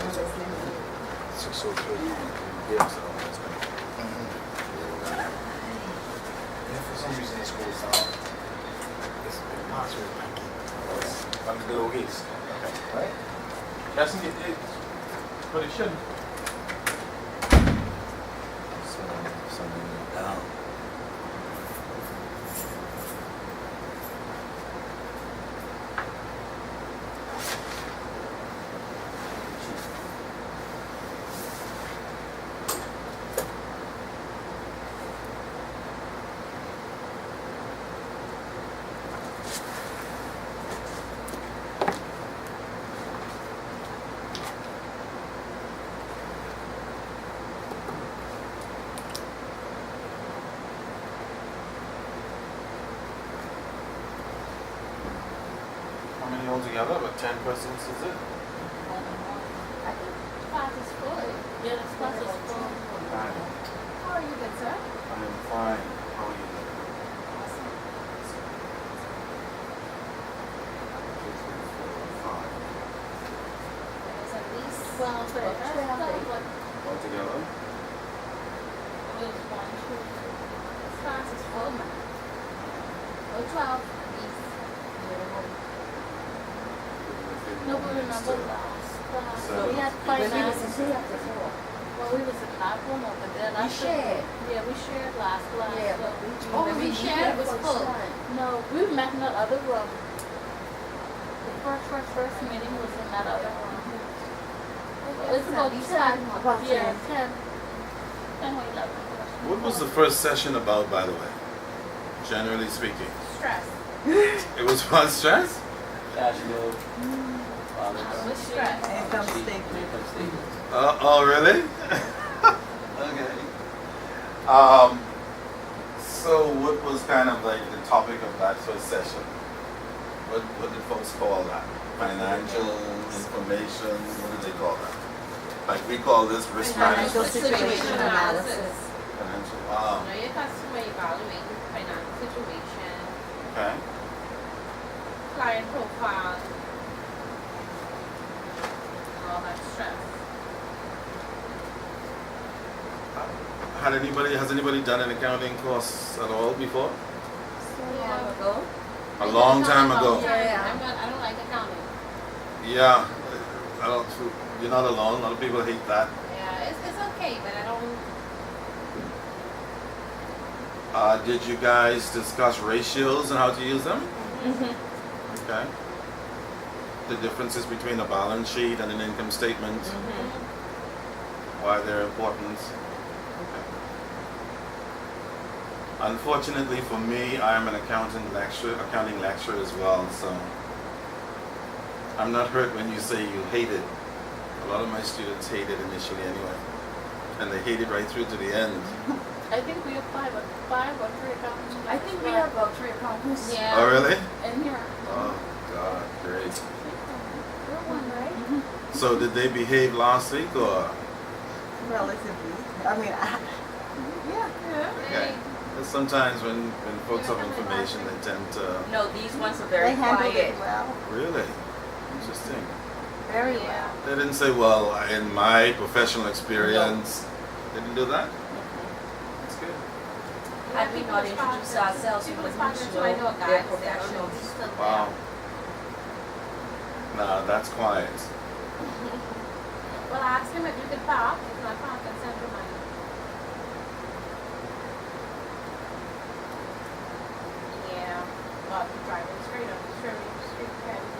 Yeah, so that's good. Yeah, for some reason this goes down. It's not really like it. I'm the little geese. Okay. Right? That's it, but it shouldn't. So, something down. How many altogether? About 10 persons, is it? I think class is full. Yeah, this class is full. Fine. How are you, good sir? I am fine. How are you? Fine. There's at least 12, but it's 12. Altogether? There's 1, 2. This class is full, man. Oh, 12 at least. No, but remember last class. So- We had When we was finance. in Syria before. Well, we was in that room over there. We That's the- shared. Yeah, we shared last class. Yeah, so- but we. Oh, when we shared, it was first full. time. No, we met in that other room. The first meeting was in that other room. It's At about least 10. about Yeah, 10. 10 or 11. What was the first session about, by the way? Generally speaking. Stress. It was about stress? Cash flow. It was stress. Income statement. Income statement. Oh, really? Okay. So what was kind of like the topic of that first session? What did folks call that? Financial information, what did they call that? Like we call this risk Financial management. situation analysis. Financial, wow, Know your customer, evaluate your financial situation, okay. client profile, and all that stress. Has anybody done an accounting course at all before? So long ago. A long time ago. Yeah. I don't like accounting. Yeah, I don't, you're not alone, a lot of people hate that. Yeah, it's okay, but I don't. Did you guys discuss ratios and how to use them? Okay. The differences between a balance sheet and an income statement, why they're important. Okay. Unfortunately for me, I am an accounting lecturer as well, so I'm not hurt when you say you hate it. A lot of my students hate it initially anyway, and they hate it right through to the end. I think we have five or 3 accountants. I think we have about 3 accountants. Yeah. Oh, really? In here. Oh, God, great. We're one, right? So did they behave last week or? Relatively. I mean, yeah. Okay. Because sometimes when folks have information, they tend to. No, these ones are They very handled quiet. it well. Really? Interesting. Very Yeah. well. They didn't say, well, in my professional experience, they didn't do that? That's good. Had we not introduced ourselves, we People's wouldn't financial, know I know a guy, their but I don't know if professionals. he's still Wow. there. Nah, that's quiet. Well, ask him if you could park. If not, park and send your money. Yeah. Well, driving straight up the street,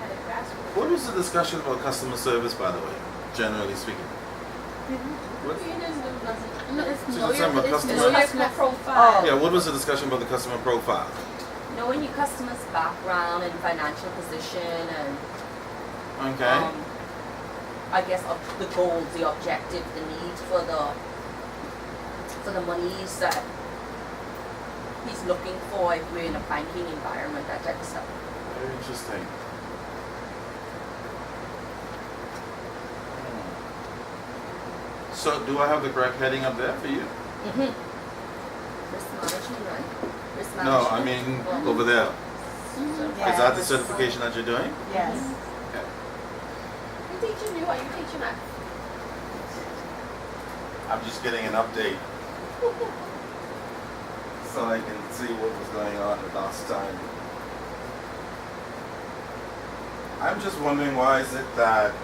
headed fast. What was the discussion about customer service, by the way, generally speaking? What? You didn't do nothing. No, it's So know you're talking about your, customer- it's know your Customer profile. profile. Yeah, what was the discussion about the customer profile? Knowing your customer's background and financial position and Okay. I guess the goals, the objective, the need for the monies that he's looking for if we're in a banking environment, that type of stuff. Very interesting. So do I have the correct heading up there for you? Risk management, right? Risk No, I management. mean Well, over there. Yeah, Is that the this- certification that you're doing? Yes. Okay. You teaching you? Are you teaching us? I'm just getting an update. So I can see what was going on the last time. I'm just wondering, why is it that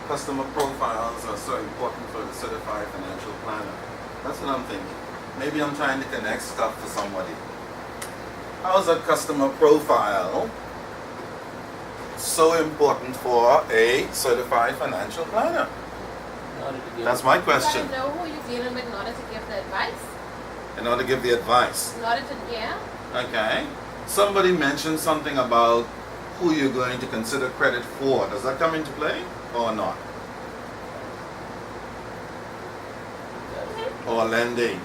customer profiles are so important for the certified financial planner? That's what I'm thinking. Maybe I'm trying to connect stuff to somebody. How is a customer profile so important for a certified financial planner? In order to give, That's my You question. gotta know who you're dealing with in order to give the advice. In order to give the advice. In order to, yeah. Okay. Somebody mentioned something about who you're going to consider credit for. Does that come into play or not? Or lending,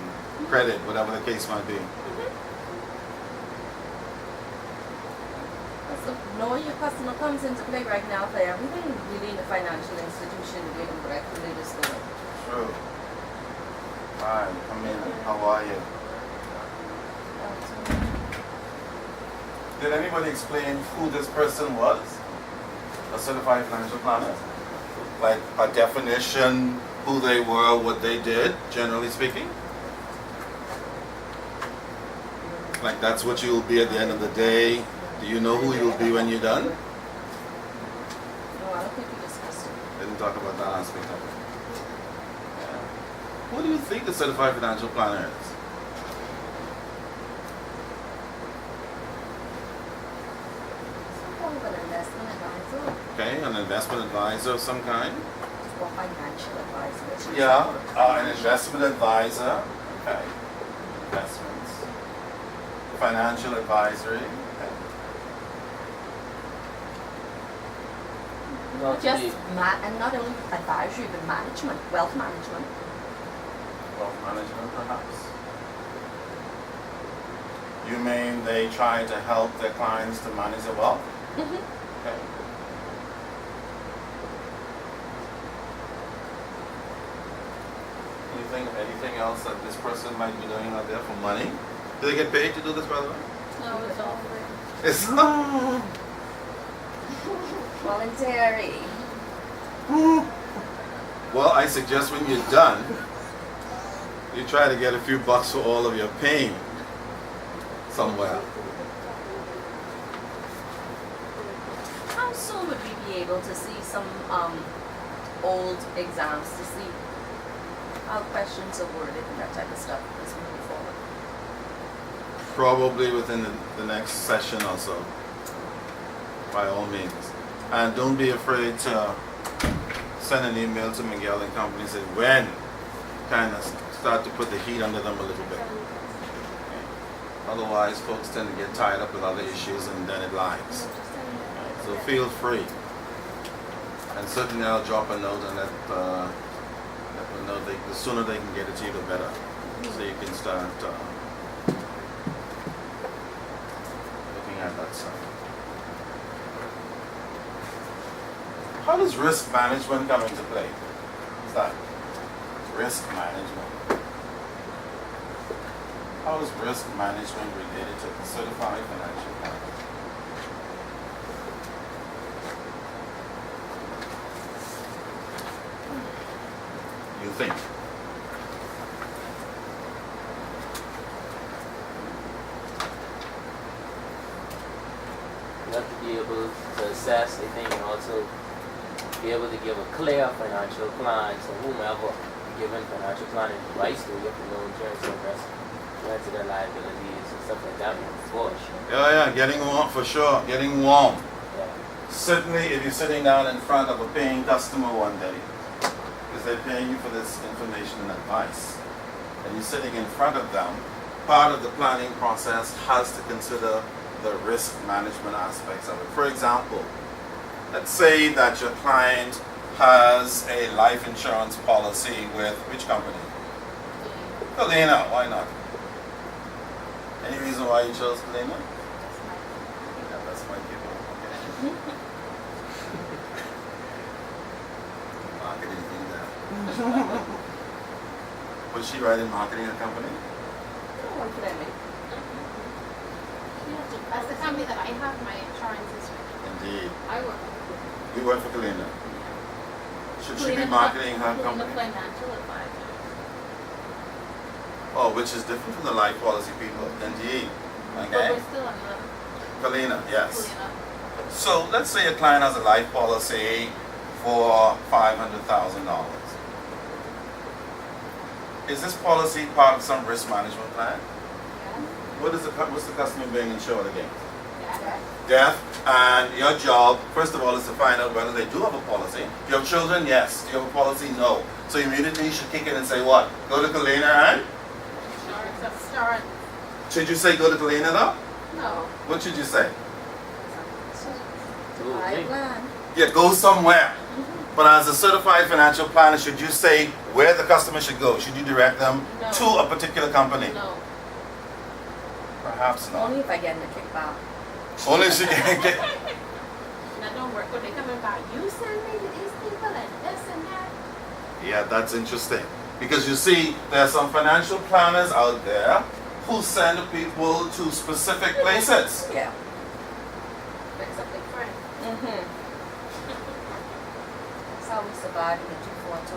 credit, whatever the case might be. So knowing your customer comes into play right now for everything really in the financial institution, dealing with regulators doing. True. Hi, come in. How are you? Did anybody explain who this person was? A certified financial planner? Like a definition, who they were, what they did, generally speaking? Like that's what you'll be at the end of the day. Do you know who you'll be when you're done? No, I don't think we discussed it. Didn't talk about that aspect of it. Yeah. Who do you think the certified financial planner is? Some form of an investment advisor Okay, an investment advisor of some kind? or financial advisor. Yeah, an investment advisor. Okay. Investments. Financial advisory. Okay. not to Just be, and not only advisory but management, wealth management. Wealth management, perhaps. You mean they try to help their clients to manage their wealth? Okay. Can you think of anything else that this person might be doing out there for money? Do they get paid to do this, by the way? No, it's all free. It's not. Voluntary. Well, I suggest when you're done, you try to get a few bucks for all of your pain somewhere. How soon would we be able to see some old exams to see how questions are worded and that type of stuff as we move forward? Probably within the next session or so, by all means. And don't be afraid to send an email to Miguel and company and say when, kind of start to put the heat under them a little bit. Otherwise, folks tend to get tied up with other issues and then it lags. So feel free. And certainly I'll drop a note and let them know the sooner they can get it to you, the better. So you can start looking at that side. How does risk management come into play? What's that? Risk management. How is risk management related to the certified financial planner? You think? you have to be able to assess, I think, and also be able to give a clear financial plan. So whomever you're giving financial planning advice to, you have to know in terms of risk, to their liabilities and stuff like that before. Yeah, getting warm for sure. Getting warm. Yeah. Certainly, if you're sitting down in front of a paying customer one day, because they're paying you for this information and advice, and you're sitting in front of them, part of the planning process has to consider the risk management aspects of it. For example, let's say that your client has a life insurance policy with which company? Galena, why not? Any reason why you chose Galena? Yeah, that's my people. Okay. Marketing thing there. Was she right in marketing a company? One for them. That's the company that I have my insurance is with. Indeed. I work. You work for Galena. Should she be Galena marketing her Galena company? Financial advisor. Oh, which is different from the life policy people, indeed. But Okay? we're still on the Kalina, yes. cleanup. So let's say a client has a life policy for $500,000. Is this policy part of some risk management plan? What's the customer being insured against? Death. And your job, first of all, is to find out whether they do have a policy. Do you have children? Yes. Do you have a policy? No. So immediately you should kick in and say what? Go to Kalina and? Start. Should you say go to Kalina though? No. What should you say? I plan. Yeah, go somewhere. But as a certified financial planner, should you say where the customer should go? Should you direct them No. to a particular company? No. Perhaps not. Only if I get in the kickback. Only if she can get. That don't work when they coming back. You send me to these people and this and that. Yeah, that's interesting. Because you see, there are some financial planners out there who send people to specific places. Yeah. Makes a big friend. Mm-hmm. That's how we survive in the 242.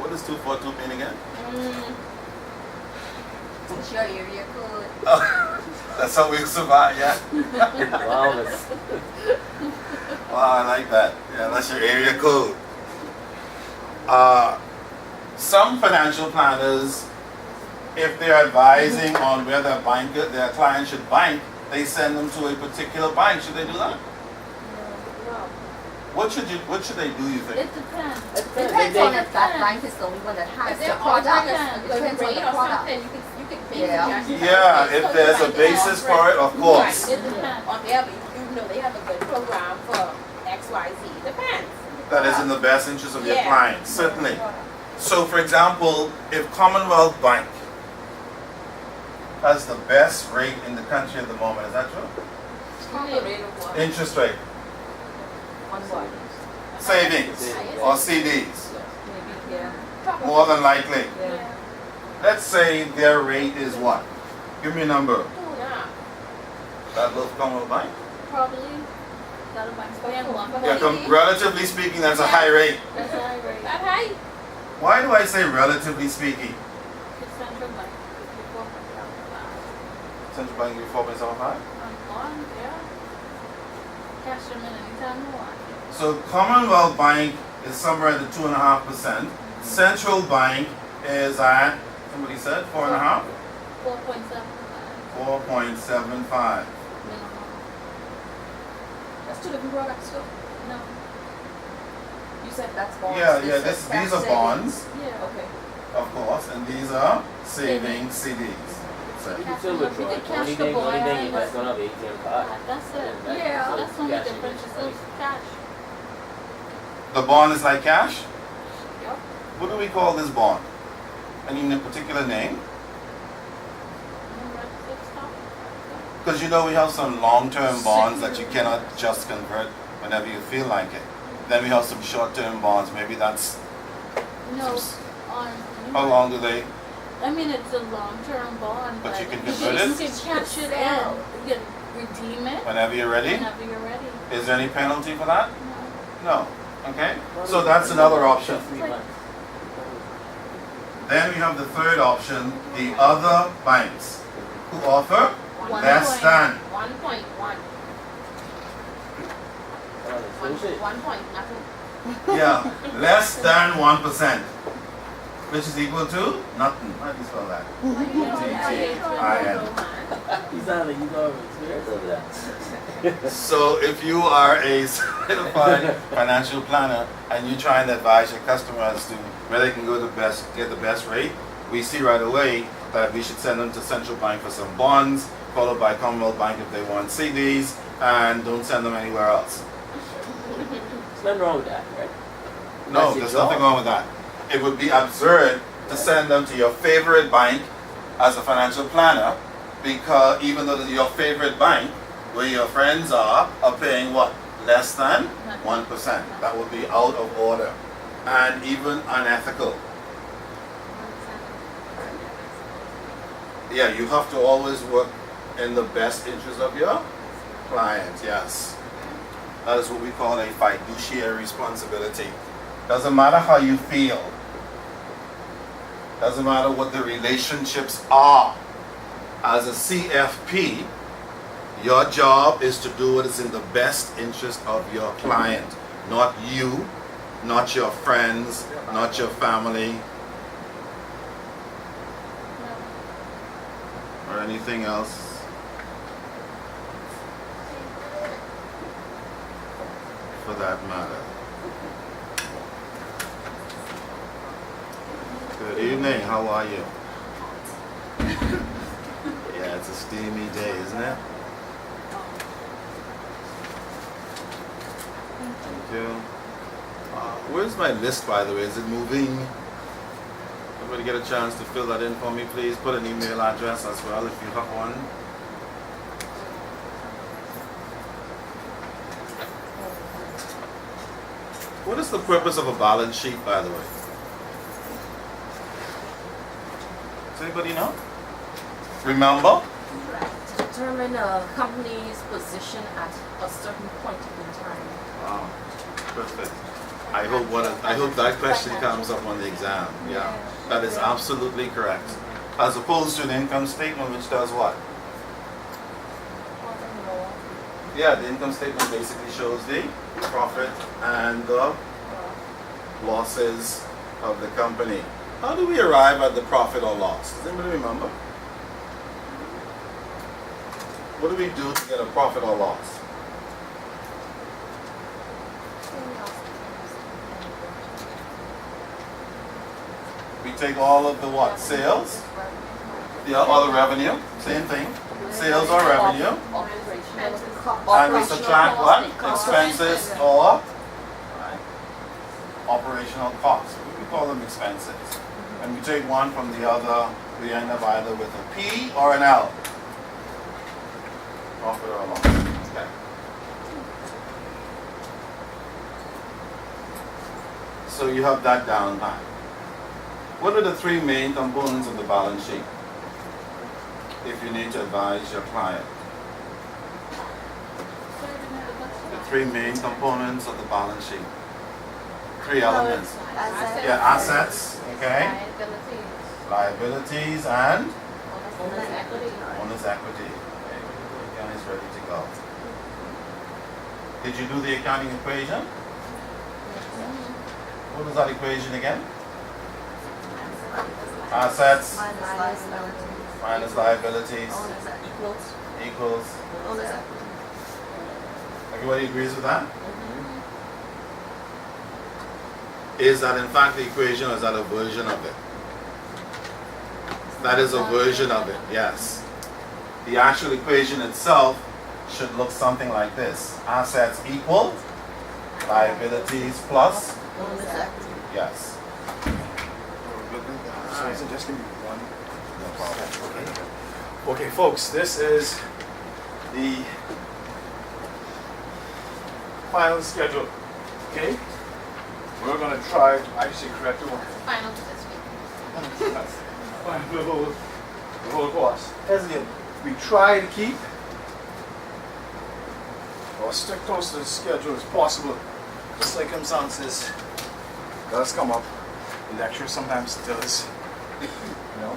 What does 242 mean again? It's your area code. That's how we survive, yeah? Wow, that's Wow, I like that. Yeah, that's your area code. Some financial planners, if they're advising on where their client should bank, they send them to a particular bank. Should they do that? No. What should they do, you think? It depends. It depends on if that bank is the only one that has Is the there product. offering It a depends on rate the or product. something? You can Yeah. Yeah, if there's a basis for it, of course. It depends. Or they have, you know, they have a good program for XYZ. Depends. That is in the best interest of your Yeah. client, certainly. So, for example, if Commonwealth Bank has the best rate in the country at the moment, is that true? Interest rate, On what? savings, or CDs, Maybe, yeah. more than likely. Yeah. Let's say their rate is what? Give me a number. Yeah. That goes Commonwealth Bank? Probably. That'll buy one. Yeah, relatively speaking, that's a high rate. That's a high rate. That high? Why do I say relatively speaking? It's central bank. Central Bank give 4.75? On, yeah. Cash them in anytime you want. So Commonwealth Bank is somewhere at the 2.5%. Central Bank is at, somebody said, 4.5? 4.75. 4.75. Minimum. That's two different products too. No. You said that's bonds. Yeah, This is these are savings. bonds, Yeah. Okay. of course, and these are savings CDs. So, you can still withdraw. You The can only cash the thing boy you and just don't have ATM card. That's it. Yeah. That's the only difference. It's still cash. the bond is like cash? Yep. What do we call this bond? Any particular name? Because you know we have some long-term bonds that you cannot just convert whenever you feel like it. Then we have some short-term bonds. Maybe that's No, some- on. how long do they? I mean, it's a long-term bond, But but you can you convert can, it? you can cash it in. You can redeem it Whenever you're ready? whenever you're ready. Is there any penalty for that? No. No. Okay. So that's another option. Free month. Then we have the third option, the other banks who offer One less point. than. 1.1. So shit. 1 point, nothing. Yeah, less than 1%, which is equal to nothing. How do you spell that? T-T-I-N. You sound like you know experience over that. So if you are a certified financial planner and you try and advise your customers to where they can go get the best rate, we see right away that we should send them to Central Bank for some bonds, followed by Commonwealth Bank if they want CDs, and don't send them anywhere else. There's nothing wrong with that, right? No, That's your there's nothing job. wrong with that. It would be absurd to send them to your favorite bank as a financial planner, because even though your favorite bank, where your friends are paying what? Less than 1%. That would be out of order and even unethical. Yeah, you have to always work in the best interest of your client, yes. That is what we call a fiduciary responsibility. Doesn't matter how you feel. Doesn't matter what the relationships are. As a CFP, your job is to do what is in the best interest of your client, not you, not your friends, not your family, or anything else. For that matter. Good evening, how are you? Yeah, it's a steamy day, isn't it? Thank you. Where's my list, by the way? Is it moving? Everybody get a chance to fill that in for me, please. Put an email address as well if you have one. What is the purpose of a balance sheet, by the way? Does anybody know? Remember? To determine a company's position at a certain point in time. Wow, perfect. I hope that question comes up on the exam. Yeah, that is absolutely correct. As opposed to an income statement, which does what? Yeah, the income statement basically shows the profit and the losses of the company. How do we arrive at the profit or loss? Does anybody remember? What do we do to get a profit or loss? We take all of the what? Sales? Yeah, all the revenue. Same thing. Sales or revenue. And we subtract what? Expenses or operational costs. We call them expenses. And we take one from the other, we end up either with a P or an L. Profit or loss. Okay. So you have that down pat. What are the three main components of the balance sheet if you need to advise your client? The three main components of the balance sheet. Three elements. Yeah, assets, okay. Liabilities and owner's equity. Okay, the account is ready to go. Did you do the accounting equation? What was that equation again? Assets minus liabilities equals. Everybody agrees with that? Is that in fact the equation or is that a version of it? That is a version of it, yes. The actual equation itself should look something like this. Assets equal liabilities plus. Yes. So is it just going to be one? No problem. Okay, folks, this is the final schedule. Okay? We're going to try to actually correct the one. Final for this week. The whole course. We try to keep or stick close to the schedule as possible. The circumstances does come up. The lecture sometimes does, you know,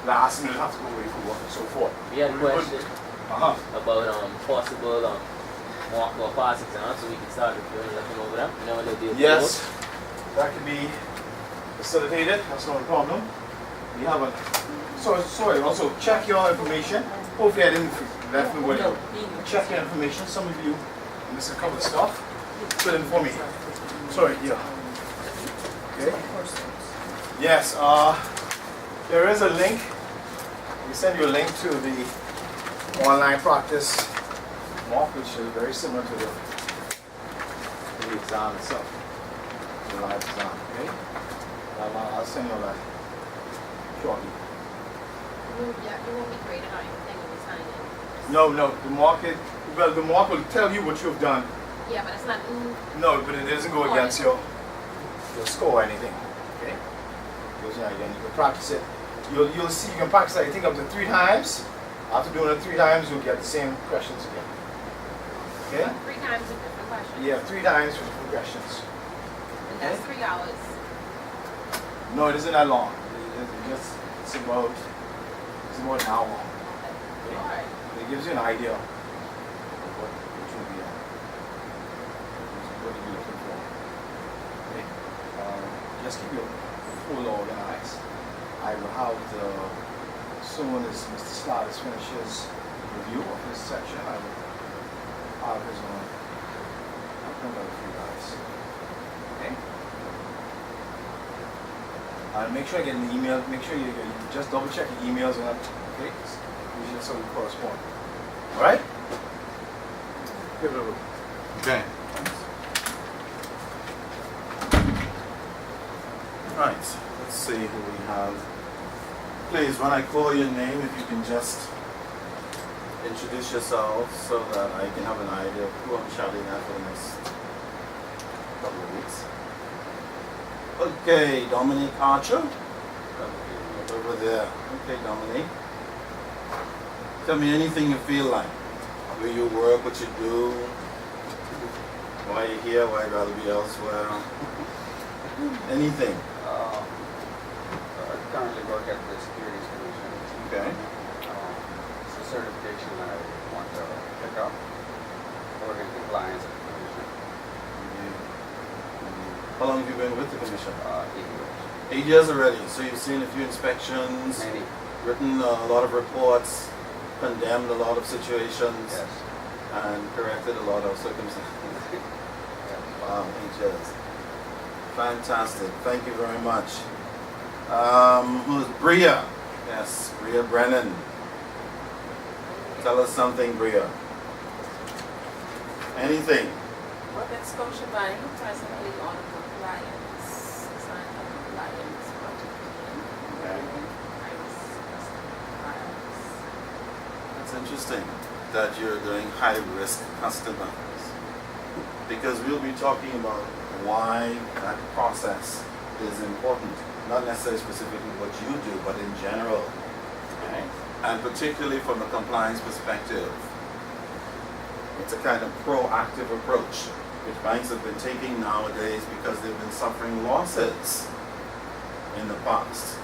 last minute have to go away for work and so forth. We had a question Uh-huh. about possible mock or pass exams, so we can start reviewing looking over them. You know, they'll be Yes, that can be facilitated. That's not a problem. We have a. Sorry. Also, check your information. Hopefully, I didn't left me with. Check your information. Some of you missed a couple of stuff. Fill in for me. Sorry. Yeah. Okay. Yes. There is a link. We send you a link to the online practice mock, which is very similar to the exam itself, the live exam. Okay. I'll send you that shortly. It won't be graded on anything when we sign in. No, the mock will tell you what you've done. Yeah, but it's not. No, but it doesn't go against your score or anything. Okay? Goes in again. You can practice it. You'll see. You can practice it. I think up to 3 times. After doing it 3 times, you'll get the same questions again. Okay? 3 times with different questions. Yeah, 3 times for different questions. And that's 3 hours. No, it isn't that long. It's about an hour. Okay? Alright. It gives you an idea of what you'll be what you'll be looking for. Okay? Just keep your full organized. I will have the, as soon as Mr. Slades finishes review of his section, I will have his own. I'll come back with you guys. Okay? Make sure I get an email. Make sure you just double check your emails and that. Okay? We should so we correspond. All right? Give it a look. Okay. Right. Let's see who we have. Please, when I call your name, if you can just introduce yourself so that I can have an idea of who I'm shouting at for the next couple of weeks. Okay, Dominique Archer. Over there. Okay, Dominique. Tell me anything you feel like. Where you work, what you do, why you're here, why you'd rather be elsewhere. Anything. I currently work at the Securities Commission. Okay. It's a certification I want to pick up. Work in compliance at the Commission. How long have you been with the commission? 8 years. 8 years already. So you've seen a few inspections, Many. written a lot of reports, condemned a lot of situations, Yes. and corrected a lot of circumstances. Yes. Wow, 8 years. Fantastic. Thank you very much. Who's Bria? Yes, Bria Brennan. Tell us something, Bria. Anything. Work at Scotiabank, presently on a compliance, sign of compliance project. Okay. Iris customer files. That's interesting that you're doing high-risk customers, because we'll be talking about why that process is important. Not necessarily specifically what you do, but in general. Okay? And particularly from a compliance perspective. It's a kind of proactive approach which banks have been taking nowadays because they've been suffering losses in the past.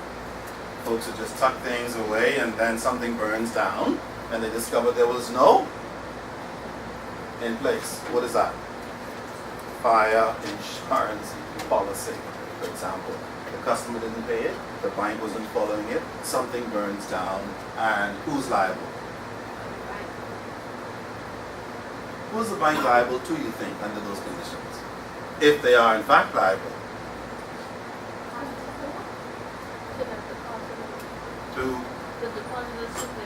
Folks would just tuck things away and then something burns down and they discover there was no in place. What is that? Fire insurance policy, for example. The customer didn't pay it, the bank wasn't following it, something burns down, and who's liable? Who's the bank liable to, you think, under those conditions? If they are in fact liable. To, The depositors should be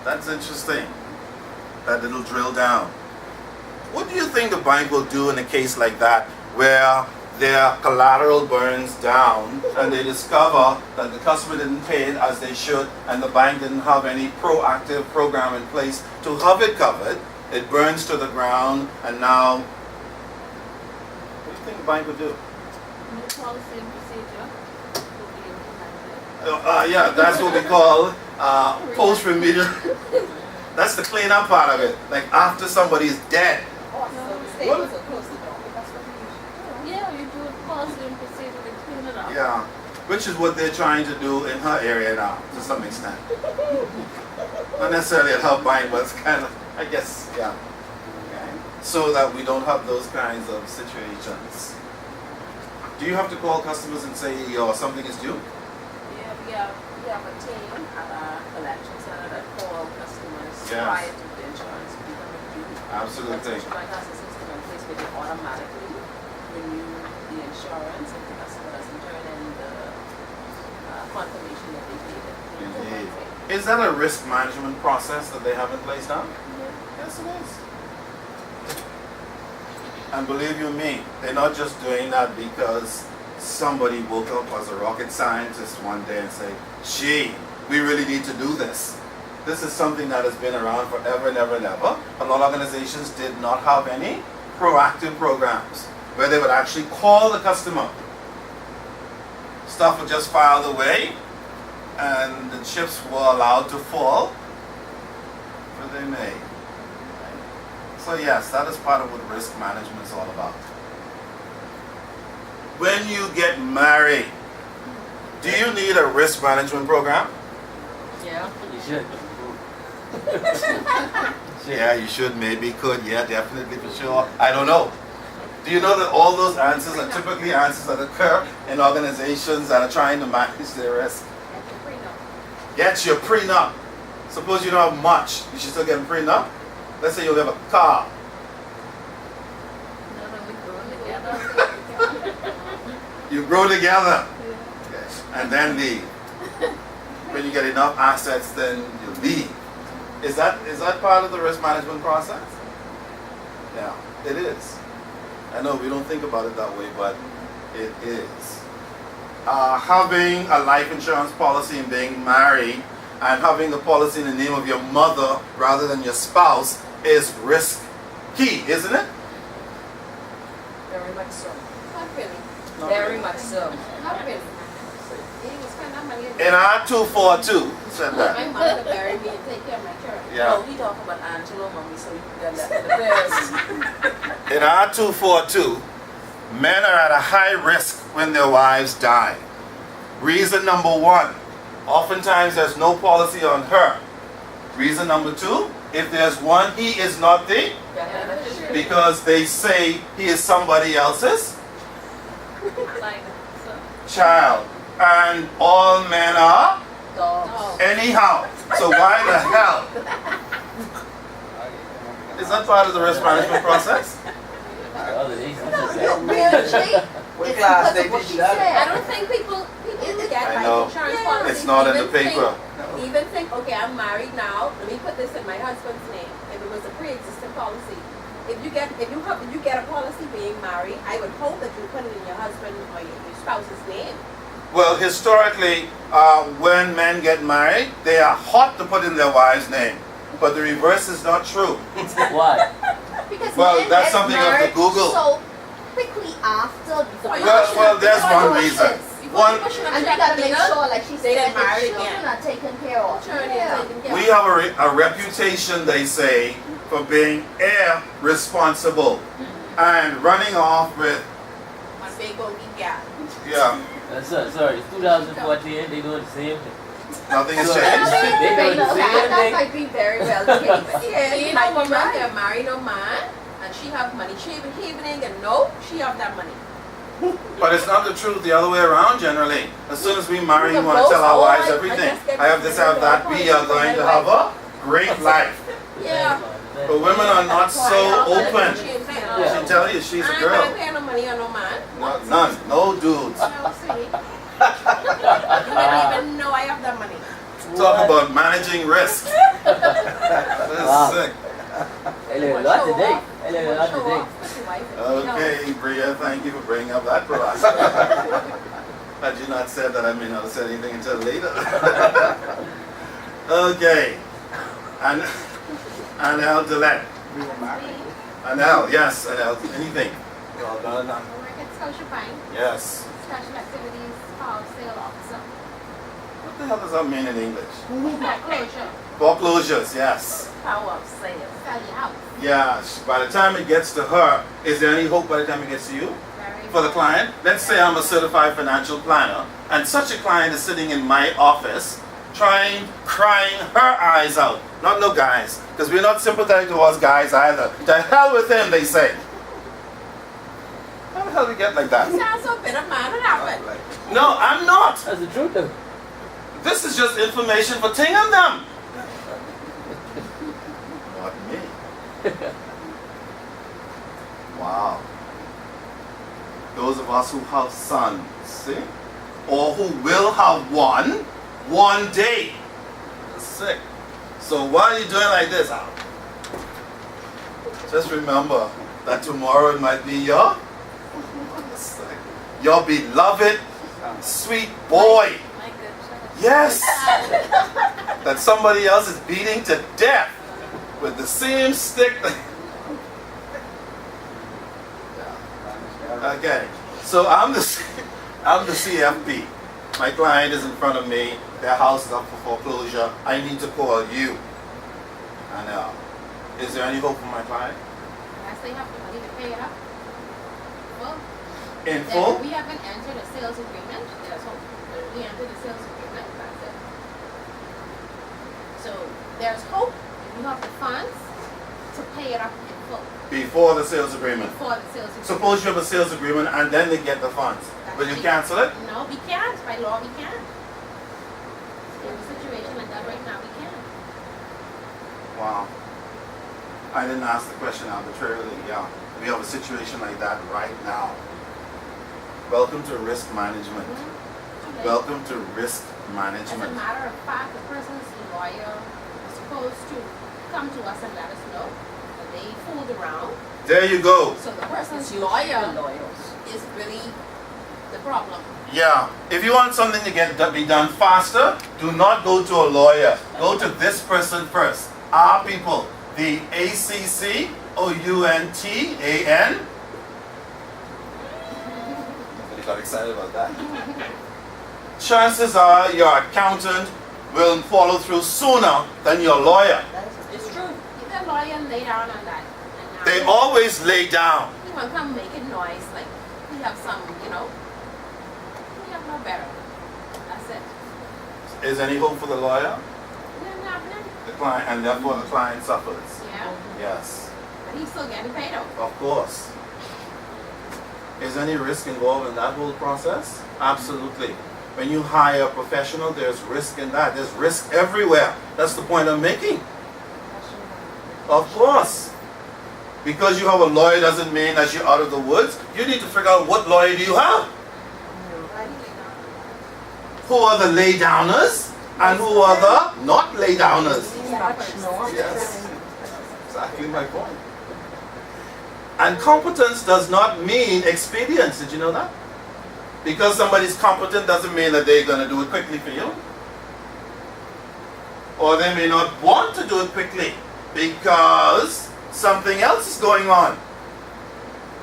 that's interesting. That little drill down. What do you think the bank will do in a case like that, where their collateral burns down and they discover that the customer didn't pay it as they should and the bank didn't have any proactive program in place to have it covered? It burns to the ground, and now, what do you think the bank would do? New policy and procedure will be implemented. Yeah, that's what we call post-remedial. That's the cleanup part of it. Like after somebody is dead. Staples are close to the door. That's what we usually do. Yeah, you do a policy and procedure to clean it up. Yeah, which is what they're trying to do in her area now, to some extent. Not necessarily at her bank, but it's kind of, I guess, yeah. Okay. So that we don't have those kinds of situations. Do you have to call customers and say, yo, something is due? Yeah, we have a team at our collection center that call customers Yes. prior to the insurance becoming due. Absolutely. Scotiabank has a system in place where they automatically renew the insurance if the customer doesn't turn in the confirmation that they paid it. Indeed. Is that a risk management process that they have in place now? Yes, it is. And believe you me, they're not just doing that because somebody woke up as a rocket scientist one day and say, gee, we really need to do this. This is something that has been around forever and ever and ever. A lot of organizations did not have any proactive programs where they would actually call the customer. Stuff would just filed away and the chips were allowed to fall where they may. So yes, that is part of what risk management is all about. When you get married, Do you need a risk management program? Yeah. You should. Yeah, you should, maybe, could, yeah, definitely, for sure. I don't know. Do you know that all those answers are typically answers that occur in organizations that are trying to manage their risk? Get your prenup. Suppose you don't have much, you should still get a prenup. Let's say you have a car. No, no, we grew together. You grow together. Yes. And then leave. When you get enough assets, then you leave. Is that part of the risk management process? Yeah, it is. I know we don't think about it that way, but it is. Having a life insurance policy and being married and having the policy in the name of your mother rather than your spouse is risky, isn't it? Very much so. Not really. Not Very really. much so. Not really. You spend that money. In our 242 said My that. mother to bury me and take care of my children. Yeah. No, we talk about Angelo, mommy, so you can get that the best. In our 242, men are at a high risk when their wives die. Reason number one, oftentimes there's no policy on her. Reason number two, if there's one, he is not the, because they say he is somebody else's Like, so. child. And all men are Dogs. anyhow. So why the hell? Is that part of the risk management process? Well, it is. What class they teach you that? I don't think people get I life know. insurance policies. It's not in the even think- paper. Even think, okay, I'm married now. Let me put this in my husband's name. If it was a pre-existing policy, if you get a policy being married, I would hope that you put it in your husband or your spouse's name. Well, historically, when men get married, they are hot to put in their wife's name. But the reverse is not true. Why? Because Well, men that's get something you have to married Google. So quickly after the Well, there's one reason. One, and you gotta make sure, like she They said, get married the children again. are taken care of. Children Yeah. are taken care of. we have a reputation, they say, for being irresponsible and running off with, One big old gap. yeah, Sorry, it's 2014, they doing the same thing. nothing has So- changed. They doing the same That thing. might be very well the case. Yeah, you might know, be woman right. get married no man, and she have money. She even evening and no, she have that money. But it's not the truth the other way around generally. As soon as we marry, we The want to tell our most- wives I everything. just get I have this, I have that. We are going to have a great life. Yeah. But women are not so open. She Yeah. She'll tell you she's a I ain't girl. gonna pay no money on no man. None. No dudes. No, sweetie. You don't even know I have that money. Talk about managing risk. This is Wow. sick. I learned a lot today. I learned a lot Show today. off with your wife and Okay, Bria, thank you for bringing up that for us. Had you not said that, I may not have said anything until later. Okay. And Anel Dillette. We were married. Anel, yes, Anel, anything. We all done. I work at Scotia Bank, Yes. special activities, power sale officer. What the hell does that mean in English? Foreclosure, Foreclosures, yes. power of sales. sell your house. Yes. By the time it gets to her, is there any hope by the time it gets to you? Very For the client? Let's say I'm a certified financial planner, and such a client is sitting in my office, crying her eyes out. Not no guys, because we're not sympathetic towards guys either. The hell with him, they say. How the hell do we get like You that? sound so bitter, man. What happened? No, I'm not. That's the truth though. This is just information for Ting and them. Not me. Wow. Those of us who have sons, see? Or who will have one day. That's sick. So why are you doing like this? Just remember that tomorrow it might be your beloved, sweet boy. My good. Yes! That somebody else is beating to death with the same stick. Okay, so I'm the CFP. My client is in front of me. Their house is up for foreclosure. I need to call you. I know. Is there any hope for my client? Unless they have the money to pay it up. Well, In then full? we haven't entered a sales agreement, there's hope. we enter the sales agreement, that's it. So there's hope if you have the funds to pay it up in full Before the sales agreement. before the sales agreement. Suppose you have a sales agreement and then they get the funds. Will you cancel it? No, we can't. By law, we can't. We have a situation like that right now, we can't. Wow. I didn't ask the question arbitrarily. Yeah. We have a situation like that right now. Welcome to risk management. Too late. Welcome to risk As a management. matter of fact, the person's lawyer is supposed to come to us and let us know that they fooled around. There you go. So the person's The lawyer lawyers. is really the problem. Yeah. If you want something to be done faster, do not go to a lawyer. Go to this person first. Our people. The ACCOUNTAN. Somebody got excited about that. Chances are your accountant will follow through sooner than your lawyer. It's true. If the lawyer lay down on that, and now They always lay down. he won't come making noise like we have some, we have no better. That's it. Is any hope for the lawyer? Nothing happening. The client, and therefore the client suffers. Yeah. Yes, But he's still getting paid out. of course. Is any risk involved in that whole process? Absolutely. When you hire a professional, there's risk in that. There's risk everywhere. That's the point I'm making. Of course. Because you have a lawyer doesn't mean that you're out of the woods. You need to figure out what lawyer do you have. Who are the lay-downers and who are the not lay-downers? Yes. Exactly my point. And competence does not mean expedience. Did you know that? Because somebody's competent doesn't mean that they're going to do it quickly for you. Or they may not want to do it quickly because something else is going on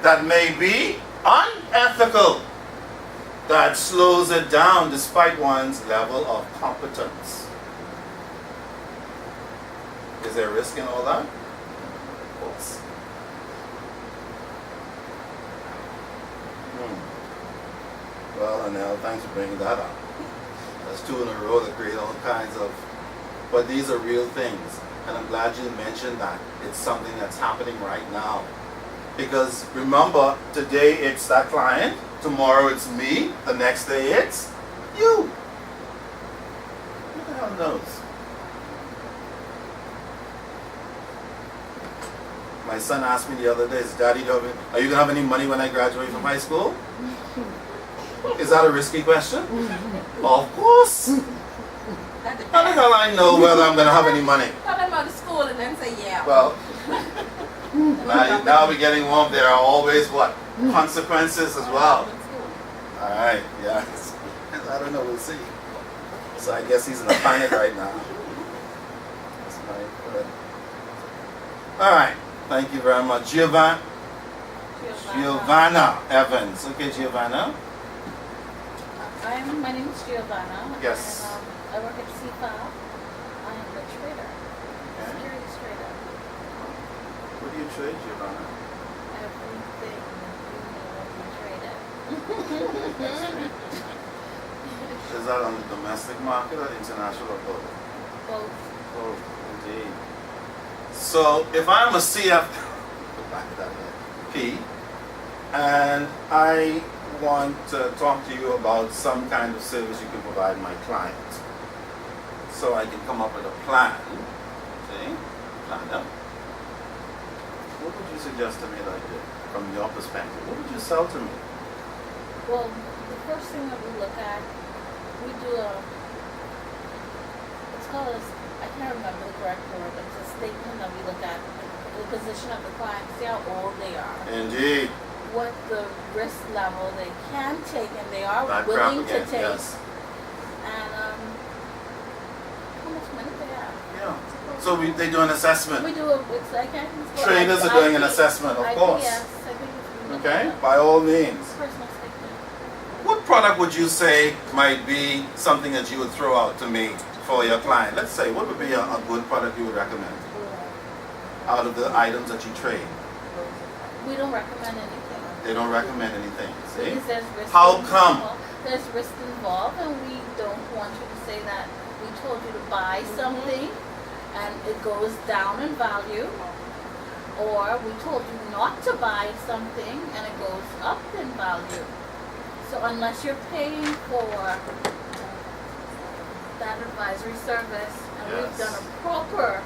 that may be unethical, that slows it down despite one's level of competence. Is there risk in all that? Of course. Well, Anel, thanks for bringing that up. That's two in a row that create all kinds of, but these are real things. And I'm glad you mentioned that. It's something that's happening right now. Because remember, today it's that client, tomorrow it's me, the next day it's you. Who the hell knows? My son asked me the other day, Daddy, are you going to have any money when I graduate from high school? Is that a risky question? Of course. That depends. How the hell I know whether I'm going to have any money? Tell them about the school and then say yeah. Well, now we're getting warm. There are always what? Consequences as well. Alright, yes. I don't know, we'll see. So I guess he's in a panic right now. That's fine. Good. Alright, thank you very much. Giovanna Evans. Okay, Giovanna. My name is Giovanna. Yes. And I work at CFP. I am a trader, securities trader. What do you trade, Giovanna? Everything you need to trade it. Is that on the domestic market or international or both? Both. Oh, indeed. So if I'm a CFP, and I want to talk to you about some kind of service you can provide my client, so I can come up with a plan. See? Plan up. What would you suggest to me that I do from your perspective? What would you sell to me? Well, the first thing that we look at, we do it's called I can't remember the correct word, but it's a statement that we look at the position of the client, see how old they are, Indeed. what the risk level they can take and they are That willing to propagate, take, yes. and how much money they have. Yeah. So they do an assessment. We do it's like Traders are doing an assessment, of course. Yes, I think it's Okay? By all means. personal statement. What product would you say might be something that you would throw out to me for your client? Let's say, what would be a good product you would recommend out of the items that you trade? We don't recommend anything. They don't recommend anything. See? Because there's risk How in come? people. there's risk involved, and we don't want you to say that we told you to buy something and it goes down in value, or we told you not to buy something and it goes up in value. So unless you're paying for that advisory service, and we've done a proper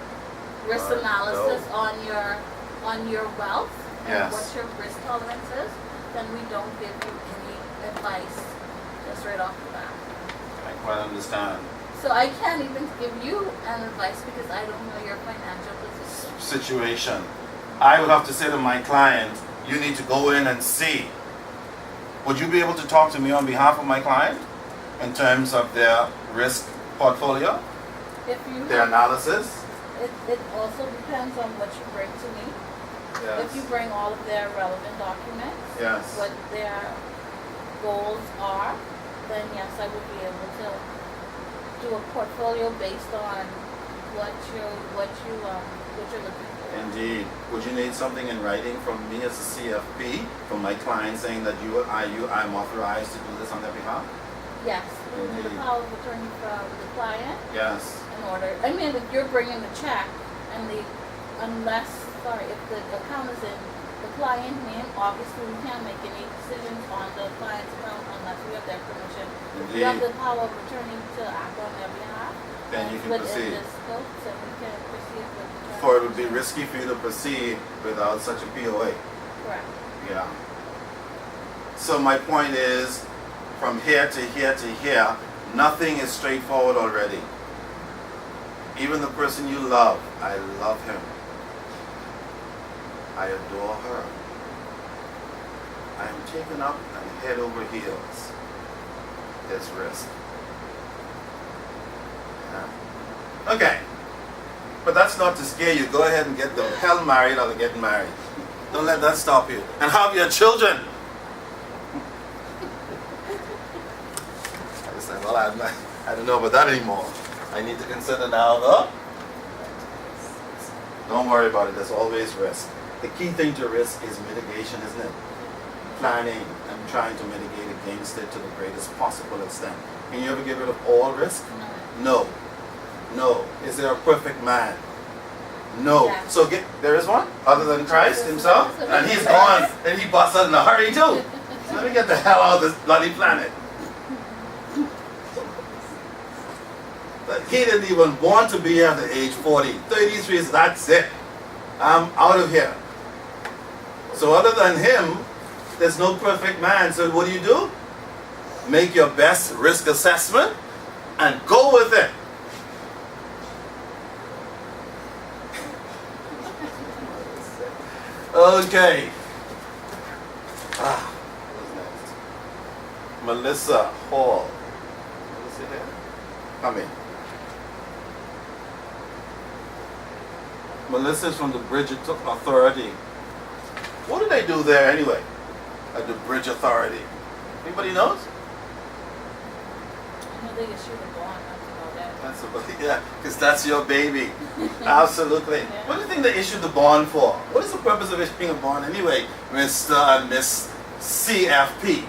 risk Right. analysis on your wealth and Yes. what your risk tolerance is, then we don't give you any advice just right off the bat. I quite understand. So I can't even give you an advice because I don't know your financial position. Situation. I would have to say to my client, you need to go in and see. Would you be able to talk to me on behalf of my client in terms of their risk portfolio, If you their analysis? it also depends on what you bring to me. If you bring all of their relevant documents, Yes. what their goals are, then yes, I would be able to do a portfolio based on what you're looking for. Indeed. Would you need something in writing from me as a CFP, from my client saying that I'm authorized to do this on their behalf? Yes, we will need a Indeed. power of attorney from the client Yes. in order. I mean, if you're bringing the check and if the account is in the client name, obviously we can't make any decisions on the client's account unless we have their permission. If you have Indeed. the power of attorney to act on their behalf, Then you it's can within proceed. the scope, so we can proceed with the For it would be risky for you to proceed without such a POA. Correct. Yeah. So my point is, from here to here to here, nothing is straightforward already. Even the person you love, I love him. I adore her. I am taken up and head over heels. There's risk. Yeah. Okay. But that's not to scare you. Go ahead and get the hell married or get married. Don't let that stop you. And have your children. I said, well, I don't know about that anymore. I need to consider now, though. Don't worry about it. There's always risk. The key thing to risk is mitigation, isn't it? Planning and trying to mitigate against it to the greatest possible extent. Can you ever get rid of all risk? No. No. Is there a perfect man? No. Yes. So there is one other than Christ himself, and he's gone, and he busts out in a hurry too. So let me get the hell out of this bloody planet. But he didn't even want to be here at the age 40. 33 is that's it. I'm out of here. So other than him, there's no perfect man. So what do? Make your best risk assessment and go with it. Okay. Who's next? Melissa Hall. Melissa here? Come in. Melissa is from the Bridge Authority. What do they do there anyway? At the Bridge Authority? Anybody knows? I know they issue the bond, that's about it. That's about, yeah, because that's your baby. Absolutely. Yeah. What do you think they issued the bond for? What is the purpose of issuing a bond anyway, Mr. and Miss CFP?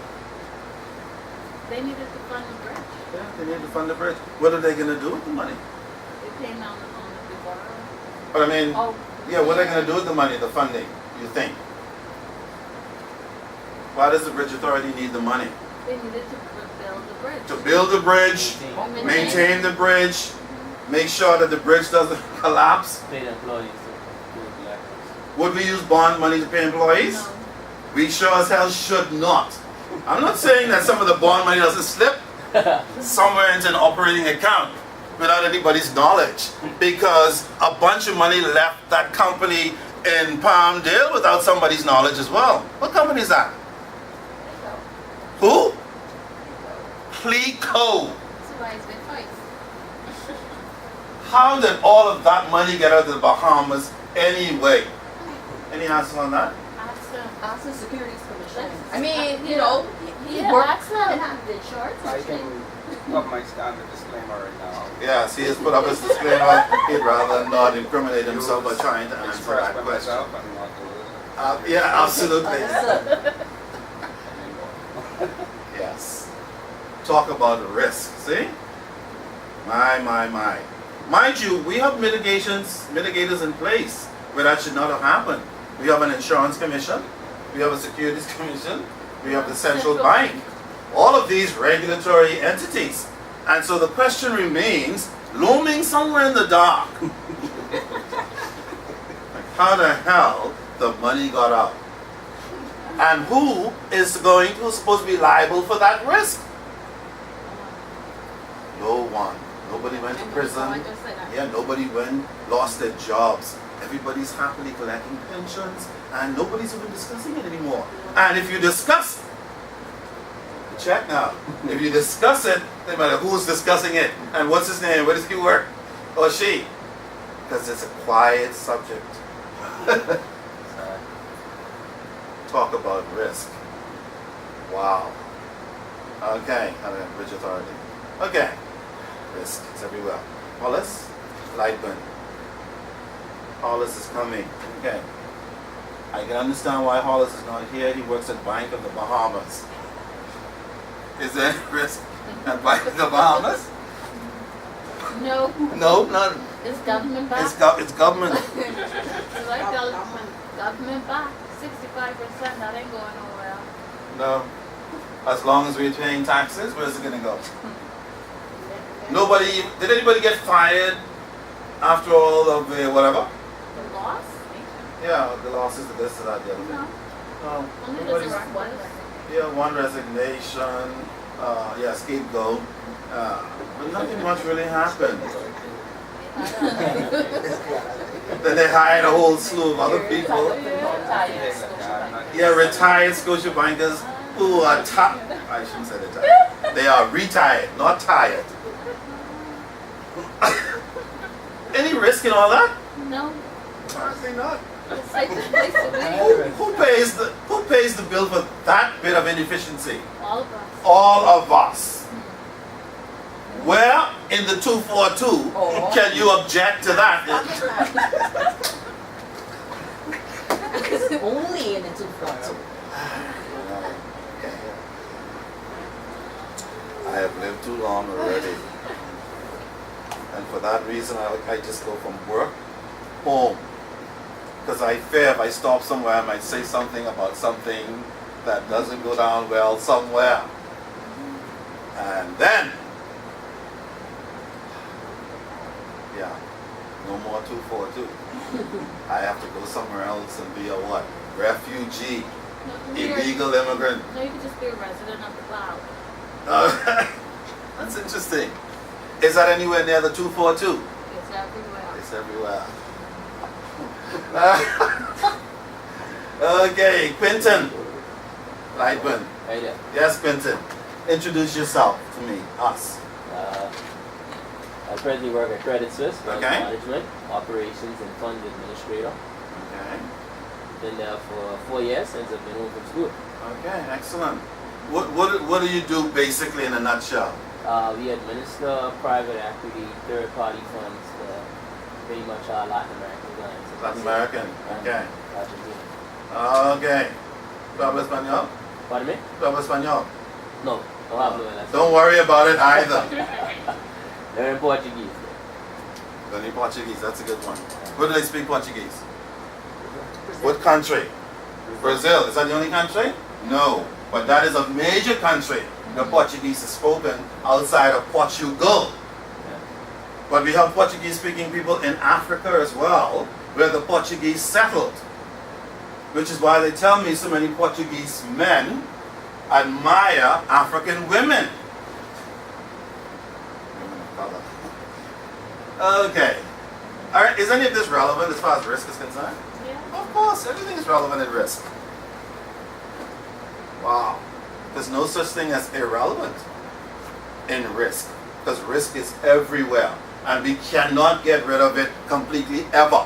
They needed to fund the bridge. Yeah, they need to fund the bridge. What are they going to do with the money? They pay down the loan that they borrowed. But I mean, Oh, yeah, what are they going to do with the money, the funding, you think? Why does the Bridge Authority need the money? they needed to build the bridge. To build the bridge, maintain the bridge, make sure that the bridge doesn't collapse. Pay the employees to do the actions. Would we use bond money to pay employees? No. We sure as hell should not. I'm not saying that some of the bond money doesn't slip somewhere into an operating account without anybody's knowledge, because a bunch of money left that company in Palmdale without somebody's knowledge as well. What company is that? Who? Pleco. How did all of that money get out of the Bahamas anyway? Any answer on that? Ask the Securities Commission. I mean, you know, he Yeah, worked ask them. and had the insurance. I can put my standard disclaimer right now. Yes, he has put up his disclaimer. He'd rather not incriminate himself by trying to answer Expressed that by question. myself and not the Yeah, absolutely. Understood. Yes. Talk about risk. See? My. Mind you, we have mitigators in place where that should not have happened. We have an insurance commission, we have a securities commission, we have the central bank. All of these regulatory entities. And so the question remains, looming somewhere in the dark, how the hell the money got out? And who is supposed to be liable for that risk? No one. Nobody went to prison. Yeah, nobody lost their jobs. Everybody's happily collecting pensions and nobody's even discussing it anymore. And if you discuss, check now, if you discuss it, no matter who's discussing it and what's his name, where does he work, or she, because it's a quiet subject. Talk about risk. Wow. Okay, bridge authority. Okay. Risk, it's everywhere. Hollis, Lightburn. Hollis is coming. Okay. I can understand why Hollis is not here. He works at Bank of the Bahamas. Is there any risk at Bank of the Bahamas? No, No, none. it's government back. It's government. It's like government back, 65%, that ain't going nowhere. No. As long as we're paying taxes, where's it gonna go? Nobody, did anybody get fired after all of the whatever? The loss? Yeah, the losses, the this, that, the other thing. No, No. only Nobody's, this one. yeah, one resignation, yeah, scapegoat. But nothing much really happened. Then they hired a whole slew of other people. Yeah, retired Scotiabankers who are I shouldn't say retired. They are retired, not tired. Any risk in all that? No, Honestly not. it's like the place to be. Who pays the bill for that bit of inefficiency? All of us. All of us. Where in the 242 can you object to that? Only in the 242. I have lived too long already. And for that reason, I just go from work home. Because I fear if I stop somewhere, I might say something about something that doesn't go down well somewhere. And then, yeah, no more 242. I have to go somewhere else and be a what? Refugee, illegal immigrant. No, you could just be a resident of the cloud. That's interesting. Is that anywhere near the 242? It's everywhere. It's everywhere. Okay, Quentin. Lightburn. Right there. Yes, Quentin. Introduce yourself to me, us. I presently work at Credit Suisse, Okay. management, operations, and fund administrator. Okay. Been there for 4 years since I've been home from school. Okay, excellent. What do you do basically in a nutshell? We administer private equity, third-party funds for pretty much our Latin American clients. Latin American. Okay. Argentina. Okay. ¿Tú hablas español? Pardon me? ¿Tú hablas español? No, no hablo en Don't worry about it either. Learn Portuguese. Learning Portuguese, that's a good one. Where do they speak Portuguese? What country? Brazil. Is that the only country? No. But that is a major country where Portuguese is spoken outside of Portugal. But we have Portuguese speaking people in Africa as well, where the Portuguese settled. Which is why they tell me so many Portuguese men admire African women. Okay. Alright, is any of this relevant as far as risk is concerned? Yeah. Of course, everything is relevant in risk. Wow. There's no such thing as irrelevant in risk. Because risk is everywhere. And we cannot get rid of it completely ever.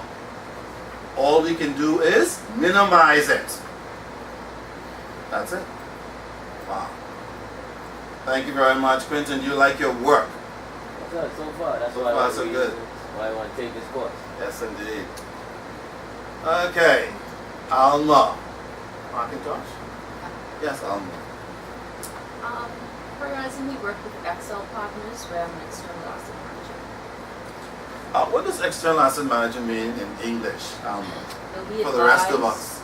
All we can do is minimize it. That's it. Wow. Thank you very much, Quentin. You like your work. So far, that's So why far, so good. why I want to take this course. Yes, indeed. Okay. Alma. Macintosh? Yes, Alma. Horizon, we work with Excel partners where I'm an external asset manager. What does external asset manager mean in English? So we For the rest of advise- us.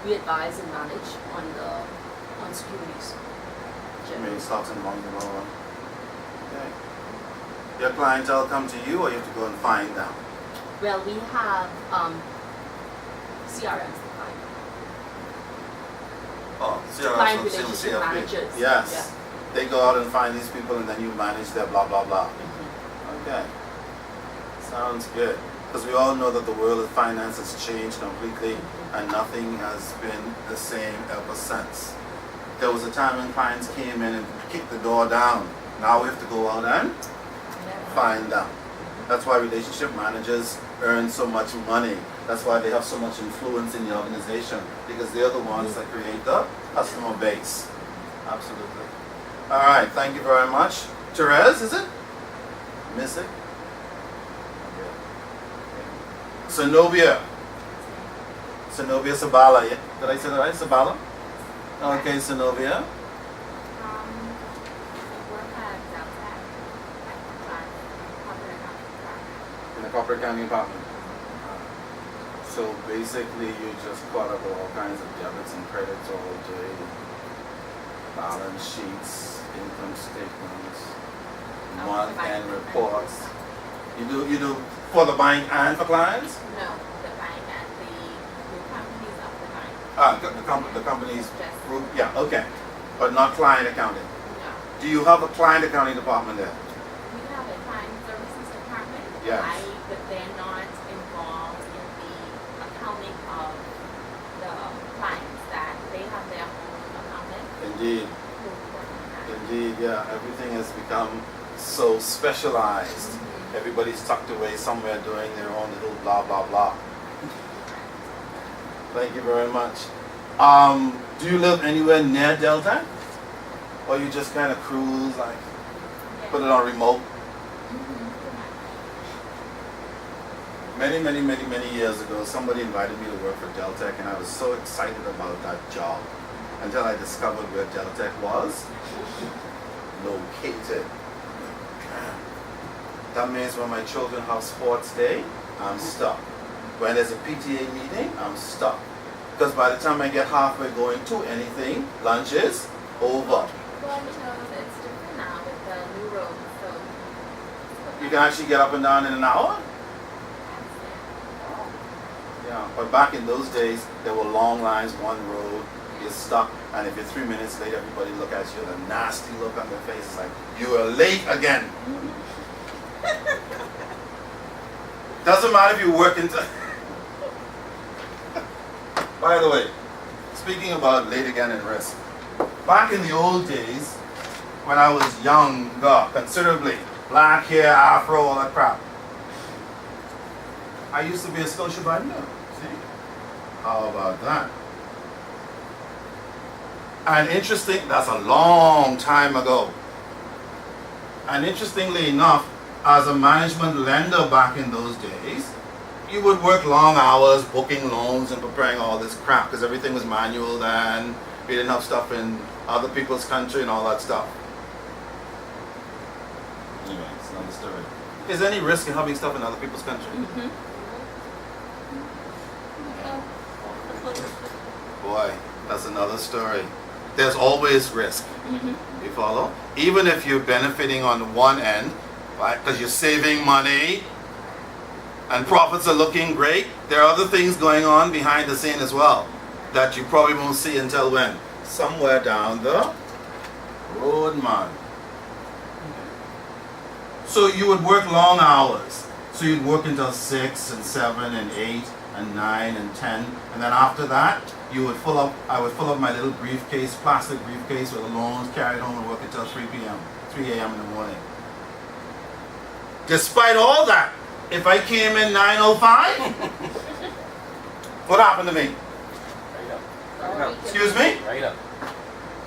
We advise and manage on securities. I mean, stocks and bonds and all that. Okay. Your clientele come to you, or you have to go and find them? Well, we have CRMs defined. Oh, Client CRM, same relationship CFP. managers. Yes. They go out and find these people, and then you manage their blah blah blah. Okay. Sounds good. Because we all know that the world of finance has changed completely, and nothing has been the same ever since. There was a time when clients came in and kicked the door down. Now we have to go out and find them. That's why relationship managers earn so much money. That's why they have so much influence in the organization, because they're the ones that create the customer base. Absolutely. All right, thank you very much. Therese, is it? Miss it? Zenobia. Zenobia Sabala. Yeah? Did I say that right? Sabala? Okay, Zenobia. In the corporate accounting department. So basically, you just caught up with all kinds of debits and credits all day, balance sheets, income statements, month-end reports. You do for the bank and for clients? No, the bank and the companies of the bank. The company's group. Yeah, okay, but not client accounting. No. Do you have a client accounting department there? We have a client services department. Yes. But they're not involved in the accounting of the clients, that they have their own accountant Indeed. who work on that. Indeed, yeah. Everything has become so specialized. Everybody's tucked away somewhere doing their own little blah, blah, blah. Thank you very much. Do you live anywhere near Delta? Or you just kind of cruise, like, put it on remote? Many years ago, somebody invited me to work for Deltec, and I was so excited about that job until I discovered where Deltec was located. That means when my children have sports day, I'm stuck. When there's a PTA meeting, I'm stuck. Because by the time I get halfway going to anything, lunch is over. Well, it's different now with the new road, so. You can actually get up and down in an hour? Yeah, but back in those days, there were long lines, one road, you're stuck, and if you're 3 minutes late, everybody look at you with a nasty look on their face, it's like, you are late again. Doesn't matter if you work into... By the way, speaking about late again and risk, back in the old days, when I was younger, considerably, black hair, afro, all that crap, I used to be a Scotiabank. See? How about that? And interesting, that's a long time ago. And interestingly enough, as a management lender back in those days, you would work long hours booking loans and preparing all this crap because everything was manual then. We didn't have stuff in other people's country and all that stuff. Anyway, it's another story. Is there any risk in having stuff in other people's country? Boy, that's another story. There's always risk. You follow? Even if you're benefiting on one end, right? Because you're saving money and profits are looking great, there are other things going on behind the scene as well that you probably won't see until when? Somewhere down the road, man. So you would work long hours. So you'd work until 6 and 7 and 8 and 9 and 10, and then after that, I would fill up my little briefcase, plastic briefcase with the loans, carry it home and work until 3 a.m. in the morning. Despite all that, if I came in 9:05, what happened to me? Right up. Excuse me? Right up.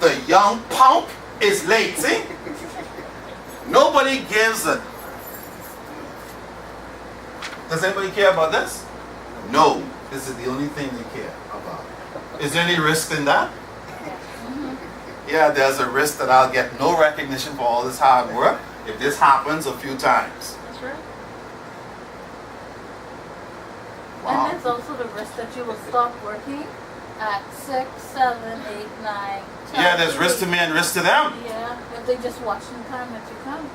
The young punk is late, see? Nobody gives a... Does anybody care about this? No. This is the only thing they care about. Is there any risk in that? yeah, there's a risk that I'll get no recognition for all this hard work if this happens a few times. That's right. Wow. And there's also the risk that you will stop working at 6, 7, 8, 9, 10. Yeah, there's risk to me and risk to them. Yeah, if they just watching time that you come.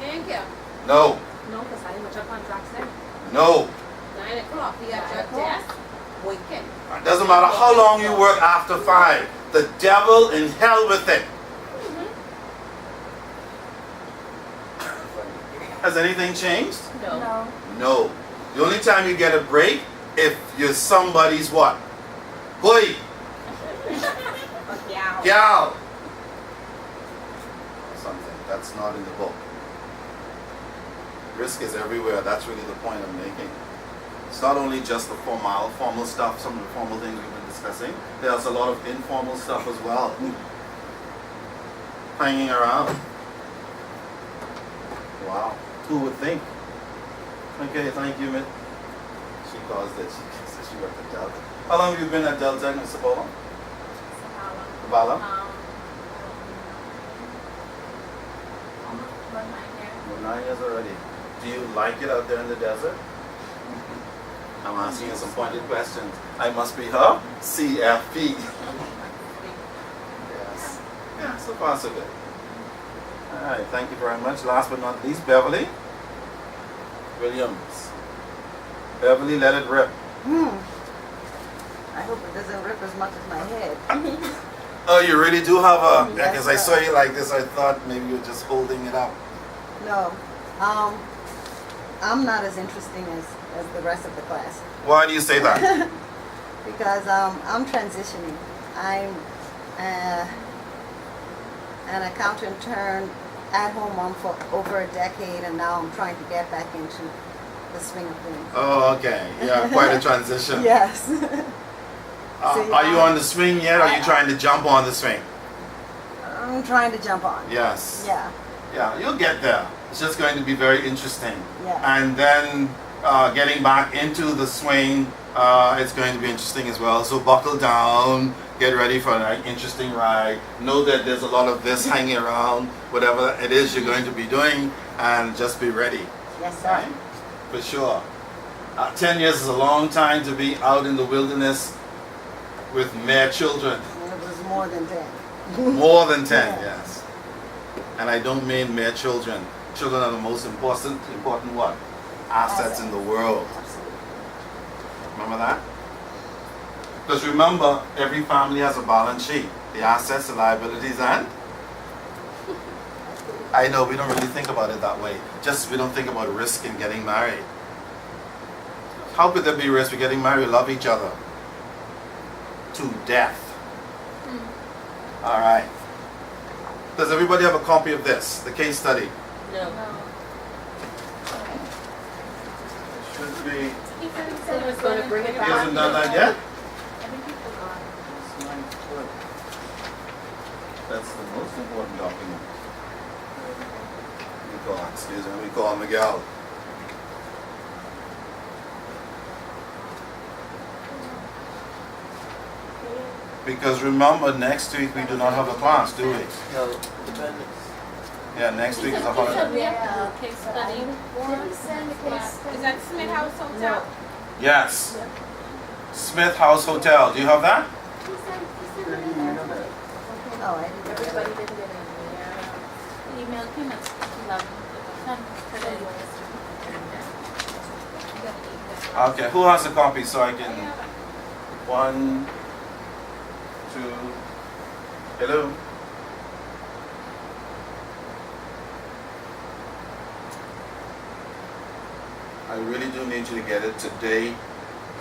Thank you. No, No, because I didn't check contracts there. no. 9 o'clock, you at your desk, waiting. It doesn't matter how long you work after 5. The devil in hell with it. Has anything changed? No. No. The only time you get a break if you're somebody's what? Boy, Yeah. gal. Something that's not in the book. Risk is everywhere. That's really the point I'm making. It's not only just the formal stuff, some of the formal things we've been discussing. There's a lot of informal stuff as well. Hanging around. Wow. Who would think? Okay, thank you, Miss. She caused it. She said she worked at Delta. How long have you been at Delta, Mr. Bola? Bala? Well, 9 years already. Do you like it out there in the desert? I'm asking you some pointed questions. I must be her CFP. Yes. Yeah, so far so good. All right, thank you very much. Last but not least, Beverly Williams. Beverly, let it rip. I hope it doesn't rip as much as my head. Oh, you really do have a, Yes, because I sir. saw you like this, I thought maybe you were just holding it up. No. I'm not as interesting as the rest of the class. Why do you say that? Because I'm transitioning. I'm an accountant turned at-home mom for over a decade, and now I'm trying to get back into the swing of things. Oh, okay. Yeah, quite a transition. Yes. Are you on the swing yet, or are you trying to jump on the swing? I'm trying to jump on. Yes. Yeah. Yeah, you'll get there. It's just going to be very interesting. Yeah. And then getting back into the swing, it's going to be interesting as well. So buckle down, get ready for an interesting ride. Know that there's a lot of this hanging around, whatever it is you're going to be doing, and just be ready. Yes, sir. Right? For sure. 10 years is a long time to be out in the wilderness with mere children. It was more than 10. More than 10, Yeah. yes. And I don't mean mere children. Children are the most important what? Assets in the world. Absolutely. Remember that? Because remember, every family has a balance sheet. The assets, the liabilities, and? I know, we don't really think about it that way. Just we don't think about risk in getting married. How could there be risk? We're getting married, we love each other. To death. All right. Does everybody have a copy of this, the case study? No. Should be. He said he was gonna bring it He back. hasn't done that yet? I think he forgot. That's the most important document. Let me call Miguel. Because remember, next week we do not have a class, do we? No, dependence. Yeah, next week is a He said holiday. we have to do a case study. Is that Smith House Hotel? Yes. Smith House Hotel. Do you have that? No, I didn't. Everybody didn't get it. The email came at 11, 10 today. Okay, who has a copy so I can... 1, 2... Hello? I really do need you to get it today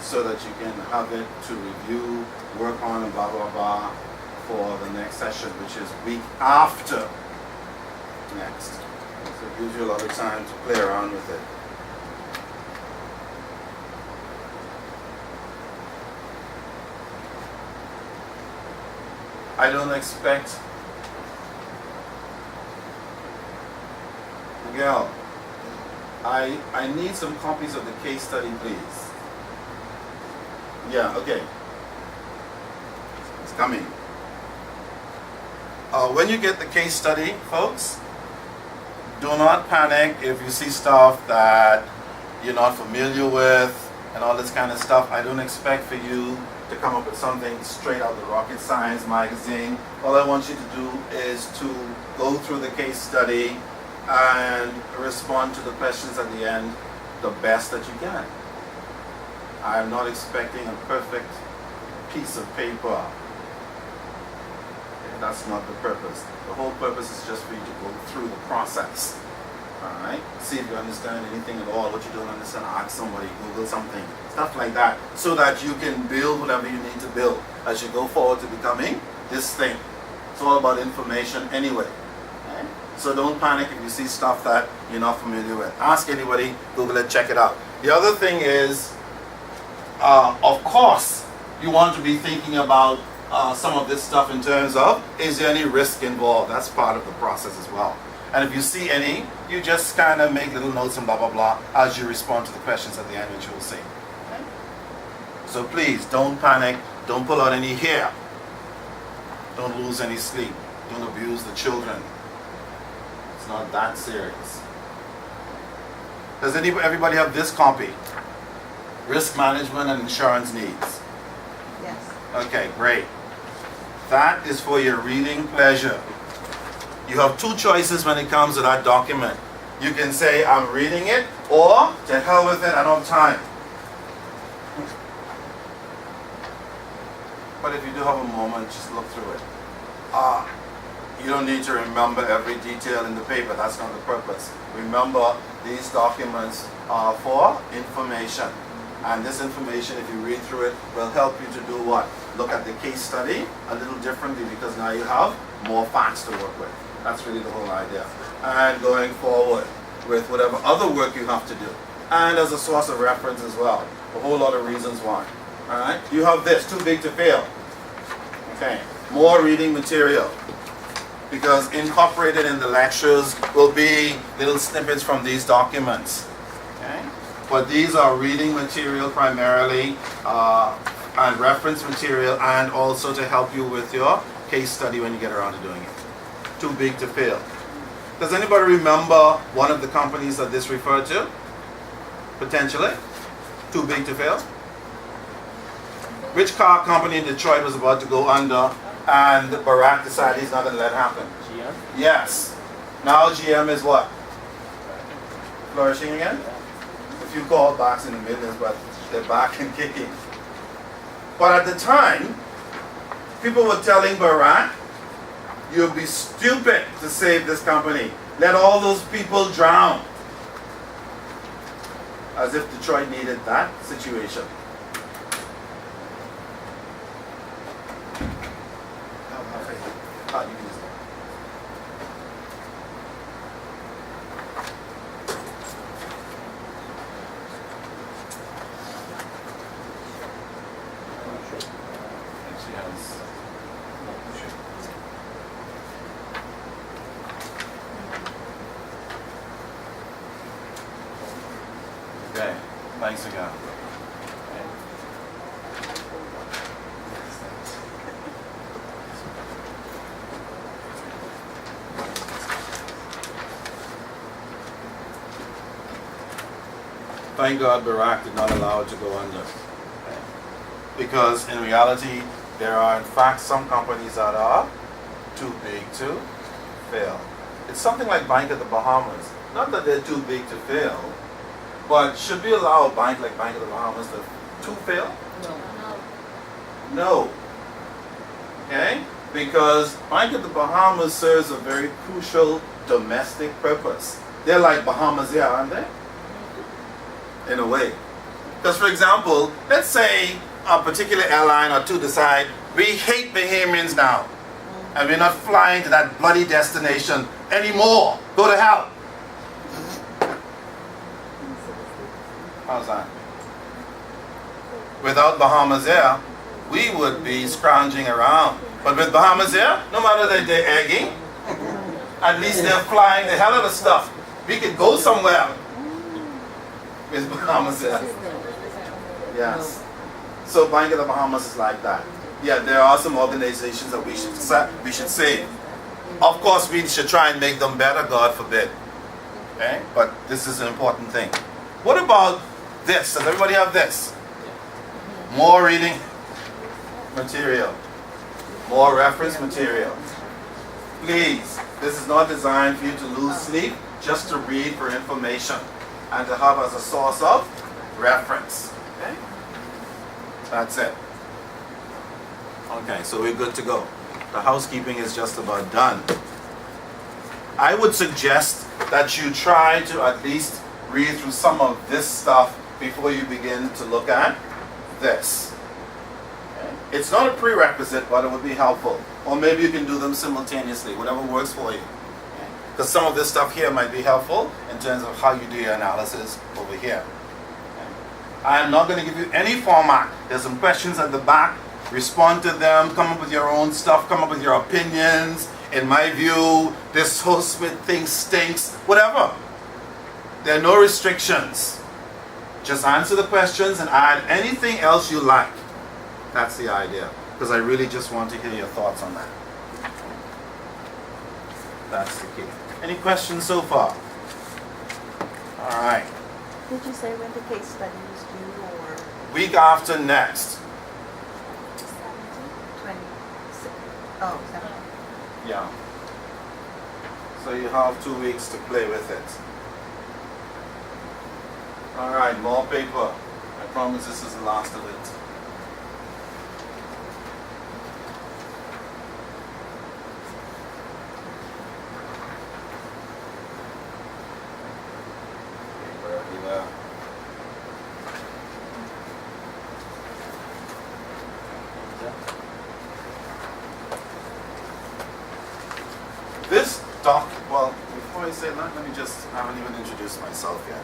so that you can have it to review, work on, and blah, blah, blah for the next session, which is week after next. So it gives you a lot of time to play around with it. I don't expect Miguel, I need some copies of the case study, please. Yeah, okay. It's coming. When you get the case study, folks, do not panic if you see stuff that you're not familiar with and all this kind of stuff. I don't expect for you to come up with something straight out of the Rocket Science magazine. All I want you to do is to go through the case study and respond to the questions at the end the best that you can. I'm not expecting a perfect piece of paper. That's not the purpose. The whole purpose is just for you to go through the process. Alright? See if you understand anything at all. What you don't understand, ask somebody, Google something, stuff like that, so that you can build whatever you need to build as you go forward to becoming this thing. It's all about information anyway. Okay? So don't panic if you see stuff that you're not familiar with. Ask anybody, Google it, check it out. The other thing is, of course, you want to be thinking about some of this stuff in terms of, is there any risk involved? That's part of the process as well. And if you see any, you just kind of make little notes and blah, blah, blah as you respond to the questions at the end, which you will see. Okay? So please, don't panic. Don't pull out any hair. Don't lose any sleep. Don't abuse the children. It's not that serious. Does everybody have this copy? Risk management and insurance needs. Yes. Okay, great. That is for your reading pleasure. You have two choices when it comes to that document. You can say, I'm reading it, or, to hell with it, I don't have time. But if you do have a moment, just look through it. You don't need to remember every detail in the paper. That's not the purpose. Remember, these documents are for information. And this information, if you read through it, will help you to do what? Look at the case study a little differently, because now you have more facts to work with. That's really the whole idea. And going forward with whatever other work you have to do. And as a source of reference as well. A whole lot of reasons why. Alright? You have this, too big to fail. Okay. More reading material. Because incorporated in the lectures will be little snippets from these documents. Okay? But these are reading material primarily, and reference material, and also to help you with your case study when you get around to doing it. Too big to fail. Does anybody remember one of the companies that this referred to? Potentially? Too big to fail? Which car company in Detroit was about to go under and Barack decided he's not going to let it happen? GM? Yes. Now GM is what? Flourishing again? A few callbacks in the millions, but they're back and kicking. But at the time, people were telling Barack, you'll be stupid to save this company. Let all those people drown. As if Detroit needed that situation. You can just she has. Okay, thanks again. Thank God Barack did not allow it to go under. Because in reality, there are in fact some companies that are too big to fail. It's something like Bank of the Bahamas. Not that they're too big to fail, but should we allow a bank like Bank of the Bahamas to fail? No. No. Okay? Because Bank of the Bahamas serves a very crucial domestic purpose. They're like Bahamas here, aren't they? In a way. Because for example, let's say a particular airline or two decide, we hate Bahamians now. And we're not flying to that bloody destination anymore. Go to hell. How's that? Without Bahamas Air, we would be scrounging around. But with Bahamas Air, no matter that they're egging, at least they're flying the hell out of stuff. We could go somewhere with Bahamas Air. Yes. So Bank of the Bahamas is like that. Yeah, there are some organizations that we should save. Of course, we should try and make them better, God forbid. Okay? But this is an important thing. What about this? Does everybody have this? More reading material. More reference material. Please, this is not designed for you to lose sleep, just to read for information and to have as a source of reference. Okay? That's it. Okay, so we're good to go. The housekeeping is just about done. I would suggest that you try to at least read through some of this stuff before you begin to look at this. Okay? It's not a prerequisite, but it would be helpful. Or maybe you can do them simultaneously, whatever works for you. Because some of this stuff here might be helpful in terms of how you do your analysis over here. Okay? I'm not going to give you any format. There's some questions at the back. Respond to them, come up with your own stuff, come up with your opinions. In my view, this whole Smith thing stinks, whatever. There are no restrictions. Just answer the questions and add anything else you like. That's the idea. Because I really just want to hear your thoughts on that. That's the key. Any questions so far? All right. Did you say when the case study is due or Week after next. 26? Oh, 17. Yeah. So you have 2 weeks to play with it. All right, more paper. I promise this is the last of it. Paper everywhere. This doc, well, before I say that, I haven't even introduced myself yet.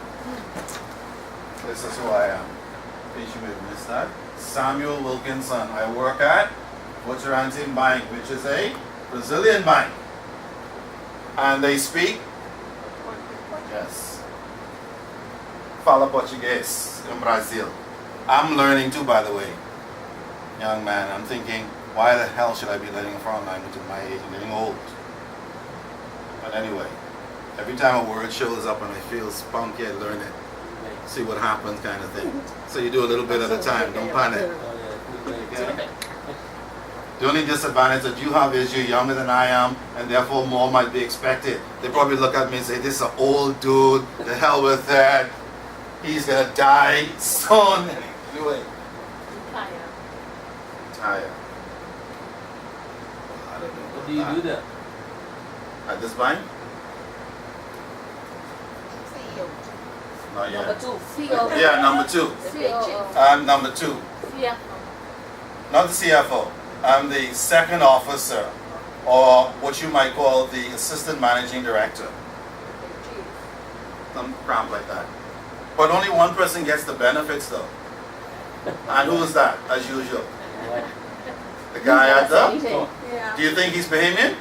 This is who I am. In case you may have missed that. Samuel Wilkinson. I work at Votorantim Bank, which is a Brazilian bank. And they speak? Yes. Fala Português in Brazil. I'm learning too, by the way. Young man, I'm thinking, why the hell should I be learning a foreign language at my age? I'm getting old. But anyway, every time a word shows up and I feel spunky, I learn it. See what happens kind of thing. So you do a little bit at a time, don't panic. Okay? The only disadvantage that you have is you're younger than I am, and therefore more might be expected. They probably look at me and say, this is an old dude, the hell with that. He's gonna die soon. Anyway. Tired. I don't know. What do you do there? At this bank? Not yet. Number 2. CEO. Yeah, number 2. CEO. I'm number 2. CFO. Not the CFO. I'm the second officer, or what you might call the assistant managing director. Some crap like that. But only one person gets the benefits though. And who is that, as usual? The guy at the... Yeah. Do you think he's Bahamian?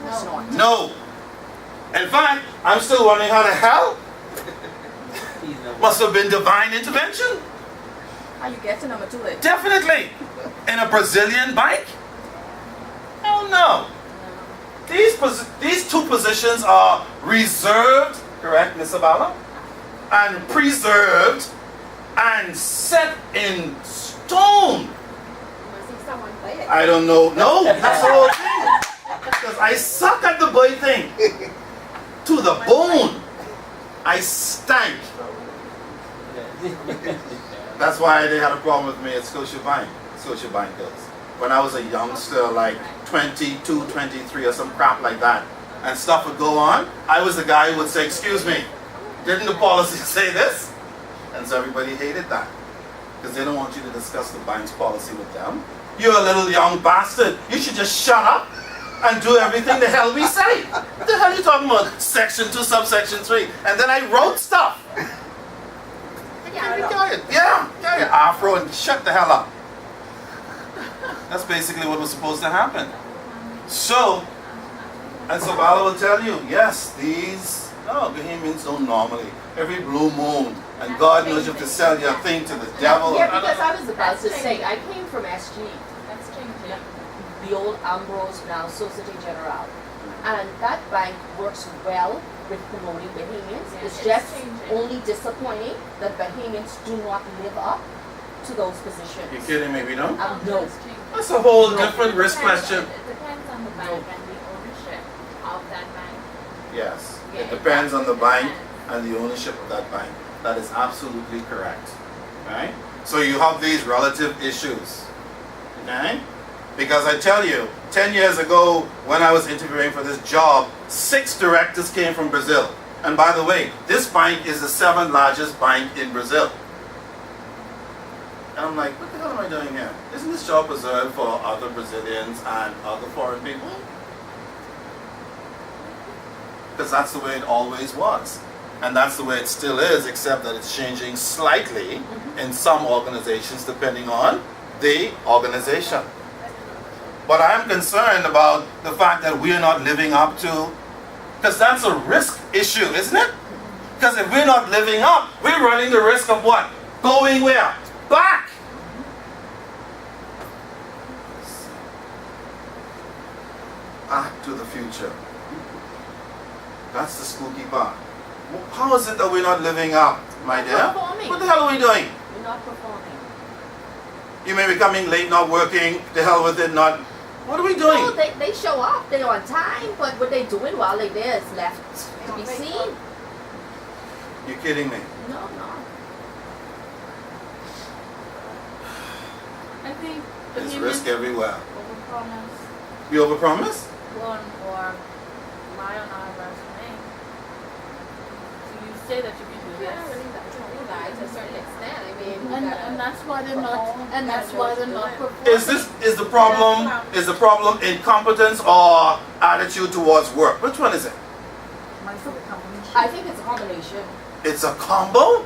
It's not. No. In fact, I'm still wondering how the hell must have been divine intervention. How you get to number 2 then? Definitely. In a Brazilian bike? Oh no. These two positions are reserved, correct, Miss Abala? And preserved and set in stone. You must see someone play it. I don't know. No, that's the whole thing. Because I suck at the boy thing. To the bone. I stank. That's why they had a problem with me at Scotiabank girls. When I was a youngster, like 22, 23 or some crap like that, and stuff would go on, I was the guy who would say, excuse me, didn't the policy say this? And so everybody hated that. Because they don't want you to discuss the bank's policy with them. You're a little young bastard. You should just shut up and do everything the hell we say. What the hell are you talking about? Section 2, subsection 3. And then I wrote stuff. Yeah, Afro and shut the hell up. That's basically what was supposed to happen. So, and Sabala will tell you, yes, Bahamians don't normally. Every blue moon, and God knows you have to sell your thing to the devil. Yeah, because I was about to say, I came from SG. That's changing. The old Ambrose, now Societe Generale. And that bank works well with promoting Bahamians. Yeah, It's it's just changing. only disappointing that Bahamians do not live up to those positions. You kidding me? We don't? No. That's a whole No. different risk question. It depends on the bank and the ownership of that bank. Yes, Yeah, it depends on the bank depends. and the ownership of that bank. That is absolutely correct. Right? So you have these relative issues. Okay? Because I tell you, 10 years ago when I was interviewing for this job, 6 directors came from Brazil. And by the way, this bank is the 7th largest bank in Brazil. And I'm like, what the hell am I doing here? Isn't this job reserved for other Brazilians and other foreign people? Because that's the way it always was. And that's the way it still is, except that it's changing slightly in some organizations depending on the organization. But I'm concerned about the fact that we are not living up to, because that's a risk issue, isn't it? Because if we're not living up, we're running the risk of what? Going where? Back! Back to the future. That's the spooky part. How is it that we're not living up, my dear? Performing. What the hell are we doing? We're not performing. You may be coming late, not working, the hell with it, not... What are we doing? No, they show up, they're on time, but what they doing while they're there is left to be seen. You're kidding me. No. I think There's Bahamians risk everywhere. overpromise You overpromise? one or lie on our resume. So you say that you can do Yeah, this. really, that's not really lie to a certain extent. I mean, And that's why they're not, and that's why they're not performing. Is the problem incompetence or attitude towards work? Which one is it? I think it's a combination. It's a combo?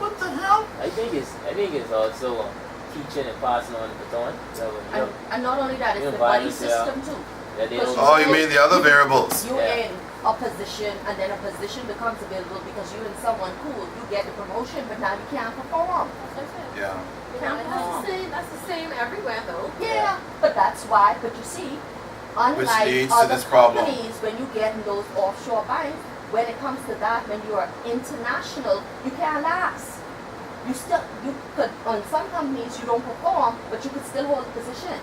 What the hell? I think it's also teaching and passing on the baton. So, And not only that, it's You the invite buddy us, yeah. system too. that they Because don't. Oh, you mean the other variables? You Yeah. in a position, and then a position becomes available because you and someone cool. You get the promotion, but now you can't perform. Yeah. That's the same everywhere though. Yeah, but that's why. But you see, Which unlike leads to other this problem. companies, when you get in those offshore banks, when it comes to that, when you are international, you can't last. You could, on some companies, you don't perform, but you could still hold the position.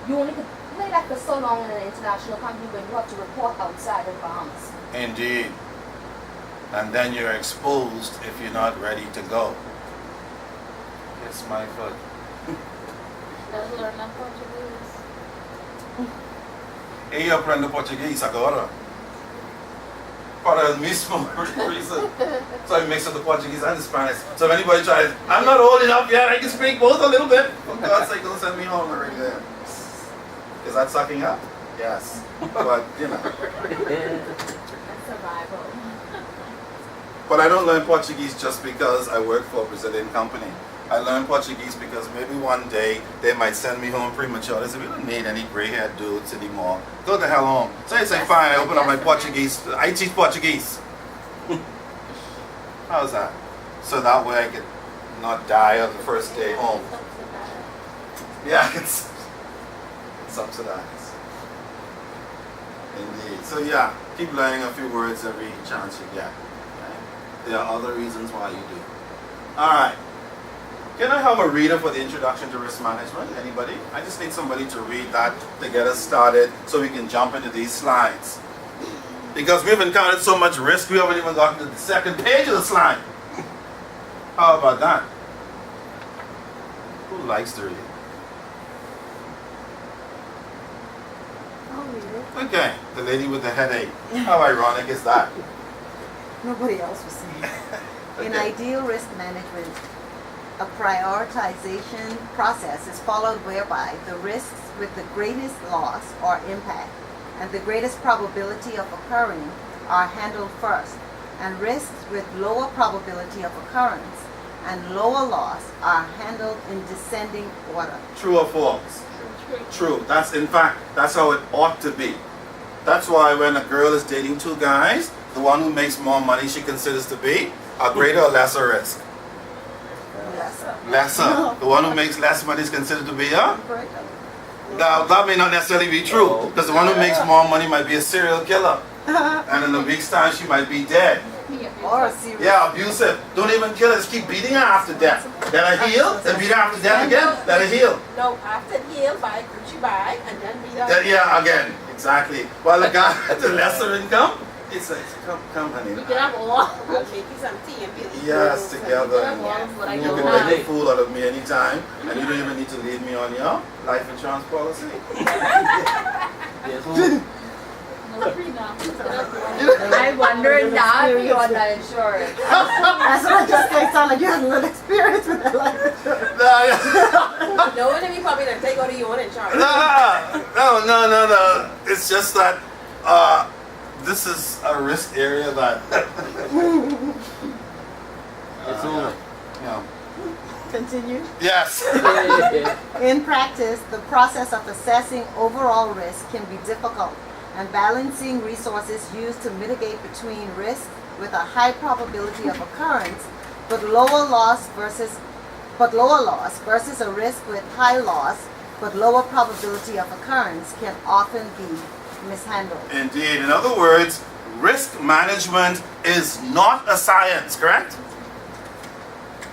You only could play that for so long in an international company when you have to report outside of Bahamas. Indeed. And then you're exposed if you're not ready to go. It's my foot. Gotta learn that Portuguese. Ella aprende portugués agora. Para el mismo reason. So I mix up the Portuguese and the Spanish. So if anybody tries, I'm not old enough yet, I can speak both a little bit. For God's sake, don't send me home already there. Is that sucking up? Yes. But, you know. That's survival. But I don't learn Portuguese just because I work for a Brazilian company. I learn Portuguese because maybe one day they might send me home premature. They say, we don't need any gray-haired dudes anymore. Go the hell home. So I say, fine, I open up my Portuguese. I teach Portuguese. How's that? So that way I could not die on the first day home. Yeah, it's subsidized. Indeed. So yeah, keep learning a few words every chance you get. Okay? There are other reasons why you do. Alright. Can I have a reader for the introduction to risk management? Anybody? I just need somebody to read that to get us started so we can jump into these slides. Because we've encountered so much risk, we haven't even gotten to the second page of the slide. How about that? Who likes to read? I'll read it. Okay, the lady with the headache. How ironic is that? Nobody else was saying. In Okay. ideal risk management, a prioritization process is followed whereby the risks with the greatest loss or impact and the greatest probability of occurring are handled first, and risks with lower probability of occurrence and lower loss are handled in descending order. True or false? True. That's, in fact, that's how it ought to be. That's why when a girl is dating two guys, the one who makes more money she considers to be a greater or lesser risk. Yes. Lesser. The one who makes less money is considered to be a That may not necessarily be true, because the one who makes more money might be a serial killer, and in a week's time she might be dead. Or a serious. Yeah, abusive. Don't even kill her, just keep beating her after death. Let her heal, then beat her after death again, let her heal. No, after heal, buy Gucci bag, and then be Then, yeah, again, exactly. While the guy with the lesser income, it's like, come honey. You can have all. I'll make you some tea and be Yes, together. Have all of what I You don't can have. make a fool out of me anytime, and you don't even need to lead me on your life insurance policy. Yes, who? No free now. I wonder now if you're on the insurance. That's what I just say. Sound like you have a little experience with that life insurance. No one of you probably done take out of your own insurance. No. It's just that this is a risk area that. Yes, who? Yeah. Continue. Yes. In practice, the process of assessing overall risk can be difficult, and balancing resources used to mitigate between risk with a high probability of occurrence, but lower loss versus a risk with high loss but lower probability of occurrence can often be mishandled. Indeed. In other words, risk management is not a science, correct?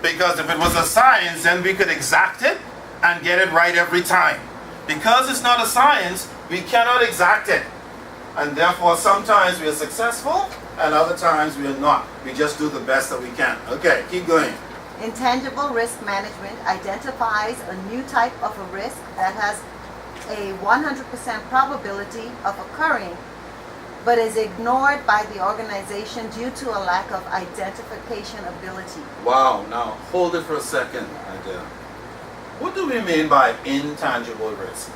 Because if it was a science, then we could exact it and get it right every time. Because it's not a science, we cannot exact it. And therefore, sometimes we are successful and other times we are not. We just do the best that we can. Okay, keep going. Intangible risk management identifies a new type of a risk that has a 100% probability of occurring, but is ignored by the organization due to a lack of identification ability. Wow, now hold it for a second, idea. What do we mean by intangible risk?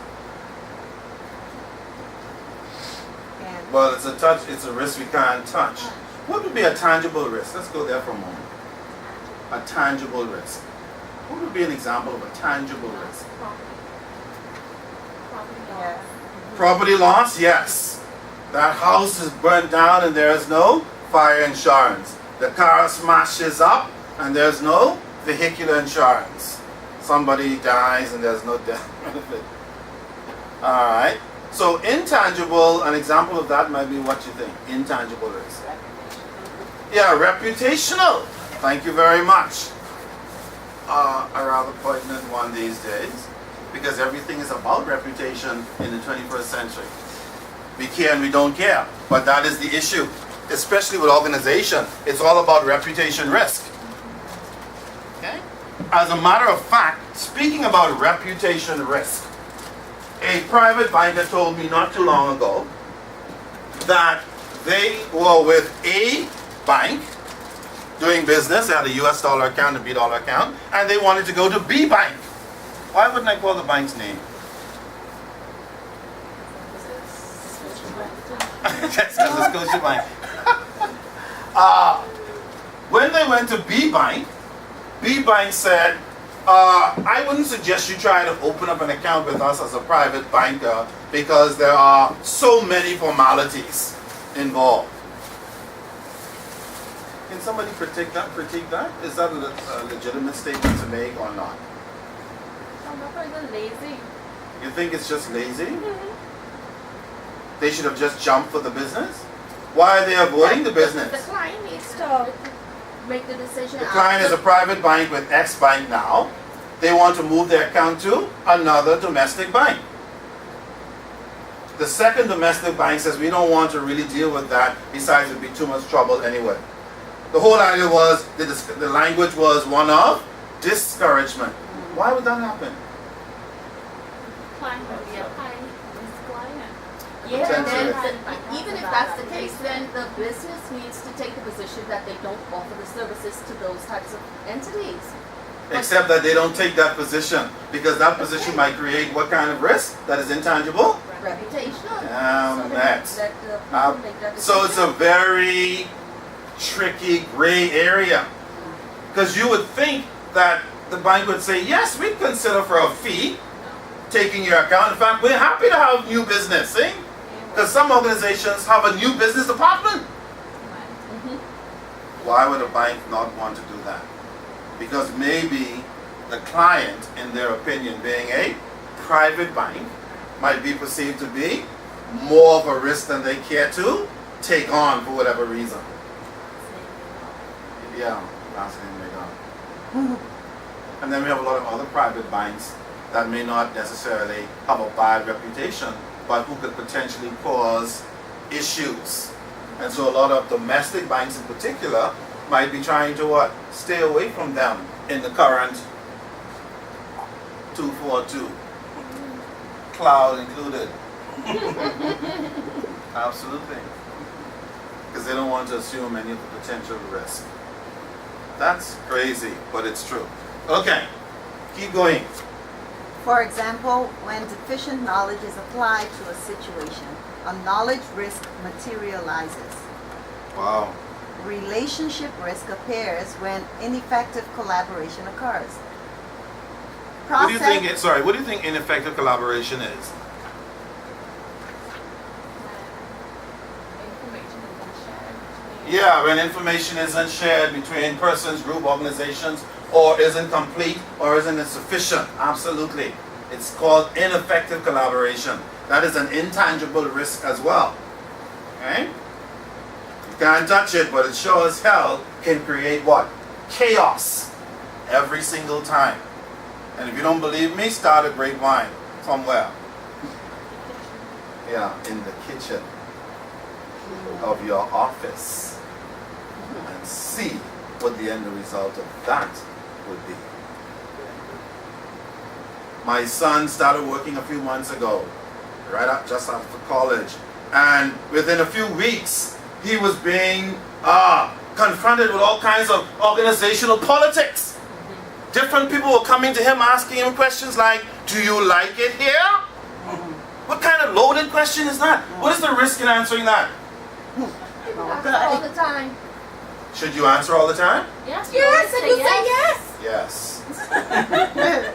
And Well, it's a risk we can't touch. What would be a tangible risk? Let's go there for a moment. A tangible risk. What would be an example of a tangible risk? yeah. Property loss, yes. That house is burnt down and there is no fire insurance. The car smashes up and there's no vehicular insurance. Somebody dies and there's no death benefit. Alright. So intangible, an example of that might be what you think. Intangible risk. Yeah, reputational. Thank you very much. A rather poignant one these days, because everything is about reputation in the 21st century. We care and we don't care, but that is the issue, especially with organization. It's all about reputation risk. Okay? As a matter of fact, speaking about reputation risk, a private banker told me not too long ago that they were with a bank doing business. They had a US dollar account, a B dollar account, and they wanted to go to B bank. Why wouldn't I call the bank's name? That's because it's Scotia Bank. When they went to B bank said, I wouldn't suggest you try to open up an account with us as a private banker because there are so many formalities involved. Can somebody critique that? Is that a legitimate statement to make or not? I'm not very lazy. You think it's just lazy? They should have just jumped for the business? Why are they avoiding the business? The client needs to make the decision. The client is a private bank with X bank now. They want to move their account to another domestic bank. The second domestic bank says we don't want to really deal with that, besides it would be too much trouble anyway. The whole idea was, the language was one of discouragement. Why would that happen? Client would be a high risk client. Yeah, and then Potentially. even if that's the case, then the business needs to take the position that they don't offer the services to those types of entities. Except that they don't take that position, because that position might create what kind of risk that is intangible? Reputation. Next. Let the people make that So it's a decision. very tricky gray area, because you would think that the bank would say, yes, we'd consider for a fee taking your account. In fact, we're happy to have new business, see? Because some organizations have a new business department. Why would a bank not want to do that? Because maybe the client, in their opinion, being a private bank, might be perceived to be more of a risk than they care to take on for whatever reason. Yeah, last name they got. And then we have a lot of other private banks that may not necessarily have a bad reputation, but who could potentially cause issues. And so a lot of domestic banks in particular might be trying to what? Stay away from them in the current 242. Cloud included. Absolutely. Because they don't want to assume any of the potential risk. That's crazy, but it's true. Okay, keep going. For example, when deficient knowledge is applied to a situation, a knowledge risk materializes. Wow. Relationship risk appears when ineffective collaboration occurs. What do you think ineffective collaboration is? Information isn't shared. Yeah, when information isn't shared between persons, group, organizations, or isn't complete or isn't sufficient. Absolutely. It's called ineffective collaboration. That is an intangible risk as well. Okay? You can't touch it, but it sure as hell can create what? Chaos every single time. And if you don't believe me, start a grapevine somewhere. Yeah, in the kitchen of your office and see what the end result of that would be. My son started working a few months ago, right up just after college, and within a few weeks he was being confronted with all kinds of organizational politics. Different people were coming to him asking him questions like, do you like it here? What kind of loaded question is that? What is the risk in answering that? All the time. Should you answer all the time? Yes. Yes, and you say yes. yes. Yes.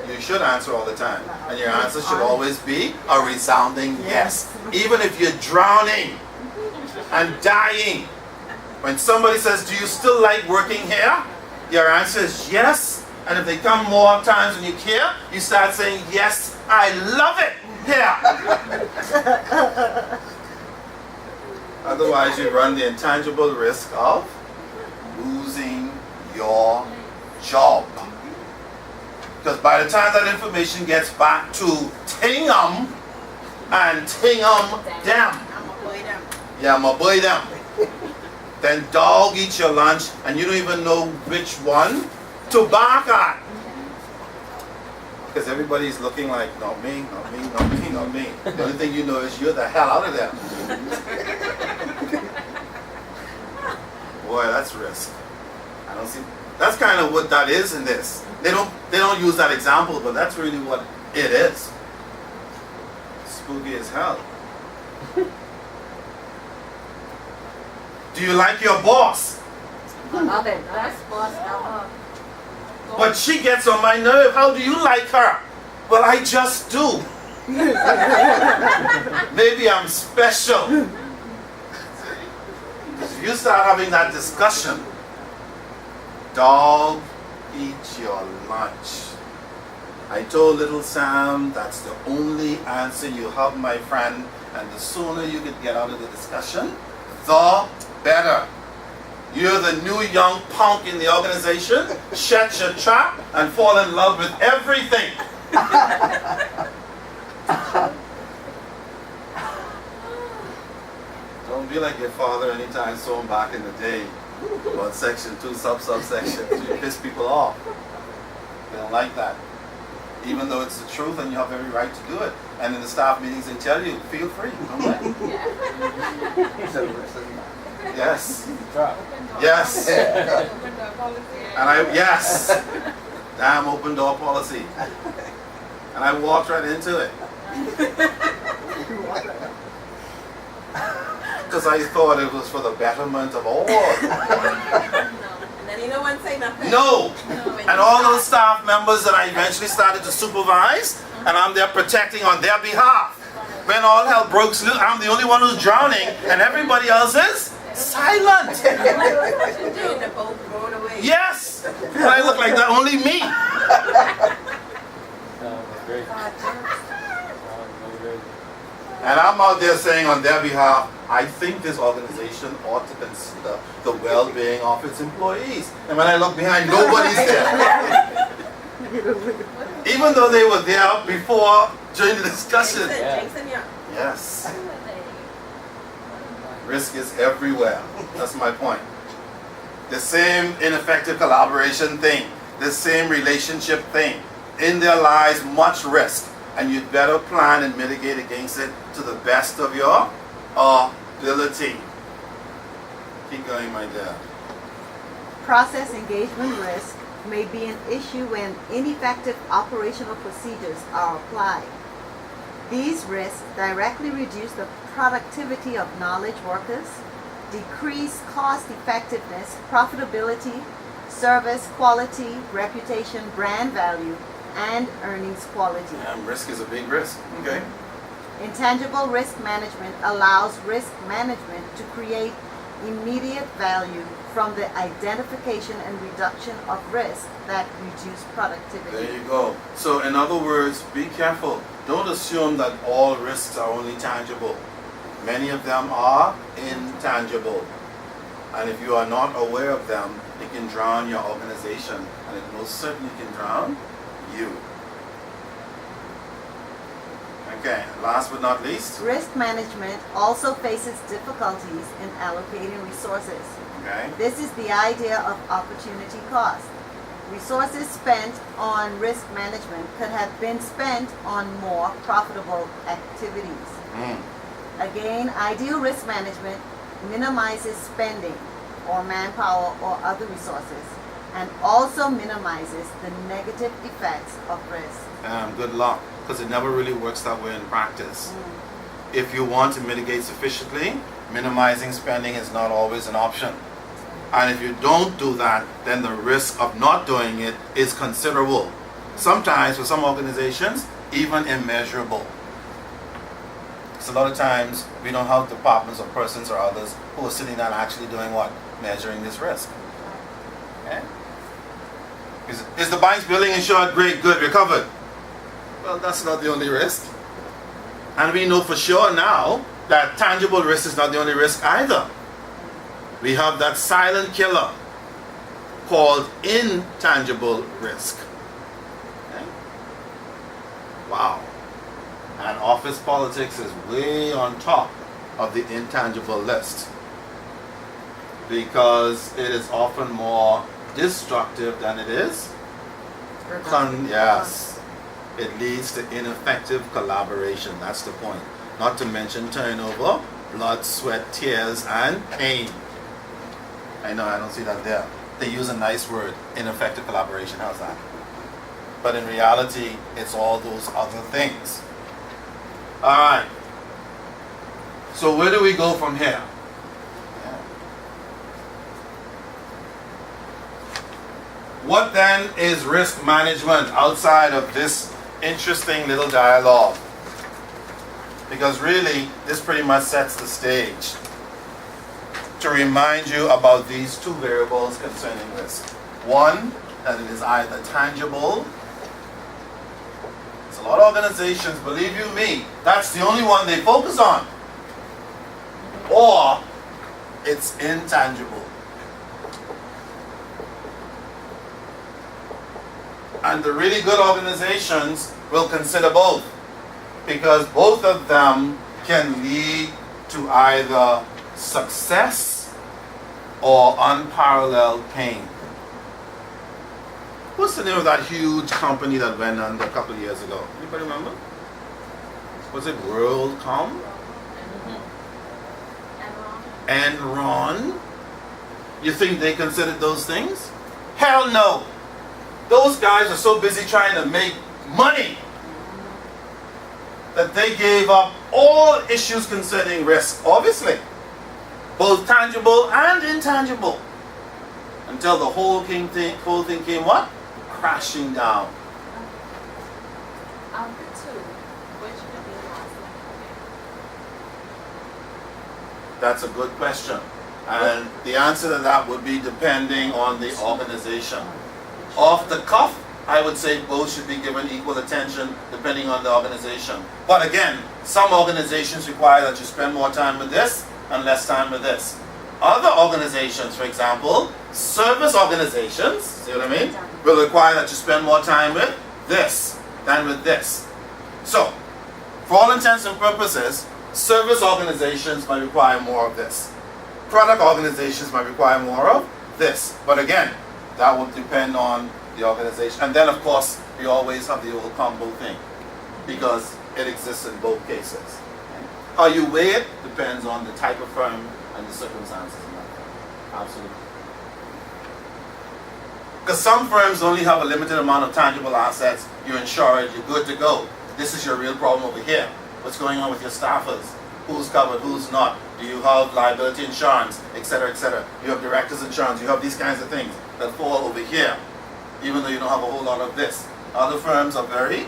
You should answer all the time. And your answer should always be a resounding yes. Even if you're drowning and dying. When somebody says, do you still like working here? Your answer is yes. And if they come more times than you care, you start saying, yes, I love it here. Otherwise, you run the intangible risk of losing your job. Because by the time that information gets back to Tingham and Tingham them, yeah, my boy them, then dog eat your lunch and you don't even know which one to bark at. Because everybody's looking like, not me, not me, not me, not me. The only thing you know is you're the hell out of there. Boy, that's risk. I don't see. That's kind of what that is in this. They don't use that example, but that's really what it is. Spooky as hell. Do you like your boss? Love it. Best boss ever. But she gets on my nerve. How do you like her? Well, I just do. Maybe I'm special. If you start having that discussion, dog, eat your lunch. I told little Sam that's the only answer you have, my friend, and the sooner you can get out of the discussion, the better. You're the new young punk in the organization. Shut your trap and fall in love with everything. Don't be like your father anytime soon back in the day. About section 2, subsection. You piss people off. They don't like that. Even though it's the truth and you have every right to do it. And in the staff meetings they tell you, feel free. Don't let. Yes. Yes. And yes. Damn open door policy. And I walked right into it. Because I thought it was for the betterment of all. And then you know one say nothing. No. And all those staff members that I eventually started to supervise, and I'm there protecting on their behalf. When all hell broke loose, I'm the only one who's drowning, and everybody else is silent. In the boat rowed away. Yes. And I look like that, only me. Great. Great. And I'm out there saying on their behalf, I think this organization ought to consider the well-being of its employees. And when I look behind, nobody's there. Even though they were there before, during the discussion. Jason, yeah. Yes. Risk is everywhere. That's my point. The same ineffective collaboration thing, the same relationship thing. In there lies much risk, and you'd better plan and mitigate against it to the best of your ability. Keep going, my dear. Process engagement risk may be an issue when ineffective operational procedures are applied. These risks directly reduce the productivity of knowledge workers, decrease cost effectiveness, profitability, service quality, reputation, brand value, and earnings quality. Risk is a big risk. Okay. Intangible risk management allows risk management to create immediate value from the identification and reduction of risk that reduce productivity. There you go. So in other words, be careful. Don't assume that all risks are only tangible. Many of them are intangible. And if you are not aware of them, it can drown your organization, and it most certainly can drown you. Okay, last but not least. Risk management also faces difficulties in allocating resources. Okay. This is the idea of opportunity cost. Resources spent on risk management could have been spent on more profitable activities. Again, ideal risk management minimizes spending or manpower or other resources, and also minimizes the negative effects of risk. Good luck, because it never really works that way in practice. If you want to mitigate sufficiently, minimizing spending is not always an option. And if you don't do that, then the risk of not doing it is considerable. Sometimes, for some organizations, even immeasurable. So a lot of times, we don't have departments or persons or others who are sitting down actually doing what? Measuring this risk. Okay? Is the bank's building insured? Great, good, we're covered. Well, that's not the only risk. And we know for sure now that tangible risk is not the only risk either. We have that silent killer called intangible risk. Okay? Wow. And office politics is way on top of the intangible list, because it is often more destructive than it is. Yes. It leads to ineffective collaboration. That's the point. Not to mention turnover, blood, sweat, tears, and pain. I know, I don't see that there. They use a nice word, ineffective collaboration. How's that? But in reality, it's all those other things. All right. So where do we go from here? What then is risk management outside of this interesting little dialogue? Because really, this pretty much sets the stage to remind you about these two variables concerning risk. One, that it is either tangible. It's a lot of organizations, believe you me, that's the only one they focus on. Or it's intangible. And the really good organizations will consider both, because both of them can lead to either success or unparalleled pain. What's the name of that huge company that went under a couple of years ago? Anybody remember? Was it WorldCom? Enron? You think they considered those things? Hell no! Those guys are so busy trying to make money that they gave up all issues concerning risk, obviously, both tangible and intangible, until the whole thing came what? Crashing down. That's a good question. And the answer to that would be depending on the organization. Off the cuff, I would say both should be given equal attention depending on the organization. But again, some organizations require that you spend more time with this and less time with this. Other organizations, for example, service organizations, see what I mean, will require that you spend more time with this than with this. So, for all intents and purposes, service organizations might require more of this. Product organizations might require more of this. But again, that will depend on the organization. And then, of course, we always have the old combo thing, because it exists in both cases. How you weigh it depends on the type of firm and the circumstances in that firm. Absolutely. Because some firms only have a limited amount of tangible assets. You insure it, you're good to go. This is your real problem over here. What's going on with your staffers? Who's covered, who's not? Do you have liability insurance, etc., etc.? You have director's insurance, you have these kinds of things that fall over here, even though you don't have a whole lot of this. Other firms are very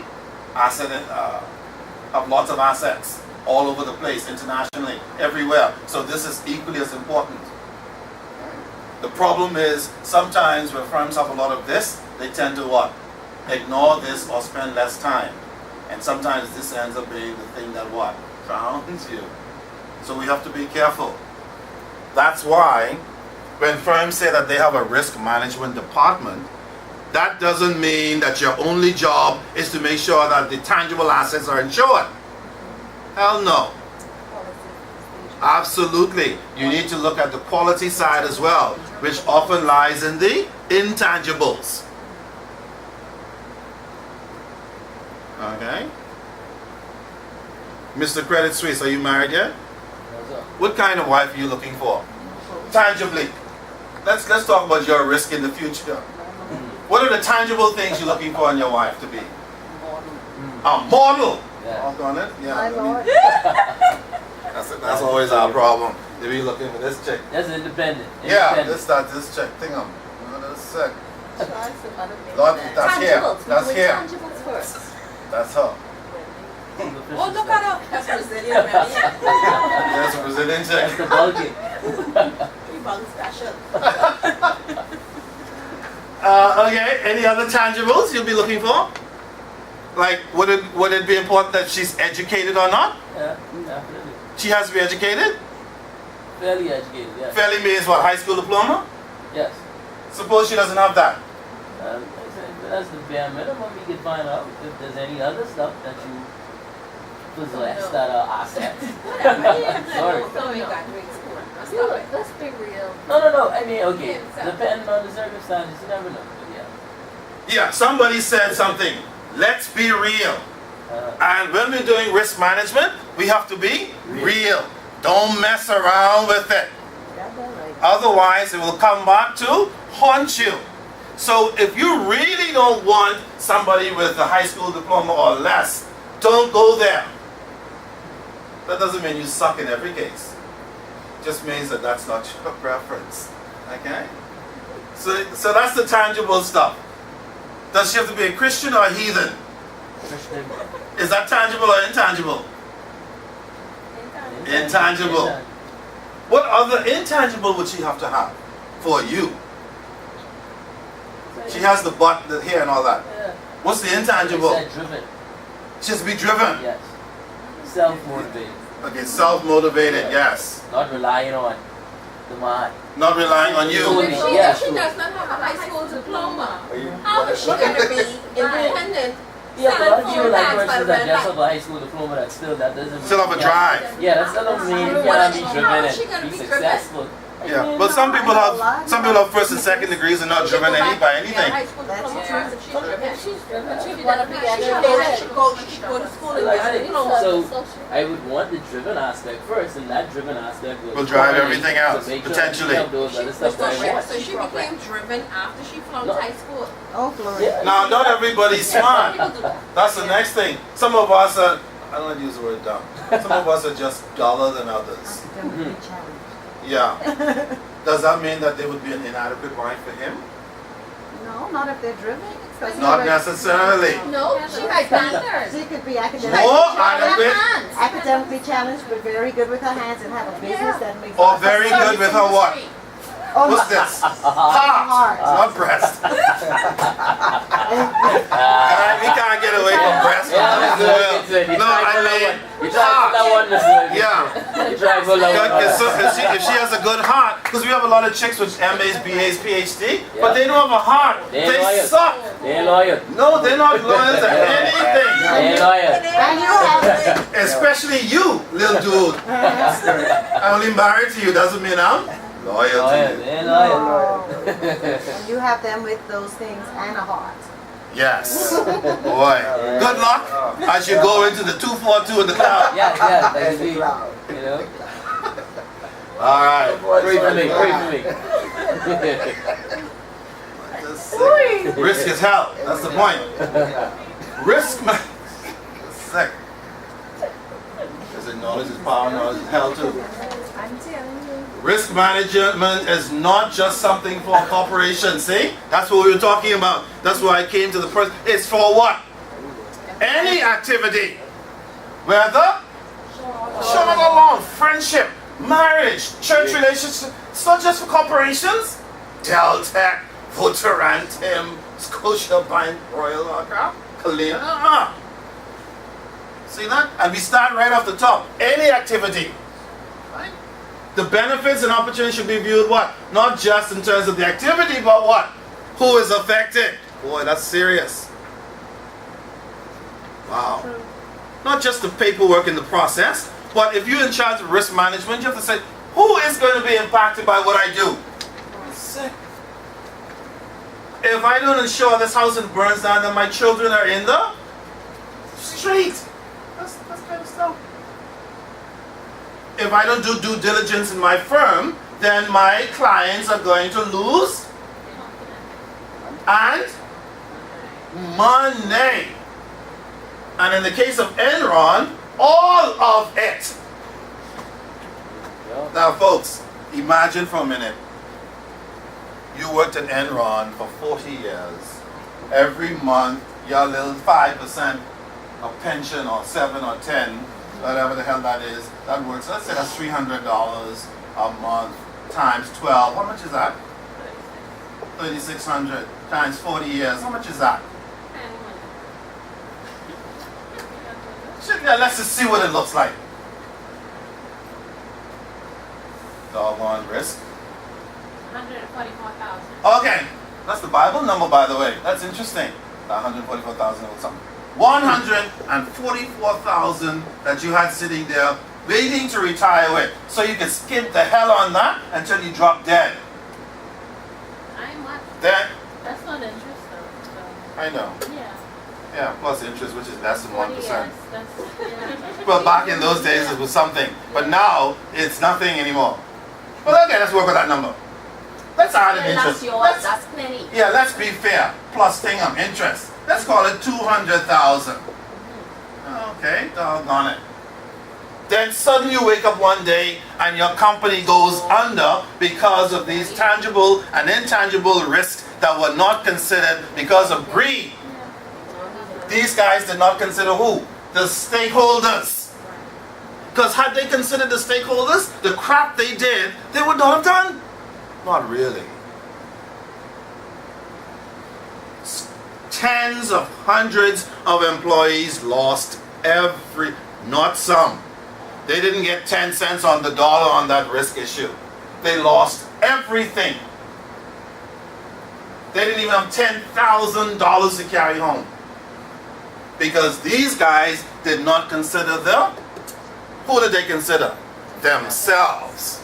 asset, have lots of assets all over the place, internationally, everywhere. So this is equally as important. The problem is sometimes when firms have a lot of this, they tend to what? Ignore this or spend less time. And sometimes this ends up being the thing that what? Drowns you. So we have to be careful. That's why when firms say that they have a risk management department, that doesn't mean that your only job is to make sure that the tangible assets are insured. Hell no. Absolutely. You need to look at the quality side as well, which often lies in the intangibles. Okay. Mr. Credit Suisse, are you married yet? What kind of wife are you looking for? Tangibly. Let's talk about your risk in the future. What are the tangible things you're looking for in your wife to be? A model. Hold on it. My Lord. That's always our problem. They be looking for this chick. That's independent. Yeah, this chick thing. That's sick. That's here. That's here. Tangibles first. That's her. Oh, look at her. That's Brazilian, man. That's a Brazilian chick. That's the bulking. We bang special. Okay, any other tangibles you'll be looking for? Like, would it be important that she's educated or not? Yeah, definitely. She has to be educated? Fairly educated, yeah. Fairly means what, high school diploma? Yes. Suppose she doesn't have that. That's the bare minimum. You can find out if there's any other stuff that you possess that are assets. Sorry. So we got great school. Let's Feel stop it. it. Let's be real. No. I mean, okay. Yeah, Depending on the circumstances, you never know. But yeah. Yeah, somebody said something. Let's be real. And when we're doing risk management, we have to be real. Don't mess around with it. Otherwise, it will come back to haunt you. So if you really don't want somebody with a high school diploma or less, don't go there. That doesn't mean you suck in every case. It just means that that's not your preference. Okay? So that's the tangible stuff. Does she have to be a Christian or a heathen? Christian. Is that tangible or intangible? Intangible. What other intangible would she have to have for you? She has the butt, the hair and all that. Yeah. What's the intangible? Like driven. She has to be driven. Yes. Self-motivated. Okay, self-motivated, yes. Not relying on the mind. Not relying on you. If she does not have a high school diploma, how is she going to be independent? Yeah, but Selling you like phone persons bags that by just the have a high school diploma that still that doesn't Still have a drive. Yeah, that still doesn't mean you cannot be driven How is she and gonna be be driven? successful. Yeah, but some people have first and second degrees and not driven by anything. High school diploma That's if she's driven. If she's driven, She she's gonna be should educated. go to school and Like get a I diploma. So I would want the driven aspect first, and that driven aspect Will drive everything else, to make sure potentially. you have those other stuff that I want. So she became driven after she flunked No. high school. Oh, glory. Yeah. Now, not everybody's smart. People do that. That's the next thing. Some of us are, I don't want to use the word dumb. Some of us are just duller than others. Academically challenged. Yeah. Does that mean that they would be an inadequate wife for him? No, not if they're driven. Because Not necessarily. No, she has standards. She could be More adequate academically challenged, but very good with her hands and have a business that makes or very good with her what? Oh, What's this? heart. Not breast. We can't get away from breast as well. No, I mean, You try to pull that one, Mr. yeah. You try to pull that one. If she has a good heart, because we have a lot of chicks with MAs, BAs, PhD, but they don't have a heart. They ain't They lawyers. suck. They ain't loyal. No, they're not lawyers or anything. They ain't loyal. And you have, Especially you, little dude. I'm only married to you doesn't mean I'm loyal Loyal. to They you. ain't loyal. and you have them with those things and a heart. Yes. Boy. Good luck as you go into the 242 in the cloud. Yeah, that's me. You know? All right. Pray for me, pray for me. Risk is hell. That's the point. Risk man. Sick. Is it knowledge is power, knowledge is hell too. I'm telling you. Risk management is not just something for corporations. See? That's what we were talking about. That's why I came to the first. It's for what? Any activity. Whether short or long, friendship, marriage, church relationships. It's not just for corporations. Deltec, Votorantim, Scotiabank, Royal Oak, Kalina. See that? And we start right off the top. Any activity. Right? The benefits and opportunities should be viewed what? Not just in terms of the activity, but what? Who is affected? Boy, that's serious. Wow. Not just the paperwork in the process, but if you're in charge of risk management, you have to say, who is going to be impacted by what I do? Sick. If I don't ensure this house burns down and my children are in the street, that's kind of stuff. If I don't do due diligence in my firm, then my clients are going to lose and money. And in the case of Enron, all of it. Now folks, imagine for a minute. You worked at Enron for 40 years. Every month, your little 5% of pension or 7 or 10, whatever the hell that is, that works. Let's say that's $300 a month times 12. How much is that? 3,600 times 40 years. How much is that? Yeah, let's just see what it looks like. Doggone risk. 144,000. Okay, that's the Bible number, by the way. That's interesting. 144,000 or something. 144,000 that you had sitting there waiting to retire with. So you can skip the hell on that until you drop dead. I'm what? Then, That's not interest though. So, I know. yeah. Yeah, plus interest, which is less than 40 1%. years, that's, yeah. Well, back in those days it was something. But now, it's nothing anymore. Well, okay, let's work with that number. Let's add an And that's interest. yours, Let's- that's plenty. Yeah, let's be fair. Plus thing of interest. Let's call it 200,000. Okay, doggone it. Then suddenly you wake up one day and your company goes under because of these tangible and intangible risks that were not considered because of greed. These guys did not consider who? The stakeholders. Because had they considered the stakeholders, the crap they did, they would not have done. Not really. Tens of hundreds of employees lost not some. They didn't get 10 cents on the dollar on that risk issue. They lost everything. They didn't even have $10,000 to carry home. Because these guys did not consider them. Who did they consider? Themselves.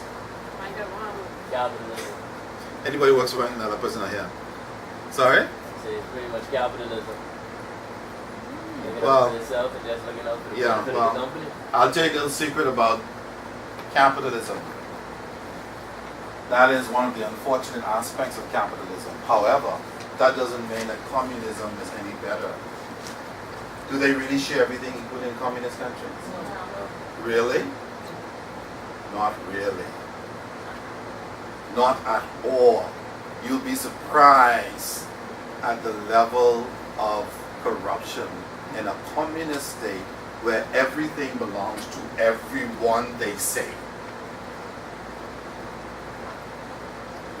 Capitalism. Anybody who works for another person out here? Sorry? It's pretty much capitalism. Looking Well, out for yourself and just looking out for the yeah, benefit well, of the company. I'll tell you a little secret about capitalism. That is one of the unfortunate aspects of capitalism. However, that doesn't mean that communism is any better. Do they really share everything equally in communist countries? Really? Not really. Not at all. You'll be surprised at the level of corruption in a communist state where everything belongs to everyone, they say.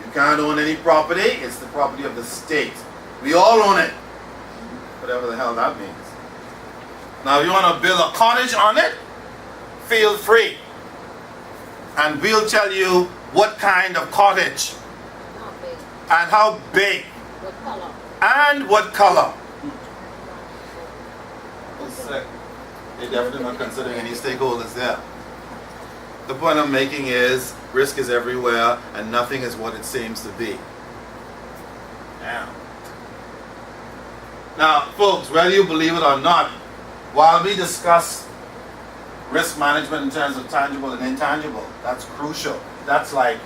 You can't own any property, it's the property of the state. We all own it. Whatever the hell that means. Now, if you want to build a cottage on it, feel free. And we'll tell you what kind of cottage Not big. and how big What color? and what color. They're definitely not considering any stakeholders there. The point I'm making is risk is everywhere and nothing is what it seems to be. Now, folks, whether you believe it or not, while we discuss risk management in terms of tangible and intangible, that's crucial. That's like,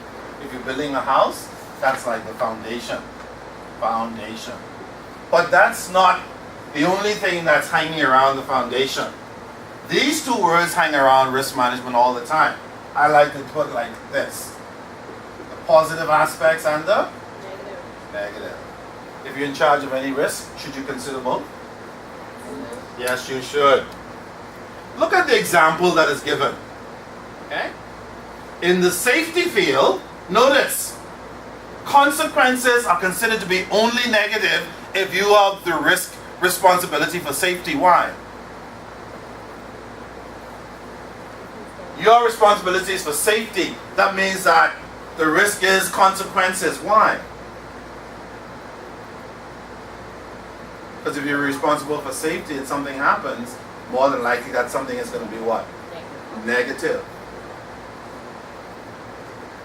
if you're building a house, that's like the foundation. But that's not the only thing that's hanging around the foundation. These two words hang around risk management all the time. I like to put it like this: the positive aspects and the negative. If you're in charge of any risk, should you consider both? Yes, you should. Look at the example that is given. Okay? In the safety field, notice, consequences are considered to be only negative if you have the responsibility for safety. Why? Your responsibility is for safety. That means that the risk is consequences. Why? Because if you're responsible for safety and something happens, more than likely that something is going to be what? Negative.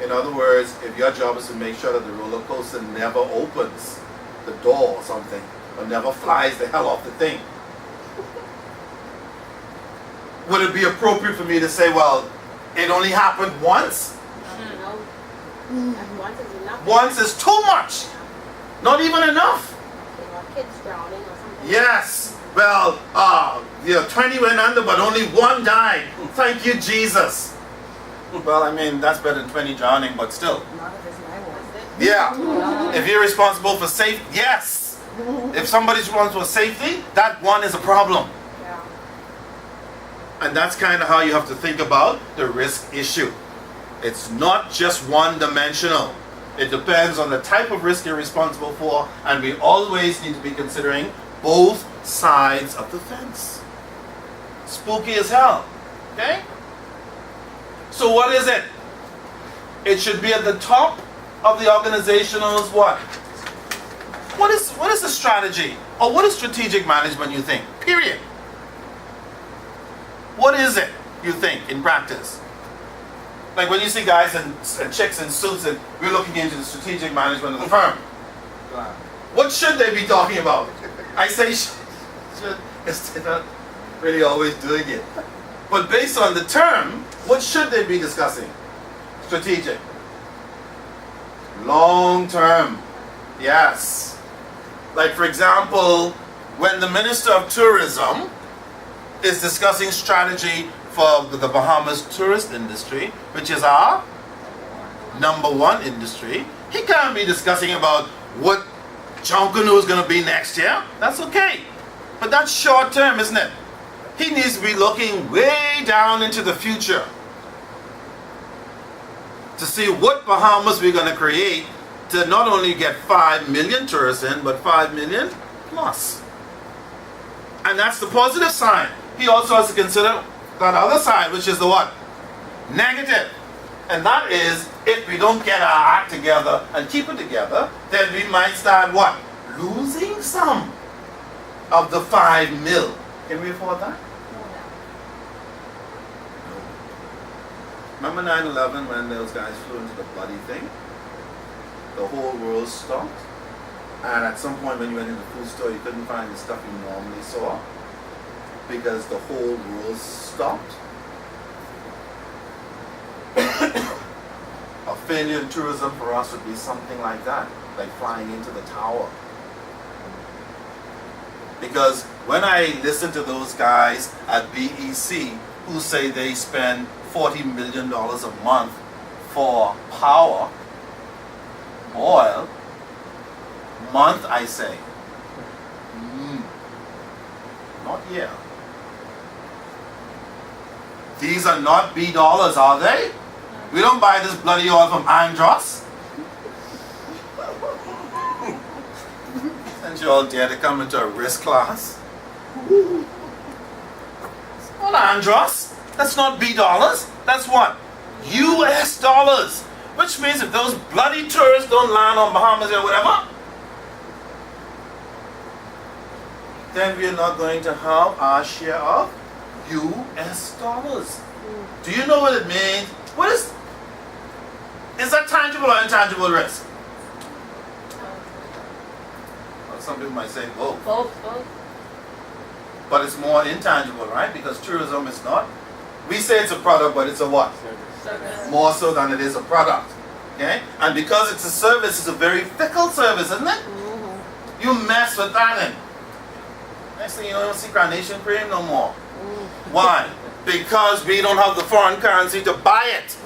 In other words, if your job is to make sure that the roller coaster never opens the door or something, or never flies the hell off the thing, would it be appropriate for me to say, well, it only happened once? No. And once is enough. Once is too much. Not even enough. Kids drowning or something. Yes. Well, 20 went under, but only one died. Thank you, Jesus. Well, I mean, that's better than 20 drowning, but still. None of it's my one. Yeah. If you're responsible for safety, yes. If somebody's responsible for safety, that one is a problem. Yeah. And that's kind of how you have to think about the risk issue. It's not just one-dimensional. It depends on the type of risk you're responsible for, and we always need to be considering both sides of the fence. Spooky as hell. Okay? So what is it? It should be at the top of the organizational's what? What is the strategy? Or what is strategic management, you think? Period. What is it, you think, in practice? Like when you see guys and chicks in suits and we're looking into the strategic management of the firm. What should they be talking about? I say should, because they're not really always doing it. But based on the term, what should they be discussing? Strategic. Long term. Yes. Like for example, when the Minister of Tourism is discussing strategy for the Bahamas tourist industry, which is our #1 industry, he can't be discussing about what Junkanoo is going to be next year. That's okay. But that's short term, isn't it? He needs to be looking way down into the future to see what Bahamas we're going to create to not only get 5 million tourists in, but 5 million plus. And that's the positive side. He also has to consider that other side, which is the what? Negative. And that is, if we don't get our act together and keep it together, then we might start what? Losing some of the 5 mil. Can we afford that? No. Remember 9/11 when those guys flew into the bloody thing? The whole world stopped. And at some point when you went in the food store, you couldn't find the stuff you normally saw because the whole world stopped. A failure in tourism for us would be something like that, like flying into the tower. Because when I listen to those guys at BEC who say they spend $40 million a month for power, oil, month I say, not year. These are not B dollars, are they? We don't buy this bloody oil from Andros. And you all dare to come into a risk class? Well, Andros, that's not B dollars. That's what? US dollars. Which means if those bloody tourists don't land on Bahamas or whatever, then we're not going to have our share of US dollars. Do you know what it means? What is that tangible or intangible risk? Well, some people might say both. Both. But it's more intangible, right? Because tourism is not. We say it's a product, but it's a what? More so than it is a product. Okay? And because it's a service, it's a very fickle service, isn't it? You mess with that and next thing you know, you don't see Carnation cream no more. Why? Because we don't have the foreign currency to buy it.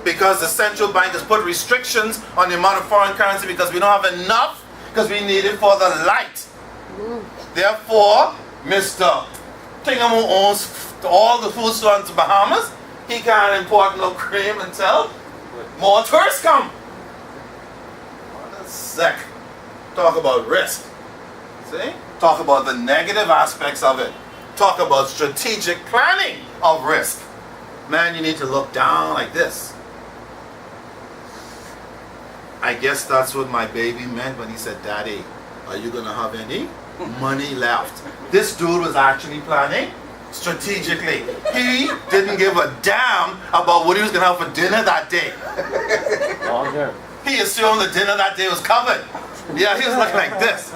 Because the central bank has put restrictions on the amount of foreign currency because we don't have enough because we need it for the light. Therefore, Mr. Tingham, who owns all the food stores in Bahamas, he can't import no cream until more tourists come. What a sec. Talk about risk. See? Talk about the negative aspects of it. Talk about strategic planning of risk. Man, you need to look down like this. I guess that's what my baby meant when he said, Daddy, are you going to have any money left? This dude was actually planning strategically. He didn't give a damn about what he was going to have for dinner that day. He assumed the dinner that day was covered. Yeah, he was looking like this.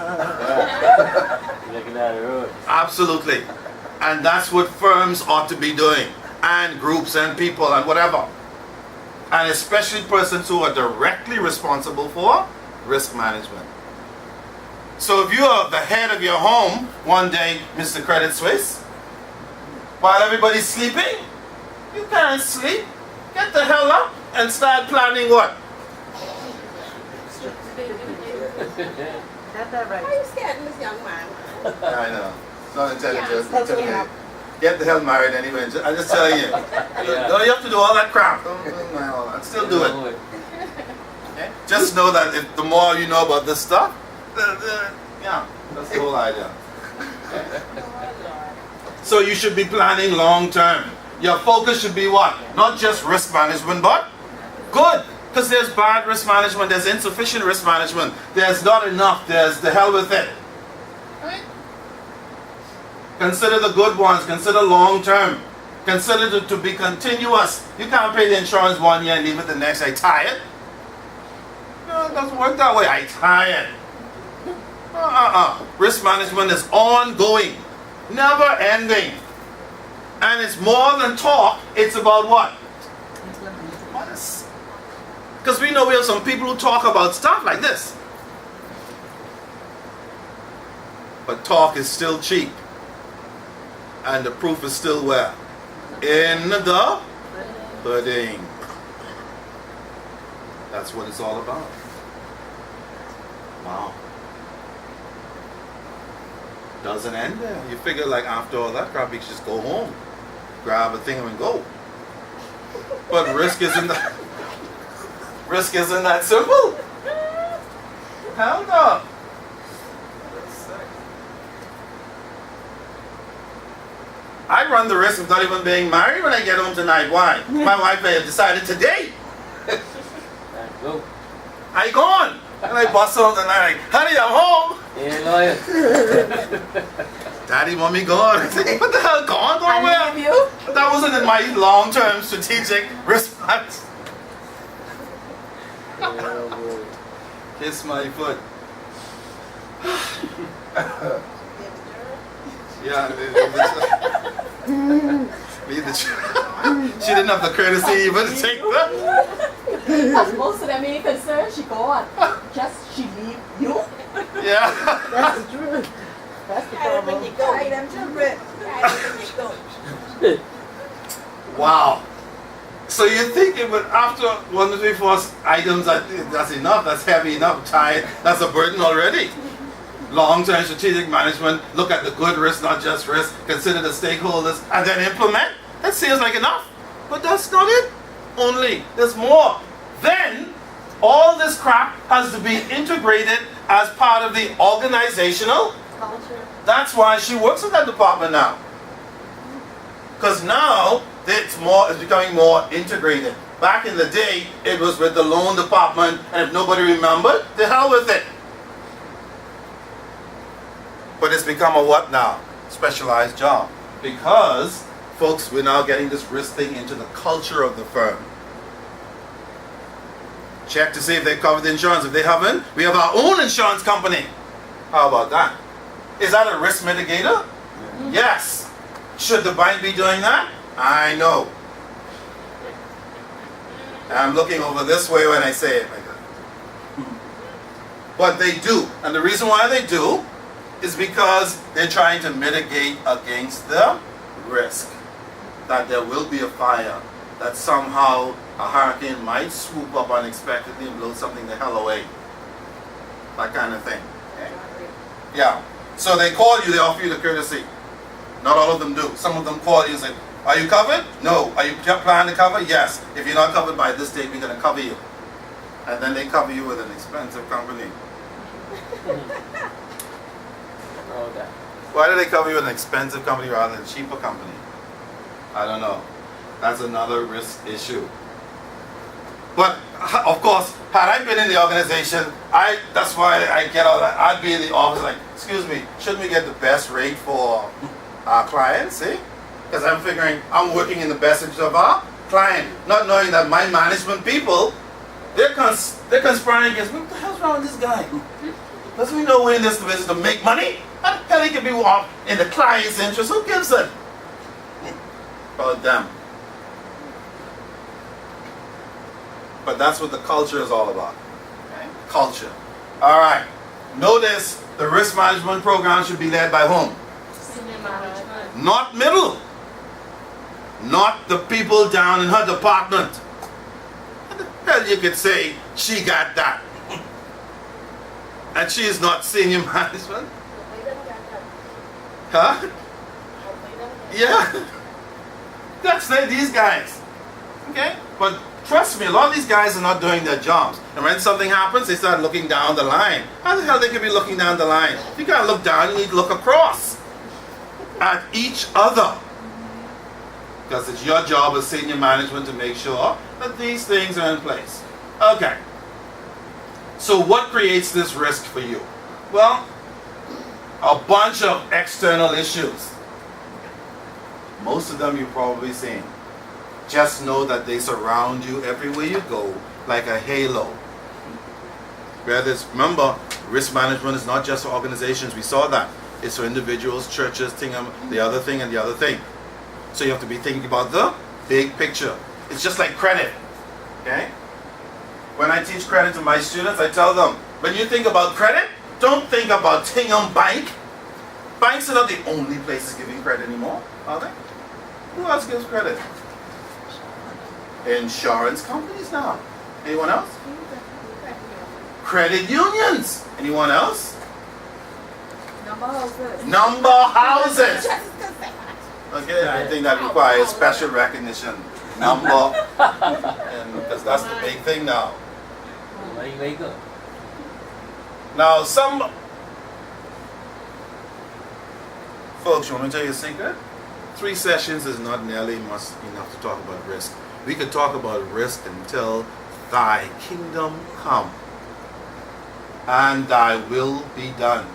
Looking at the road. Absolutely. And that's what firms ought to be doing. And groups and people and whatever. And especially persons who are directly responsible for risk management. So if you are the head of your home one day, Mr. Credit Suisse, while everybody's sleeping, you can't sleep. Get the hell up and start planning what? Got that Why are right. you scared of this young man? I know. It's not intelligent. Yeah, I'm telling you. Get the hell married anyway. I'm just telling you. Don't you have to do all that crap. Don't all that. Still do it. Okay? Just know that if the more you know about this stuff, yeah, that's the whole idea. So you should be planning long term. Your focus should be what? Not just risk management, but good. Because there's bad risk management, there's insufficient risk management, there's not enough, there's the hell with it. Right? Consider the good ones, consider long term. Consider it to be continuous. You can't pay the insurance 1 year and leave it the next. I tired. No, it doesn't work that way. I tired. Risk management is ongoing, never ending. And it's more than talk, it's about what? Because we know we have some people who talk about stuff like this. But talk is still cheap. And the proof is still where? In the pudding. That's what it's all about. Wow. Doesn't end there. You figure like after all that crap, you can just go home, grab a thing and go. But risk isn't that simple. Hell no. I run the risk of not even being married when I get home tonight. Why? My wife may have decided today. I gone. And I bust out and I'm like, honey, I'm home. Yeah, lawyer. Daddy, mommy, gone. I say, what the hell, gone? Going where? You? That wasn't in my long-term strategic response. Kiss my foot. Yeah, leave the she didn't have the courtesy even to take that. Because most of them ain't concerned, she go on. Just she leave you. Yeah. That's the truth. That's the Carry them problem. when you go. Carry them children. Carry them when you go. Wow. So you think it would, after 1, 2, 3, 4 items, that's enough, that's heavy enough, tired, that's a burden already. Long-term strategic management, look at the good risk, not just risk, consider the stakeholders, and then implement. That seems like enough. But that's not it. Only. There's more. Then, All this crap has to be integrated as part of the organizational. Culture. That's why she works in that department now. Because now it's becoming more integrated. Back in the day, it was with the loan department, and if nobody remembered, the hell with it. But it's become a what now? Specialized job. Because, folks, we're now getting this risk thing into the culture of the firm. Check to see if they covered the insurance. If they haven't, we have our own insurance company. How about that? Is that a risk mitigator? Yes. Should the bank be doing that? I know. I'm looking over this way when I say it like that. But they do. And the reason why they do is because they're trying to mitigate against the risk that there will be a fire, that somehow a hurricane might swoop up unexpectedly and blow something the hell away. That kind of thing. Yeah. So they call you, they offer you the courtesy. Not all of them do. Some of them call you and say, are you covered? No. Are you planning to cover? Yes. If you're not covered by this date, we're going to cover you. And then they cover you with an expensive company. Okay. Why do they cover you with an expensive company rather than a cheaper company? I don't know. That's another risk issue. But of course, had I been in the organization, that's why I get all that. I'd be in the office like, excuse me, shouldn't we get the best rate for our clients, see? Because I'm figuring I'm working in the best interest of our client, not knowing that my management people, they're conspiring against me. What the hell's wrong with this guy? Doesn't he know we're in this business to make money? How the hell he can be in the client's interest? Who gives it? About them. But that's what the culture is all about. Okay? Culture. All right. Notice the risk management program should be led by whom? Senior management. Not middle. Not the people down in her department. What the hell you could say she got that? And she is not senior management? Huh? Yeah. That's like these guys. Okay? But trust me, a lot of these guys are not doing their jobs. And when something happens, they start looking down the line. How the hell they can be looking down the line? If you can't look down, you need to look across at each other. Because it's your job as senior management to make sure that these things are in place. Okay. So what creates this risk for you? Well, a bunch of external issues. Most of them you've probably seen. Just know that they surround you everywhere you go like a halo. Remember, risk management is not just for organizations. We saw that. It's for individuals, churches, the other thing and the other thing. So you have to be thinking about the big picture. It's just like credit. Okay? When I teach credit to my students, I tell them, when you think about credit, don't think about Tingham Bank. Banks are not the only places giving credit anymore, are they? Who else gives credit? Insurance companies now. Anyone else? Credit unions. Anyone else? Number houses. Okay, anything that requires special recognition. Number. Because that's the big thing now. Where you go? Now, some folks, you want me to tell you a secret? 3 sessions is not nearly enough to talk about risk. We could talk about risk until thy kingdom come and thy will be done.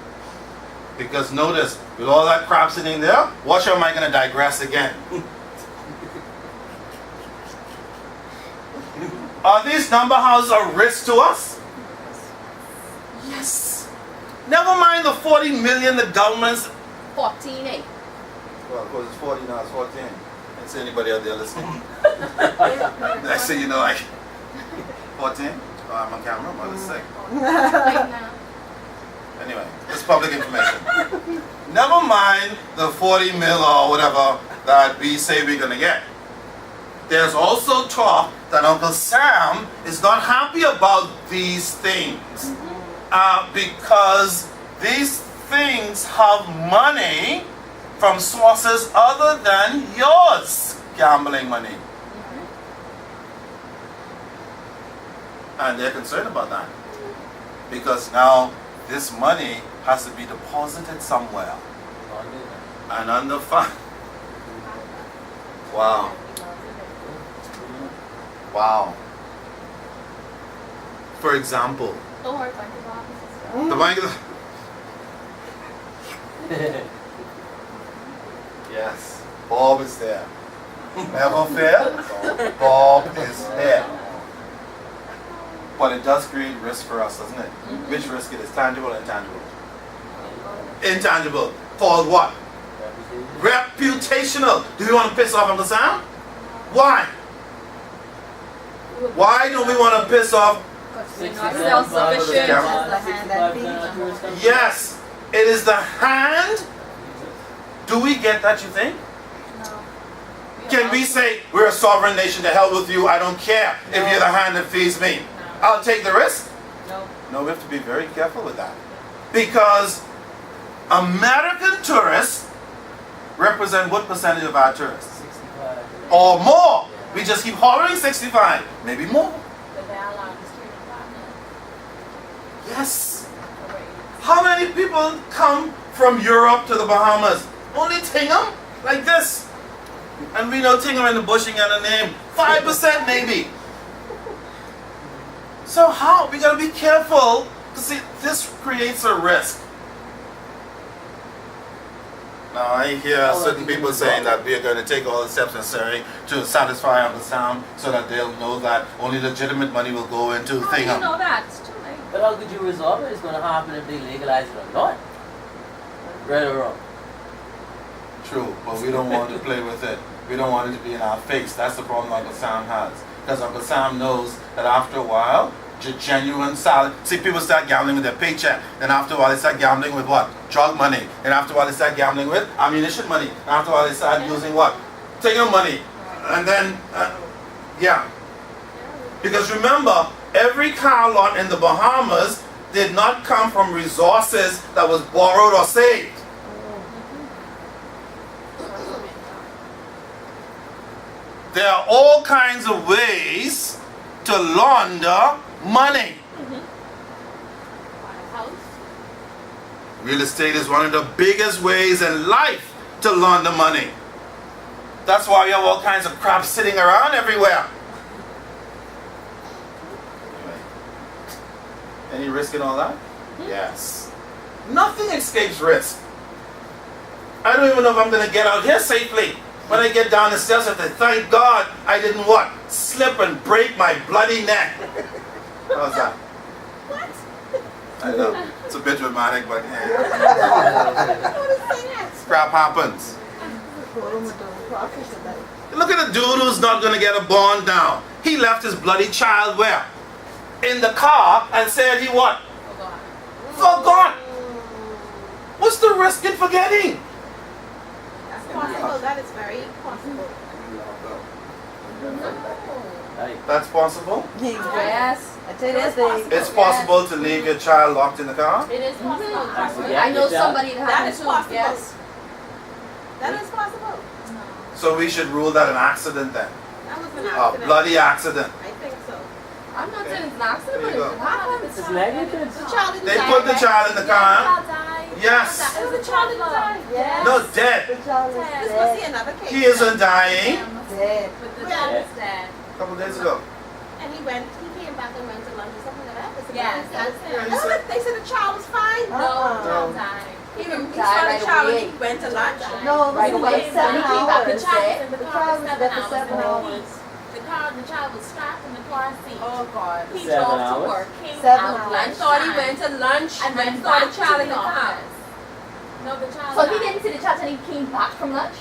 Because notice, with all that crap sitting there, watch how am I going to digress again. Are these number houses a risk to us? Yes. Never mind the 40 million the government's 14A. Well, of course it's 40 now, it's 14. Can't see anybody out there listening. Next thing you know, like 14? Oh, I'm on camera, I'm on the sick. Anyway, it's public information. Never mind the 40 mil or whatever that we say we're gonna get. There's also talk that Uncle Sam is not happy about these things. Because these things have money from sources other than yours gambling money. And they're concerned about that. Because now this money has to be deposited somewhere. And under fund. Wow. Wow. For example, Don't worry, Bank of Office. the bank. Yes, Bob is there. Never fear, Bob is there. But it does create risk for us, doesn't it? Which risk it is? Tangible and intangible? Intangible. Called what? Reputational. Do we want to piss off Uncle Sam? Why? Why do we want to piss off? We're not self-sufficient. The hand that feeds. Yes, it is the hand. Do we get that, you think? No. Can we say, we're a sovereign nation, to hell with you, I don't care if you're the hand that feeds me. I'll take the risk? No. No, we have to be very careful with that. Because American tourists represent what percentage of our tourists? 65. Or more. We just keep hollering 65, maybe more. The dialogue is street apartment. Yes. How many people come from Europe to the Bahamas? Only Tingham? Like this. And we know Tingham in the bush ain't got a name. 5% maybe. So how? We gotta be careful. See, this creates a risk. Now I hear certain people saying that we are going to take all the steps necessary to satisfy Uncle Sam so that they'll know that only legitimate money will go into How do you Tingham. know that? It's too late. But how could you resolve it? It's going to happen if they legalize it or not. Right or wrong? True, but we don't want to play with it. We don't want it to be in our face. That's the problem Uncle Sam has. Because Uncle Sam knows that after a while, genuine salary. See, people start gambling with their paycheck. Then after a while, they start gambling with what? Drug money. And after a while, they start gambling with ammunition money. And after a while, they start using what? Taking money. And then, yeah. Because remember, every car lot in the Bahamas did not come from resources that was borrowed or saved. There are all kinds of ways to launder money. Buy a house. Real estate is one of the biggest ways in life to launder money. That's why we have all kinds of crap sitting around everywhere. Any risk in all that? Yes. Nothing escapes risk. I don't even know if I'm going to get out here safely. When I get down the stairs, I have to thank God I didn't what? Slip and break my bloody neck. How's that? What? I know. It's a bit dramatic, but hey. I Crap happens. Total Madonna Crawfish today. Look at the dude who's not going to get a bond now. He left his bloody child where? In the car and said he what? Forgot. What's the risk in forgetting? That's possible. That is very possible. Right. That's possible? Yes. I tell you this thing. It's possible to leave your child locked in the car? It is possible. Yeah, I know good job. somebody that That has is too. possible. Yes. That is possible. So we should rule that an accident then. That was an A accident. bloody accident. I think so. I'm not saying it's an accident, There but you it go. happens. It's negligence. The child didn't They die, put the right? child in the car. Yes. It was a child didn't die. Yes. No, dead. The child is This must be dead. another case. He isn't dying. Dead. But the Yeah. dad is dead. A couple days ago. And he came back and went to lunch or something like that. Yes, that's Yeah, it. he said- They said the child was fine. No, Uh-uh. child died. He didn't saw die the right child away. and he went to lunch. No, it Right was away. like 7 He came back hours. and said, The The car child was was 7 there for hours. 7 hours. The child was strapped in the car seat. Oh God. He 7 drove to hours? work, came 7 out hours. I lunchtime, thought he went to lunch and when then he saw the back child to in the car. office. No, the child So he died. didn't see the child until he came back from lunch?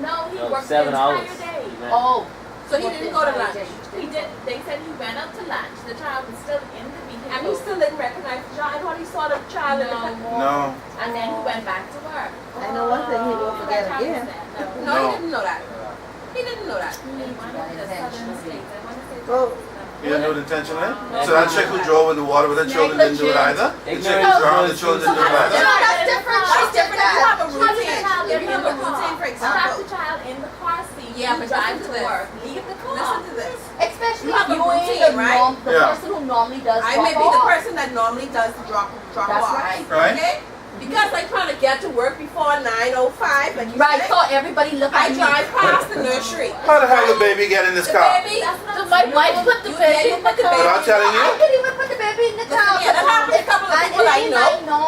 No, he No, worked 7 the hours. entire day. He Oh. So he didn't go to lunch. He did. They said he went out to lunch. The child was still in the vehicle. And he still didn't recognize the child. I thought he saw the child in the car. No. And then he went back to work. I know one thing he won't forget That child again. was there. No, No. he didn't know that. He didn't know that. In one of the southern states. I want to say Well, You didn't do it intentionally? So that chick who drove in the water with her children didn't do it either? The chick who drowned the children didn't do it No, either? that's different. That's different. If you have a How routine, did the child if you have a in the car? routine, for Strap example. the child in the car seat. Yeah, but drive listen to to this. work. Leave the car. Listen to this. Especially You have if a you ain't routine, the right? mom, the Yeah. person who who normally does I drop may be the off. person that normally does drop That's off. right. Right. Okay? Because I trying to get to work before 9:05, like you Right, said. so everybody look I at me. drive past the nursery. How the hell the baby get in this The car? baby, So my wife put the You- baby yeah, you in the put the car. baby But I'm telling I you, didn't even put the baby in the car. yeah, that happened to a couple of And people I it know. ain't no.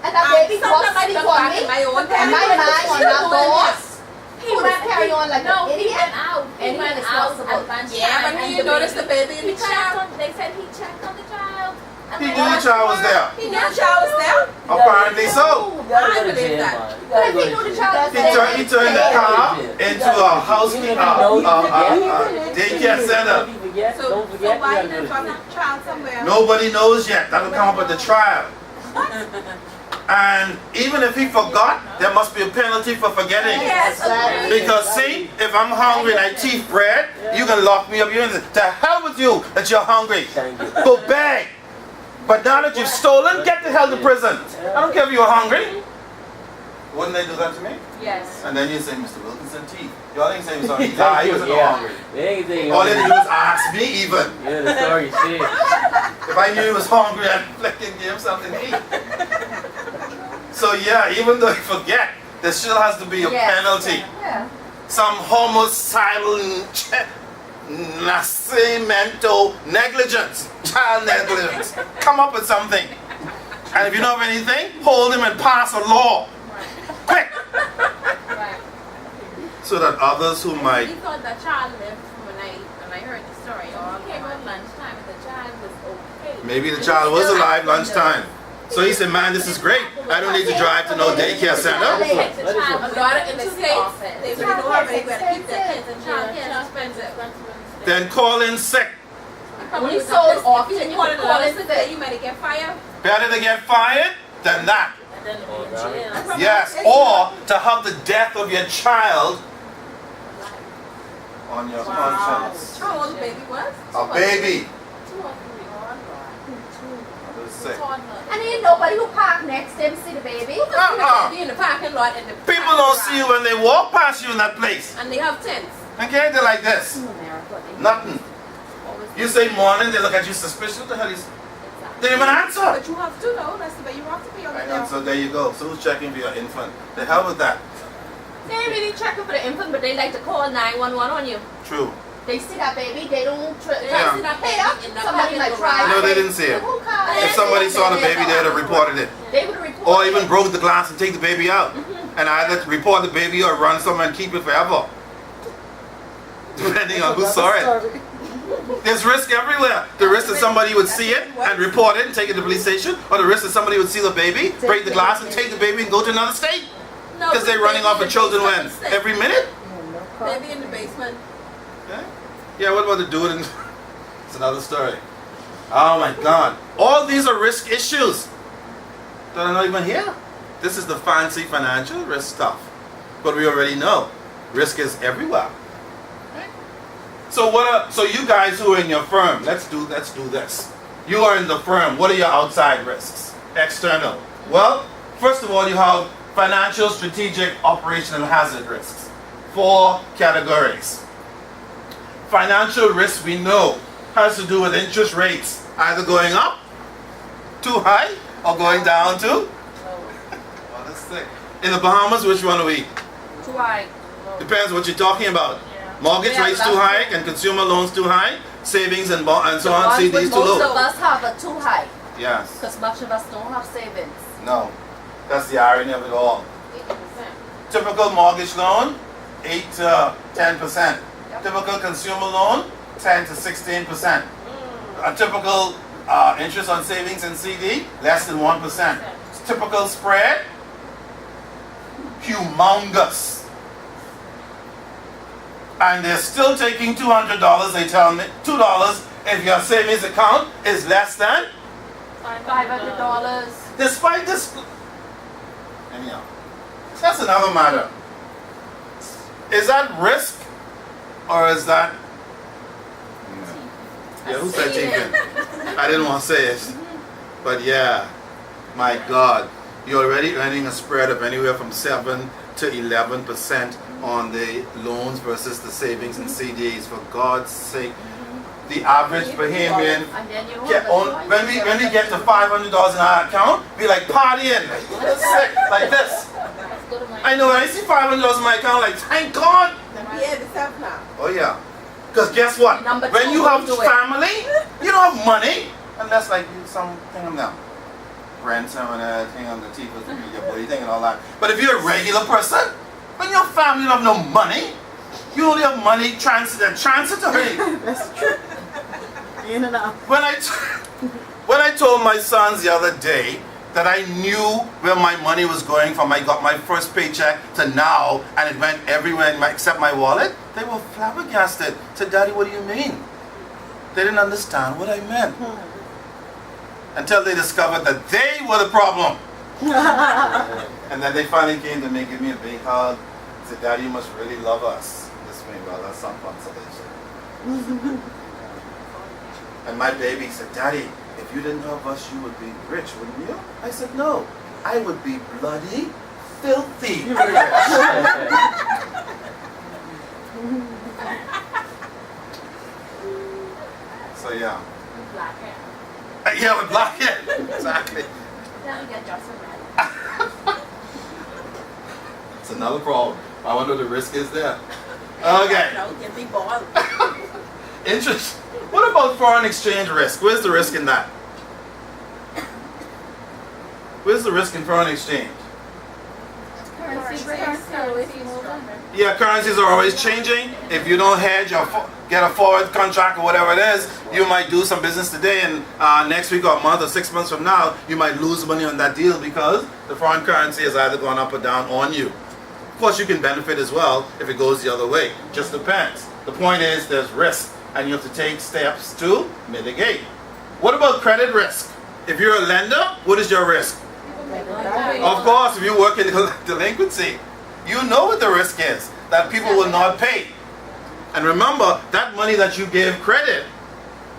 And that baby Sometimes was I sitting look for back me. in my own And time. my What mind you on doing that boss. He Who went just carry on like no, an he idiot? went out. He Anything went is out possible. at lunchtime. Yeah, but and you noticed the baby in He the checked car. on. They said he checked on the child. And he then knew the child was there. He knew the child was there. Apparently so. You gotta I go to believe jail, that. man. You But gotta if go he to knew the jail. child was He turned the car into a house, Even if you know you daycare center. Don't forget, So, don't so forget, why you you gotta not go drop to jail. that child somewhere? Nobody knows yet. That'll come up at the trial. And even if he forgot, there must be a penalty for forgetting. Yes. Because see, if I'm hungry and I teeth bread, you can lock me up. You can say, to hell with you that you're hungry. Thank you. Go beg. But now that you've stolen, get the hell to prison. I don't care if you're hungry. Wouldn't they do that to me? Yes. And then you say, Mr. Wilkinson teeth. Y'all ain't saying something. He lied. He wasn't hungry. They ain't saying All they did was ask me even. yeah, the story shit. If I knew he was hungry, I'd flicking give him something to eat. So yeah, even though you forget, there still has to be a Yes. penalty. Yeah. Some homicidal nacimiento negligence, child negligence. Come up with something. And if you know of anything, hold him and pass a law. Quick! Right. So that others who might... He thought that child lived when I heard the story. He came home lunchtime and the child was okay. Maybe the child was alive lunchtime. So he said, man, this is great. I don't need to drive to no daycare center. Take the Let it child go. A lot of to the interstates, office. they really don't have anywhere to keep their kids, and childcare is expensive. Then call in sick. When you sold off, If then you you call could it call a it sick, you might get fired. Better to get fired than that. And then be in jail. Yes, or to have the death of your child on your conscience. How old the baby was? A baby. 2 or 3. That's sick. And ain't nobody who park next to him see the baby. Be in the parking lot and the People don't see you when they walk past you in that place. And they have tents. Okay, they're like this. Nothing. You say morning, they look at you suspicious. What the hell is... They didn't even answer. But you have to know. That's the way you have to be on the I know, job. so there you go. So who's checking for your infant? The hell with that. They ain't really checking for the infant, but they like to call 911 on you. True. They see that baby, they don't Yeah. See that Hey, baby in the somebody parking might lot. try. No, they didn't see it. If somebody saw the baby, they would have reported it. They would report Or it. even broke the glass and take the baby out. And either report the baby or run somewhere and keep it forever. Depending on who saw it. There's risk everywhere. The risk that somebody would see it and report it and take it to the police station, or the risk that somebody would see the baby, break the glass and take the baby and go to another state. No, Because they're running off baby of children in the when? basement. Every minute? Baby in the basement. Yeah, what about the dude in... It's another story. Oh my God. All these are risk issues that are not even here. This is the fancy financial risk stuff. But we already know risk is everywhere. So so you guys who are in your firm, let's do this. You are in the firm. What are your outside risks? External. Well, first of all, you have financial, strategic, operational hazard risks. 4 categories. Financial risk, we know, has to do with interest rates either going up too high or going down too. Oh, that's sick. In the Bahamas, which one are we? Too high. Depends what you're talking about. Mortgage Yeah, rates too that's high and consumer loans too high, savings and so on, Ones CDs with too most low. of us have a too high, Yes. because much of us don't have savings. No. That's the irony of it all. 80%. Typical mortgage loan, 8 to 10%. Typical consumer loan, 10 to 16%. A typical interest on savings and CD, less than 1%. Typical spread, humongous. And they're still taking $200, they tell me, $2 if your savings account is less than, $500. despite this. Anyhow, that's another matter. Is that risk or is that? Yeah, who said taken? I didn't want to say it, but yeah, my God, you're already earning a spread of anywhere from 7 to 11% on the loans versus the savings and CDs. For God's sake, the average Bahamian And then you get have a on, choice. when we get to $500 in our account, be like partying, sick, like this. Let's go to my. I know when I see $500 in my account, like thank God. Behave yourself now. Oh yeah, because guess what? Number When two, you have do it. family, you don't have money unless like you something now. Rent and everything on the teeth with your body thing and all that. But if you're a regular person, when your family don't have no money, you only have money transitory. That's true. In and out. When I told my sons the other day that I knew where my money was going from, I got my first paycheck to now, and it went everywhere except my wallet, they were flabbergasted. Said, Daddy, what do you mean? They didn't understand what I meant. Until they discovered that they were the problem. And then they finally came to me, give me a big hug. Said, Daddy, you must really love us. This may well have some consolation. And my baby said, Daddy, if you didn't love us, you would be rich, wouldn't you? I said, no, I would be bloody, filthy rich. So yeah. Black hair. Yeah, with black hair. Exactly. Then we get just a red. It's another problem. I wonder what the risk is there. Okay. No, get me ball. Interest. What about foreign exchange risk? Where's the risk in that? Where's the risk in foreign exchange? Currency rates are always moving. Yeah, currencies are always changing. If you don't hedge or get a forward contract or whatever it is, you might do some business today and next week or a month or 6 months from now, you might lose money on that deal because the foreign currency has either gone up or down on you. Of course, you can benefit as well if it goes the other way. Just depends. The point is there's risk and you have to take steps to mitigate. What about credit risk? If you're a lender, what is your risk? Of course, if you work in delinquency, you know what the risk is, that people will not pay. And remember, that money that you gave credit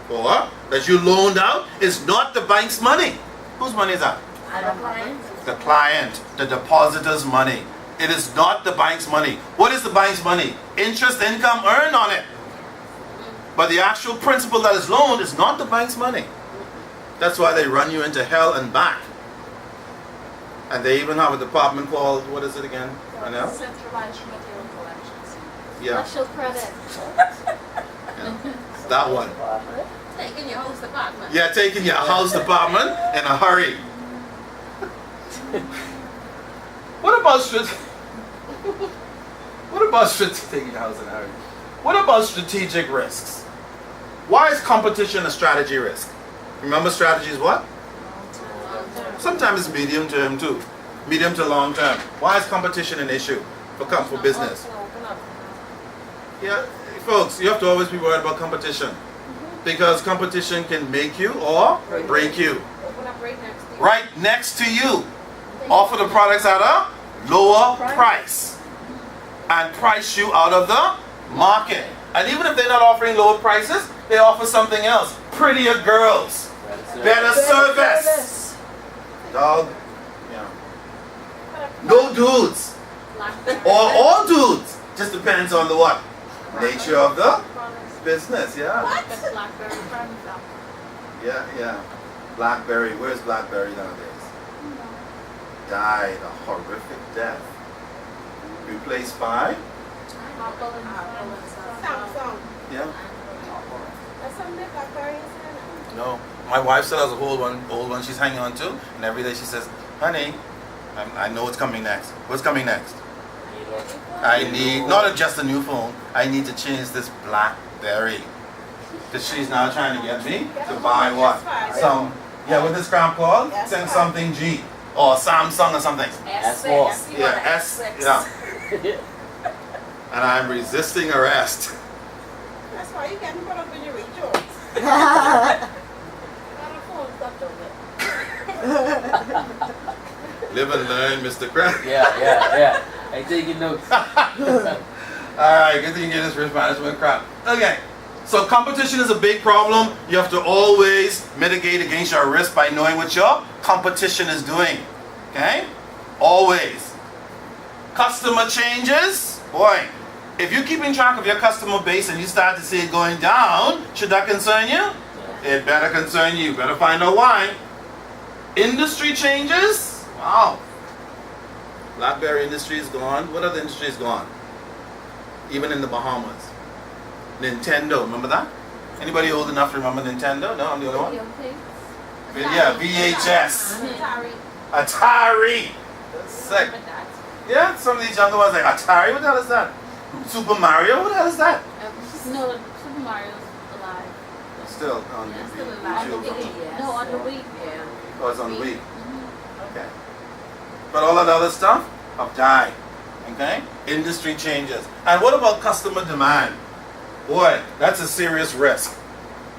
for, that you loaned out, is not the bank's money. Whose money is that? The client, the depositor's money. It is not the bank's money. What is the bank's money? Interest income earned on it. But the actual principal that is loaned is not the bank's money. That's why they run you into hell and back. And they even have a department called, what is it again? I know? Centralized material collections. Yeah, Special credit. that one. Taking your host apartment. Yeah, taking your house department in a hurry. What about taking your house in a hurry? What about strategic risks? Why is competition a strategy risk? Remember, strategy is what? Sometimes it's medium term too. Medium to long term. Why is competition an issue for business? Yeah, folks, you have to always be worried about competition. Because competition can make you or break you. Open up right next to you. Right next to you. Offer the products at a lower price. And price you out of the market. And even if they're not offering lower prices, they offer something else. Prettier girls. Better service. Dog. Yeah. No dudes. Or all dudes. Just depends on the what? Nature of the business, yeah. The BlackBerry friends up. Yeah. BlackBerry. Where's BlackBerry nowadays? Died a horrific death. Replaced by? Samsung. Yeah. That's something that BlackBerry is in. No. My wife still has a old one she's hanging on to, and every day she says, honey, I know what's coming next. What's coming next? I need, not just a new phone, I need to change this BlackBerry. Because she's now trying to get me to buy what? What this crap called? Something G. Or Samsung or something. S4. Yeah, yeah. And I'm resisting arrest. That's why you can't put up in your reach. Live and learn, Mr. Crab. Yeah. I taking notes. Alright, good thing you get this risk management crap. Okay, so competition is a big problem. You have to always mitigate against your risk by knowing what your competition is doing. Okay? Always. Customer changes. Boy, If you're keeping track of your customer base and you start to see it going down, should that concern you? It better concern you. Better find out why. Industry changes? Wow. BlackBerry industry is gone. What other industry is gone? Even in the Bahamas. Nintendo, remember that? Anybody old enough to remember Nintendo? No, I'm the only one. Yeah, VHS. Atari. That's sick. Yeah, some of these younger ones like Atari. What the hell is that? Super Mario. What the hell is that? No, Super Mario's alive. Still on Yeah, the still Wii. alive. Yes. No, on the Wii. Yeah. Oh, it's on the Wii. Okay. But all of the other stuff have died. Okay? Industry changes. And what about customer demand? Boy, that's a serious risk.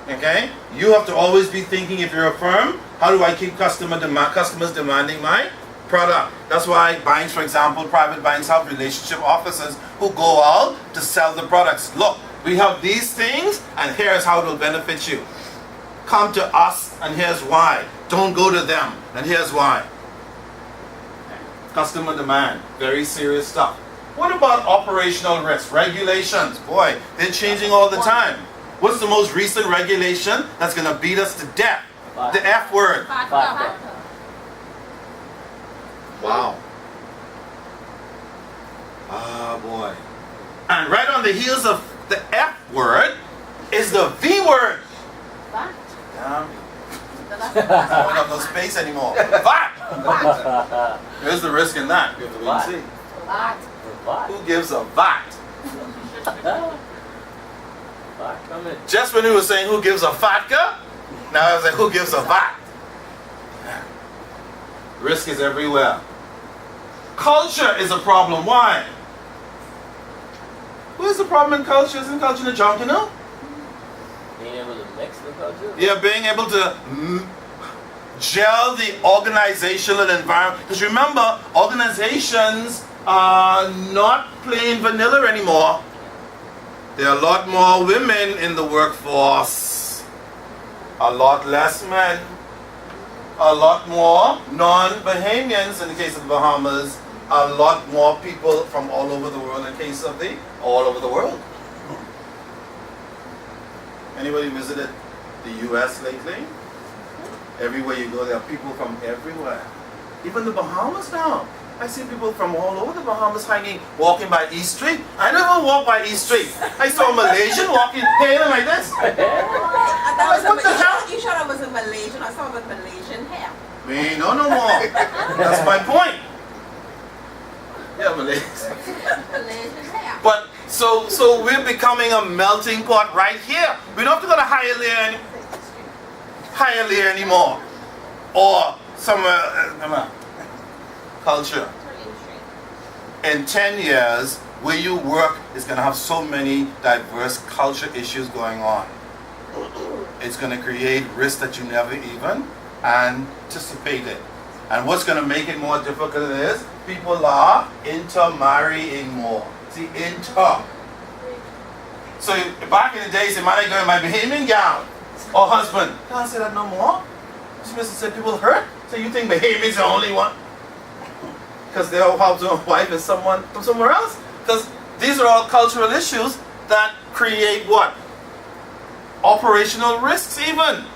Okay? You have to always be thinking, if you're a firm, how do I keep customers demanding my product? That's why banks, for example, private banks have relationship officers who go out to sell the products. Look, we have these things, and here's how it will benefit you. Come to us, and here's why. Don't go to them, and here's why. Customer demand, very serious stuff. What about operational risk? Regulations, boy, they're changing all the time. What's the most recent regulation that's going to beat us to death? The F word. Wow. Ah, boy. And right on the heels of the F word is the V word. Damn. I don't have no space anymore. VAT. There's the risk in that. You have to wait and see. What? Who gives a VAT? What? Come in. Just when we were saying who gives a FATCA, now I was like, who gives a VAT? Risk is everywhere. Culture is a problem. Why? Where's the problem in culture? Isn't culture in the junk, you know? Being able to mix the culture? Yeah, being able to gel the organizational environment. Because remember, organizations are not plain vanilla anymore. There are a lot more women in the workforce, a lot less men, a lot more non-Bahamians in the case of the Bahamas, a lot more people from all over the world in the case of the all over the world. Anybody visited the US lately? Everywhere you go, there are people from everywhere. Even the Bahamas now. I see people from all over the Bahamas walking by East Street. I never walk by East Street. I saw a Malaysian walking here like this. What the hell? You sure I was a Malaysian? I saw a Malaysian hair. Me, no more. That's my point. Yeah, Malaysian. Malaysian hair. But so we're becoming a melting pot right here. We don't have to go to higher layer anymore, or somewhere. Culture. In 10 years, where you work is going to have so many diverse culture issues going on. It's going to create risks that you never even anticipated. And what's going to make it more difficult is people are intermarrying more. See, inter. So back in the days, they might go in my Bahamian gown or husband. Can't say that no more. Smith said people hurt. So you think Bahamians are the only one? Because their husband or wife is someone from somewhere else? Because these are all cultural issues that create what? Operational risks even.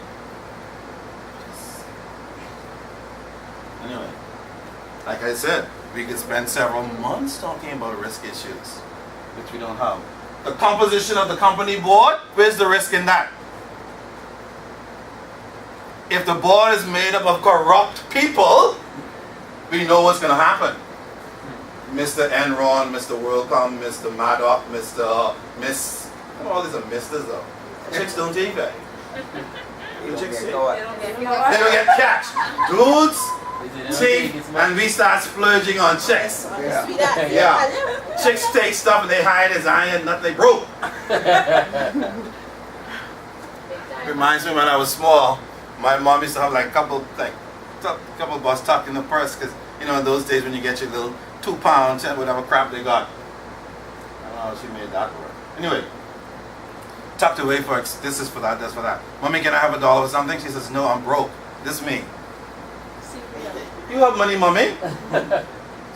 Anyway, like I said, we could spend several months talking about risk issues, which we don't have. The composition of the company board, where's the risk in that? If the board is made up of corrupt people, we know what's going to happen. Mr. Enron, Mr. WorldCom, Mr. Maddox, Miss, all these are misters though. Chicks don't take that. Chicks take. They don't get catch. Dudes take and we start splurging on chicks. Yeah. Chicks take stuff and they hide as iron, nothing broke. Reminds me when I was small, my mom used to have like a couple bucks tucked in the purse, because you know in those days when you get your little 2 pounds and whatever crap they got. I don't know how she made that work. Anyway, tucked away for this is for that, that's for that. Mommy, can I have $1 or something? She says, no, I'm broke. This is me. You have money, mommy.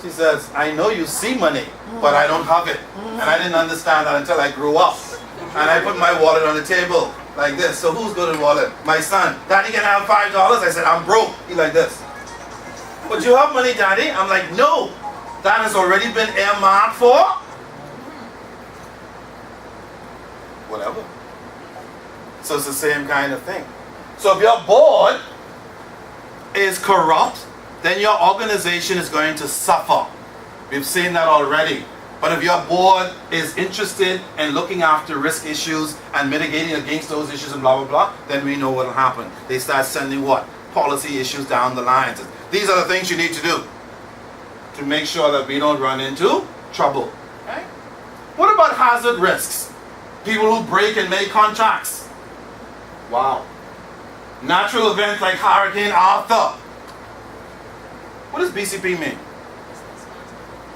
She says, I know you see money, but I don't have it. And I didn't understand that until I grew up. And I put my wallet on the table like this. So who's got a wallet? My son. Daddy, can I have $5? I said, I'm broke. He like this. But you have money, Daddy? I'm like, no. That has already been earmarked for whatever. So it's the same kind of thing. So if your board is corrupt, then your organization is going to suffer. We've seen that already. But if your board is interested in looking after risk issues and mitigating against those issues and blah, blah, blah, then we know what will happen. They start sending what? Policy issues down the line. These are the things you need to do to make sure that we don't run into trouble. Right? What about hazard risks? People who break and make contracts. Wow. Natural events like Hurricane Arthur. What does BCP mean?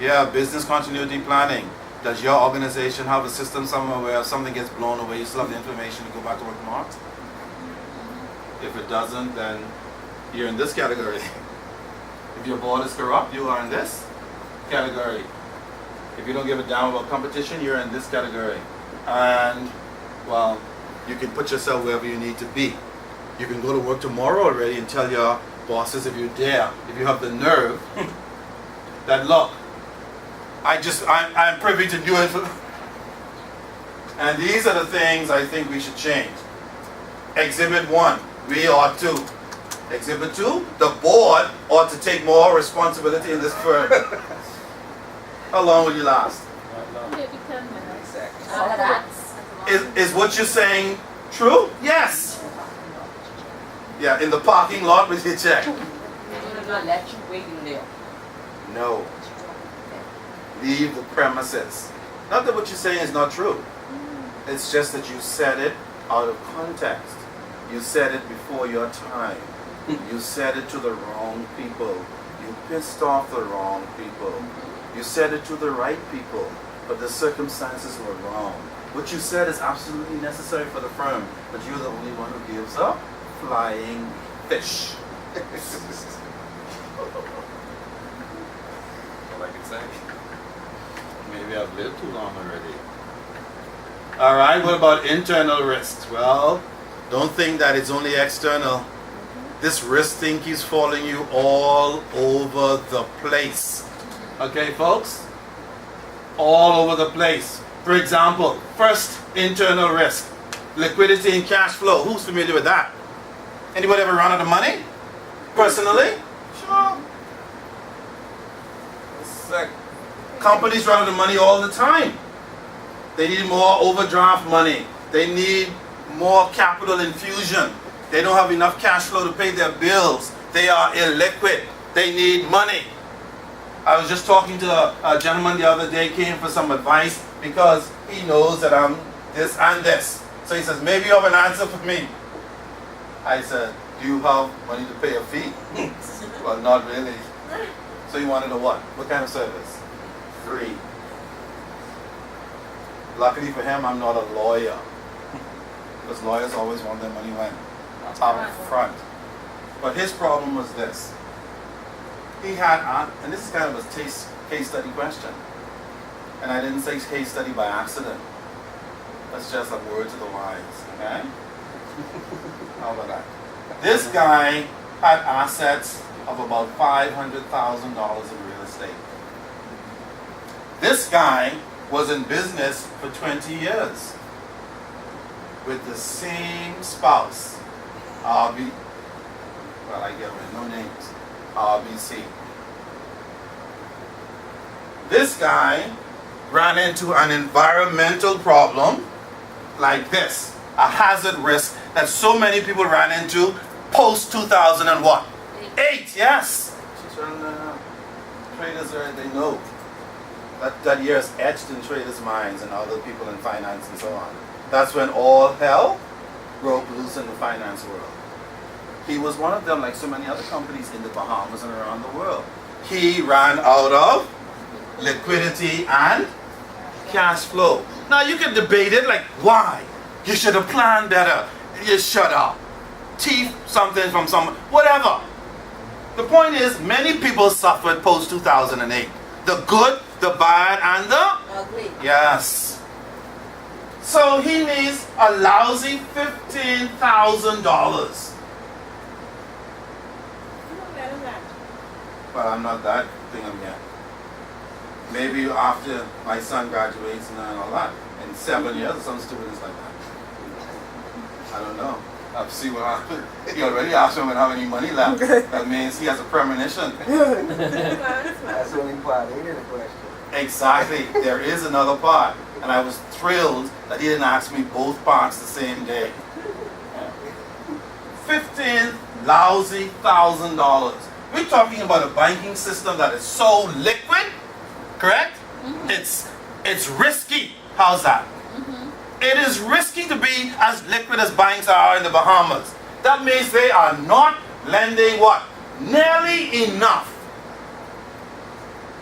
Yeah, business continuity planning. Does your organization have a system somewhere where if something gets blown away, you still have the information to go back to work tomorrow? If it doesn't, then you're in this category. If your board is corrupt, you are in this category. If you don't give a damn about competition, you're in this category. And, well, you can put yourself wherever you need to be. You can go to work tomorrow already and tell your bosses, if you dare, if you have the nerve, that look, I'm privy to new information. And these are the things I think we should change. Exhibit 1, we ought to. Exhibit 2, the board ought to take more responsibility in this firm. How long will you last? Maybe 10 minutes. All of that. Is what you're saying true? Yes. Yeah, in the parking lot with your check. They're gonna not let you wait in there. No. Leave the premises. Not that what you're saying is not true. It's just that you said it out of context. You said it before your time. You said it to the wrong people. You pissed off the wrong people. You said it to the right people, but the circumstances were wrong. What you said is absolutely necessary for the firm, but you're the only one who gives up flying fish. All I can say. Maybe I've lived too long already. All right, what about internal risks? Well, don't think that it's only external. This risk thing keeps following you all over the place. Okay, folks? All over the place. For example, first internal risk, liquidity and cash flow. Who's familiar with that? Anybody ever run out of money? Personally? Sure. It's like companies run out of money all the time. They need more overdraft money. They need more capital infusion. They don't have enough cash flow to pay their bills. They are illiquid. They need money. I was just talking to a gentleman the other day, came for some advice because he knows that I'm this and this. So he says, maybe you have an answer for me. I said, do you have money to pay a fee? Well, not really. So you wanted a what? What kind of service? Free. Luckily for him, I'm not a lawyer. Because lawyers always want their money when? Up front. But his problem was this. He had, and this is kind of a case study question. And I didn't say case study by accident. That's just a word to the wise, okay? How about that? This guy had assets of about $500,000 in real estate. This guy was in business for 20 years with the same spouse, RB, well, I get rid, no names, RBC. This guy ran into an environmental problem like this, a hazard risk that so many people ran into post 2008. Yes. She's on traders, they know. That year is etched in traders' minds and other people in finance and so on. That's when all hell broke loose in the finance world. He was one of them, like so many other companies in the Bahamas and around the world. He ran out of liquidity and cash flow. Now you can debate it like, why? You should have planned better. You shut up. Thief something from someone, whatever. The point is, many people suffered post 2008. The good, the bad, and the Ugly. yes. So he needs a lousy $15,000. But I'm not that thing yet. Maybe after my son graduates and all that, in 7 years, some students like that. I don't know. I'll see what happens. He already asked him how many money left. That means he has a premonition. That's only part A of the question. Exactly. There is another part. And I was thrilled that he didn't ask me both parts the same day. $15,000. We're talking about a banking system that is so liquid, correct? It's risky. How's that? It is risky to be as liquid as banks are in the Bahamas. That means they are not lending what? Nearly enough.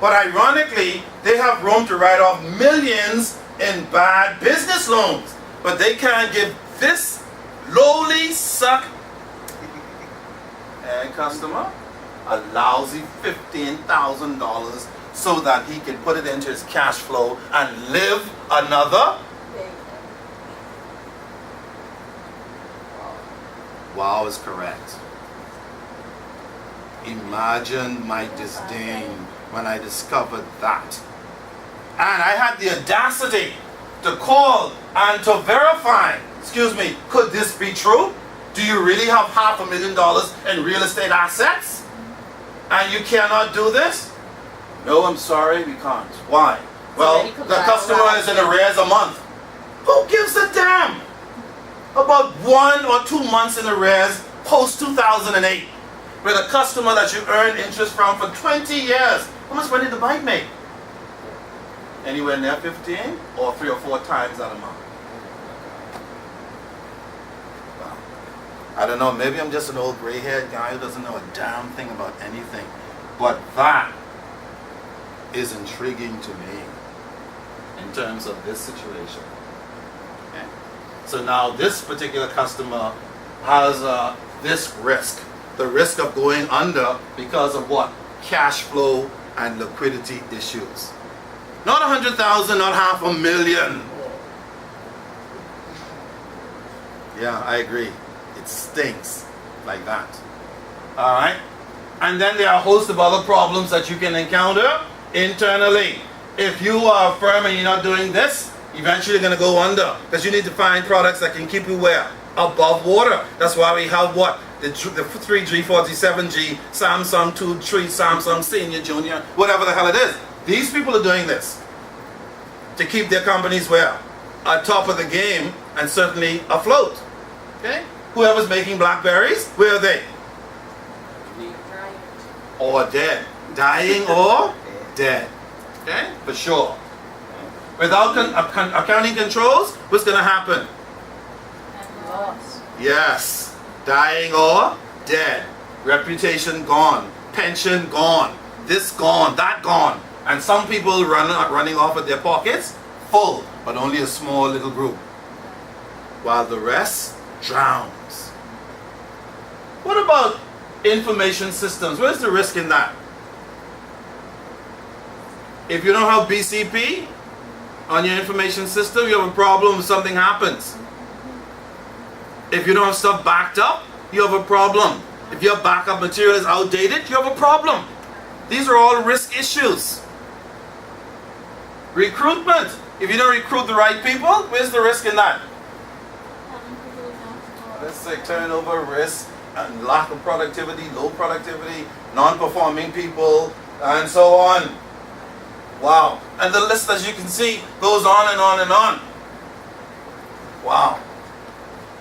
But ironically, they have room to write off millions in bad business loans. But they can't give this lowly suck customer a lousy $15,000 so that he can put it into his cash flow and live another. Wow is correct. Imagine my disdain when I discovered that. And I had the audacity to call and to verify, excuse me, could this be true? Do you really have $500,000 in real estate assets? And you cannot do this? No, I'm sorry, we can't. Why? Well, the customer is in arrears a month. Who gives a damn? About 1 or 2 months in arrears post 2008 with a customer that you earn interest from for 20 years. How much money did the bank make? Anywhere near 15 or 3 or 4 times that amount. Well, I don't know, maybe I'm just an old gray-haired guy who doesn't know a damn thing about anything. But that is intriguing to me in terms of this situation. Okay? So now this particular customer has this risk. The risk of going under because of what? Cash flow and liquidity issues. Not 100,000, not $500,000. Yeah, I agree. It stinks like that. Alright? And then there are a host of other problems that you can encounter internally. If you are a firm and you're not doing this, eventually you're going to go under. Because you need to find products that can keep you where? Above water. That's why we have what? The 3G, 4G, 7G, Samsung 2, 3, Samsung Senior, Junior, whatever the hell it is. These people are doing this to keep their companies where? On top of the game and certainly afloat. Okay? Whoever's making Blackberries, where are they? Or dead. Dying or dead. Okay? For sure. Without accounting controls, what's going to happen? Loss. Yes. Dying or dead. Reputation gone. Pension gone. This gone. That gone. And some people running off with their pockets full, but only a small little group. While the rest drowns. What about information systems? Where's the risk in that? If you don't have BCP on your information system, you have a problem if something happens. If you don't have stuff backed up, you have a problem. If your backup material is outdated, you have a problem. These are all risk issues. Recruitment. If you don't recruit the right people, where's the risk in that? Let's say turnover, risk, and lack of productivity, low productivity, non-performing people, and so on. Wow. And the list, as you can see, goes on and on and on. Wow.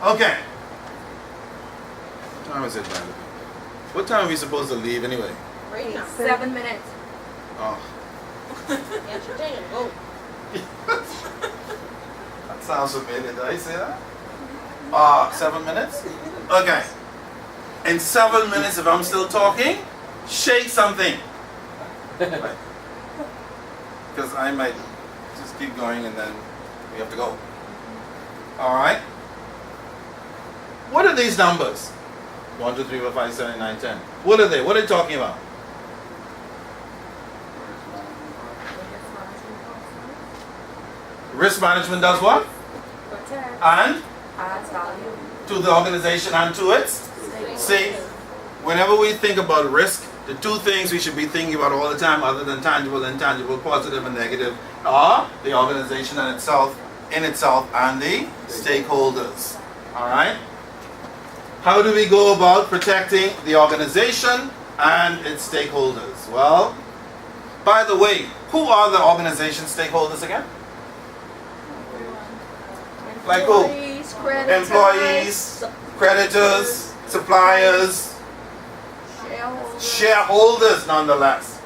Okay. What time is it, by the way? What time are we supposed to leave anyway? Right now. 7 minutes. Oh. Entertain, go. That sounds familiar. Did I say that? 7 minutes? Okay. In 7 minutes, if I'm still talking, shake something. Because I might just keep going and then we have to go. Alright? What are these numbers? 1, 2, 3, 4, 5, 7, 9, 10. What are they? What are they talking about? Risk management does what? Protect. And Adds value. to the organization and to its. See, whenever we think about risk, the two things we should be thinking about all the time, other than tangible, intangible, positive and negative, are the organization in itself, and the stakeholders. All right. How do we go about protecting the organization and its stakeholders? Well, by the way, who are the organization stakeholders again? Like who? Employees, creditors, Employees, creditors, suppliers, shareholders nonetheless.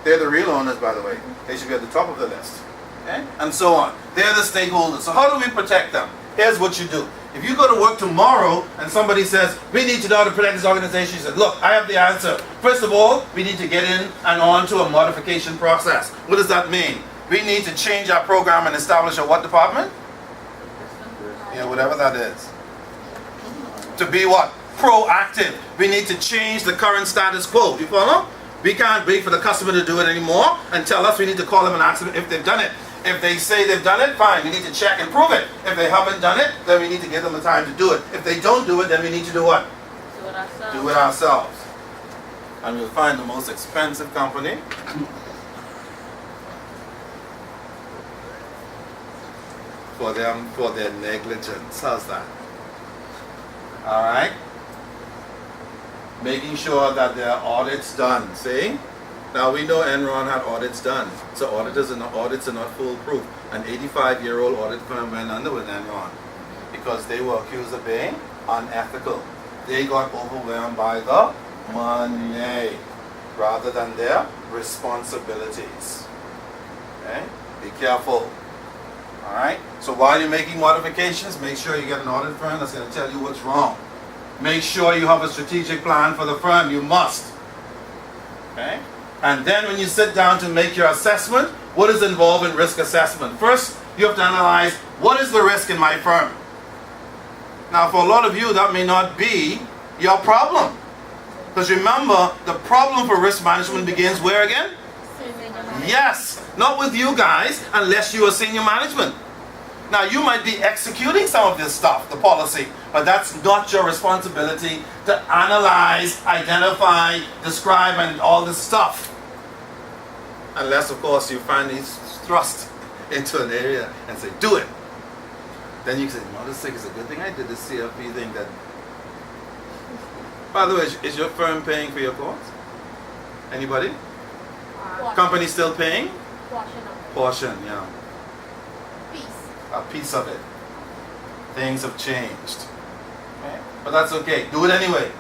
They're the real owners, by the way. They should be at the top of the list. Okay? And so on. They're the stakeholders. So how do we protect them? Here's what you do. If you go to work tomorrow and somebody says, we need to know how to protect this organization, you say, look, I have the answer. First of all, we need to get in and on to a modification process. What does that mean? We need to change our program and establish a what department? Yeah, whatever that is. To be what? Proactive. We need to change the current status quo. You follow? We can't wait for the customer to do it anymore and tell us we need to call them and ask them if they've done it. If they say they've done it, fine, we need to check and prove it. If they haven't done it, then we need to give them the time to do it. If they don't do it, then we need to do what? Do it ourselves. Do it ourselves. And we'll find the most expensive company. For their negligence. How's that? Alright? Making sure that there are audits done. See? Now we know Enron had audits done. So audits are not foolproof. An 85-year-old audit firm went under with Enron because they were accused of being unethical. They got overwhelmed by the money rather than their responsibilities. Okay? Be careful. Alright? So while you're making modifications, make sure you get an audit firm that's going to tell you what's wrong. Make sure you have a strategic plan for the firm. You must. Okay? And then when you sit down to make your assessment, what is involved in risk assessment? First, you have to analyze what is the risk in my firm. Now, for a lot of you, that may not be your problem. Because remember, the problem for risk management begins where again? Yes, not with you guys, unless you are senior management. Now, you might be executing some of this stuff, the policy, but that's not your responsibility to analyze, identify, describe, and all this stuff. Unless, of course, you finally thrust into an area and say, do it. Then you can say, no, this thing is a good thing I did this CFP thing. That. By the way, is your firm paying for your course? Anybody? Company still paying? Portion, yeah. A piece of it. Things have changed. Okay? But that's okay. Do it anyway.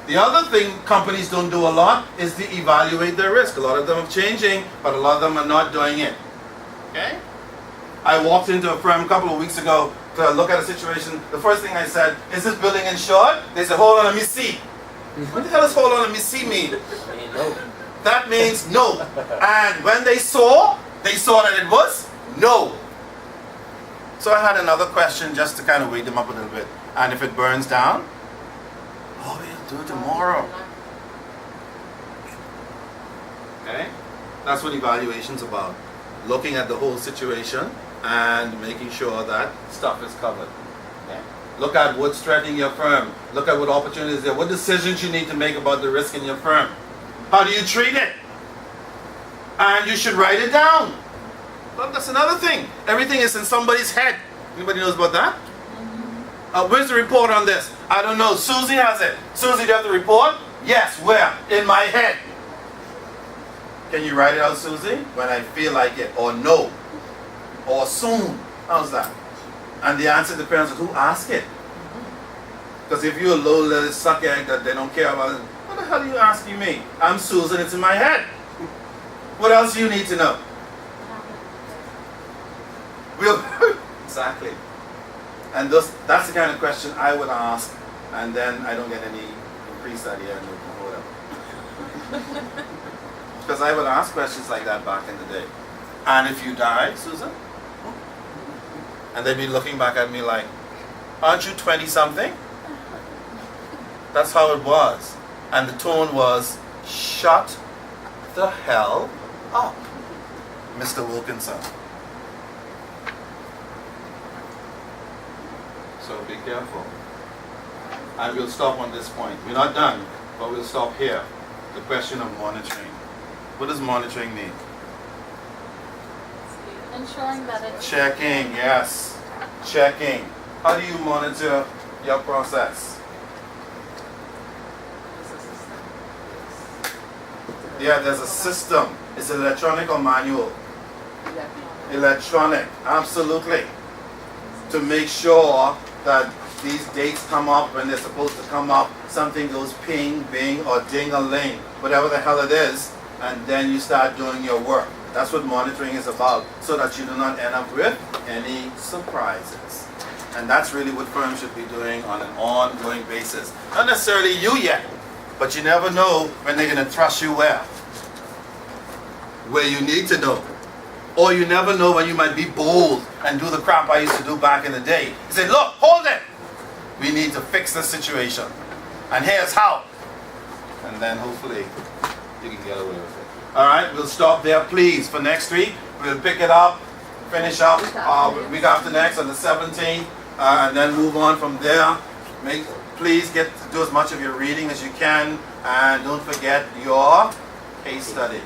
The other thing companies don't do a lot is to evaluate their risk. A lot of them are changing, but a lot of them are not doing it. Okay? I walked into a firm a couple of weeks ago to look at a situation. The first thing I said, is this building insured? They said, hold on, let me see. What the hell does hold on, let me see mean? No. That means no. And when they saw that it was no. So I had another question just to kind of wake them up a little bit. And if it burns down, oh, we'll do it tomorrow. Okay? That's what evaluation's about. Looking at the whole situation and making sure that stuff is covered. Okay? Look at what's threatening your firm. Look at what opportunities there. What decisions you need to make about the risk in your firm. How do you treat it? And you should write it down. Well, that's another thing. Everything is in somebody's head. Anybody knows about that? Where's the report on this? I don't know. Susie has it. Susie, do you have the report? Yes. Where? In my head. Can you write it out, Susie? When I feel like it. Or no. Or soon. How's that? And the answer depends on who asks it. Because if you're a low little suck egg that they don't care about it, what the hell are you asking me? I'm Susan, it's in my head. What else do you need to know? Exactly. And that's the kind of question I would ask, and then I don't get any increase that year, no whatever. Because I would ask questions like that back in the day. And if you die, Susan? And they'd be looking back at me like, aren't you 20-something? That's how it was. And the tone was, shut the hell up, Mr. Wilkinson. So be careful. And we'll stop on this point. We're not done, but we'll stop here. The question of monitoring. What does monitoring mean? Ensuring that it's. Checking, yes. Checking. How do you monitor your process? Yeah, there's a system. It's electronic or manual? Electronic, absolutely. To make sure that these dates come up when they're supposed to come up, something goes ping, bing, or ding-a-ling, whatever the hell it is, and then you start doing your work. That's what monitoring is about, so that you do not end up with any surprises. And that's really what firms should be doing on an ongoing basis. Not necessarily you yet, but you never know when they're going to trust you where you need to know. Or you never know when you might be bold and do the crap I used to do back in the day. You say, look, hold it. We need to fix this situation. And here's how. And then hopefully you can get away with it. All right, we'll stop there, please. For next week, we'll pick it up, finish up week after next on the 17th, and then move on from there. Please get to do as much of your reading as you can, and don't forget your case study.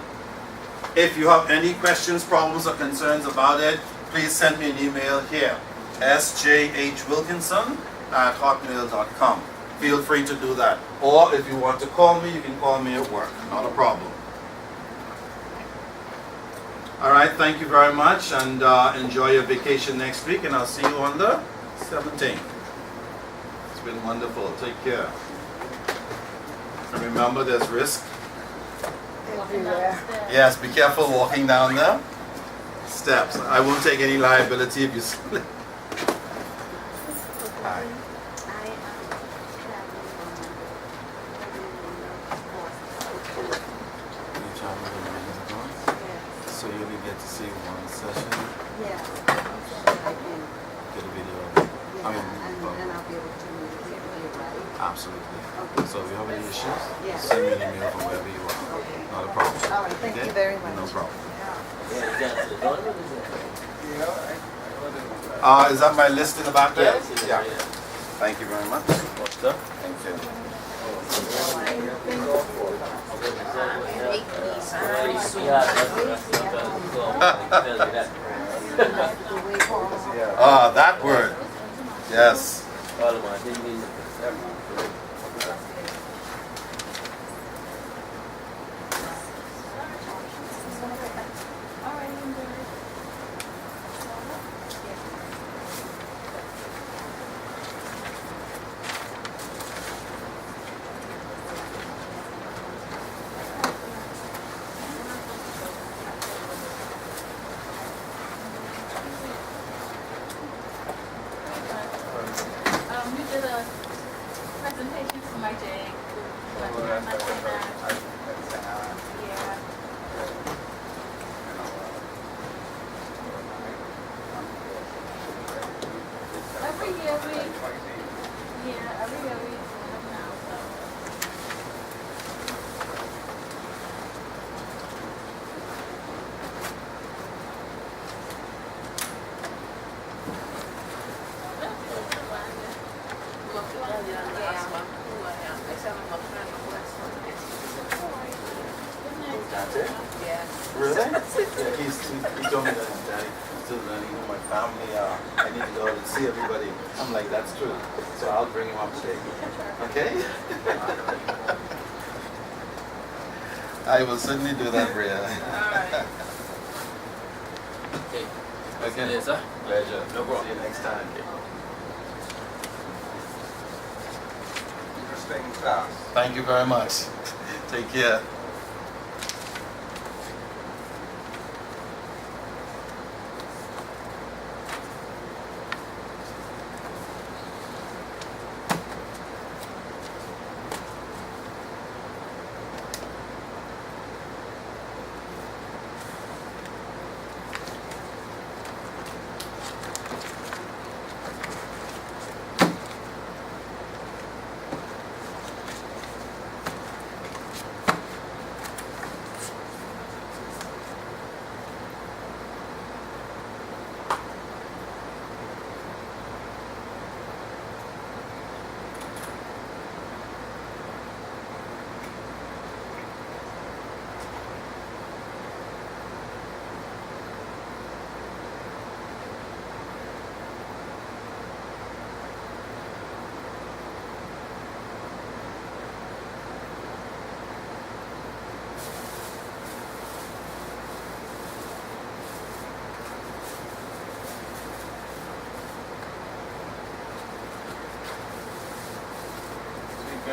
If you have any questions, problems, or concerns about it, please send me an email here, sjhwilkinson@hotmail.com. Feel free to do that. Or if you want to call me, you can call me at work. Not a problem. All right, thank you very much, and enjoy your vacation next week, and I'll see you on the 17th. It's been wonderful. Take care. And remember, there's risk. Walking down the stairs. Yes, be careful walking down the steps. I won't take any liability if you slip. Hi. So you only get to see one session, Yeah. I can, get a video. yeah, I mean, and I'll be able to communicate with you, right? absolutely. Okay. So if you have any issues, Yeah. send me an email from wherever you are. Okay. Not a problem. All right, thank Okay? you very much. No problem. Yeah, is that the daughter or is that? Is that my list in the back there? Yes, it is, Yeah. yeah. Thank you very much. Sir? Thank you. Yeah, that's Ah, that word. Yes. You did a presentation for my day. Yeah. Every year we have now, so. That's it? Really? Yeah, he told me that his daddy still learning who my family are. I need to go out and see everybody. I'm like, that's true. So I'll bring him up today. Okay? I will certainly do that, Bria. Okay. Okay. Yes, sir. Pleasure. No problem. See you next time. Interesting class. Thank you very much. Take care.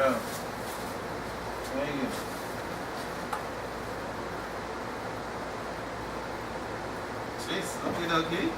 go. Thank you. Jeez, okie dokie.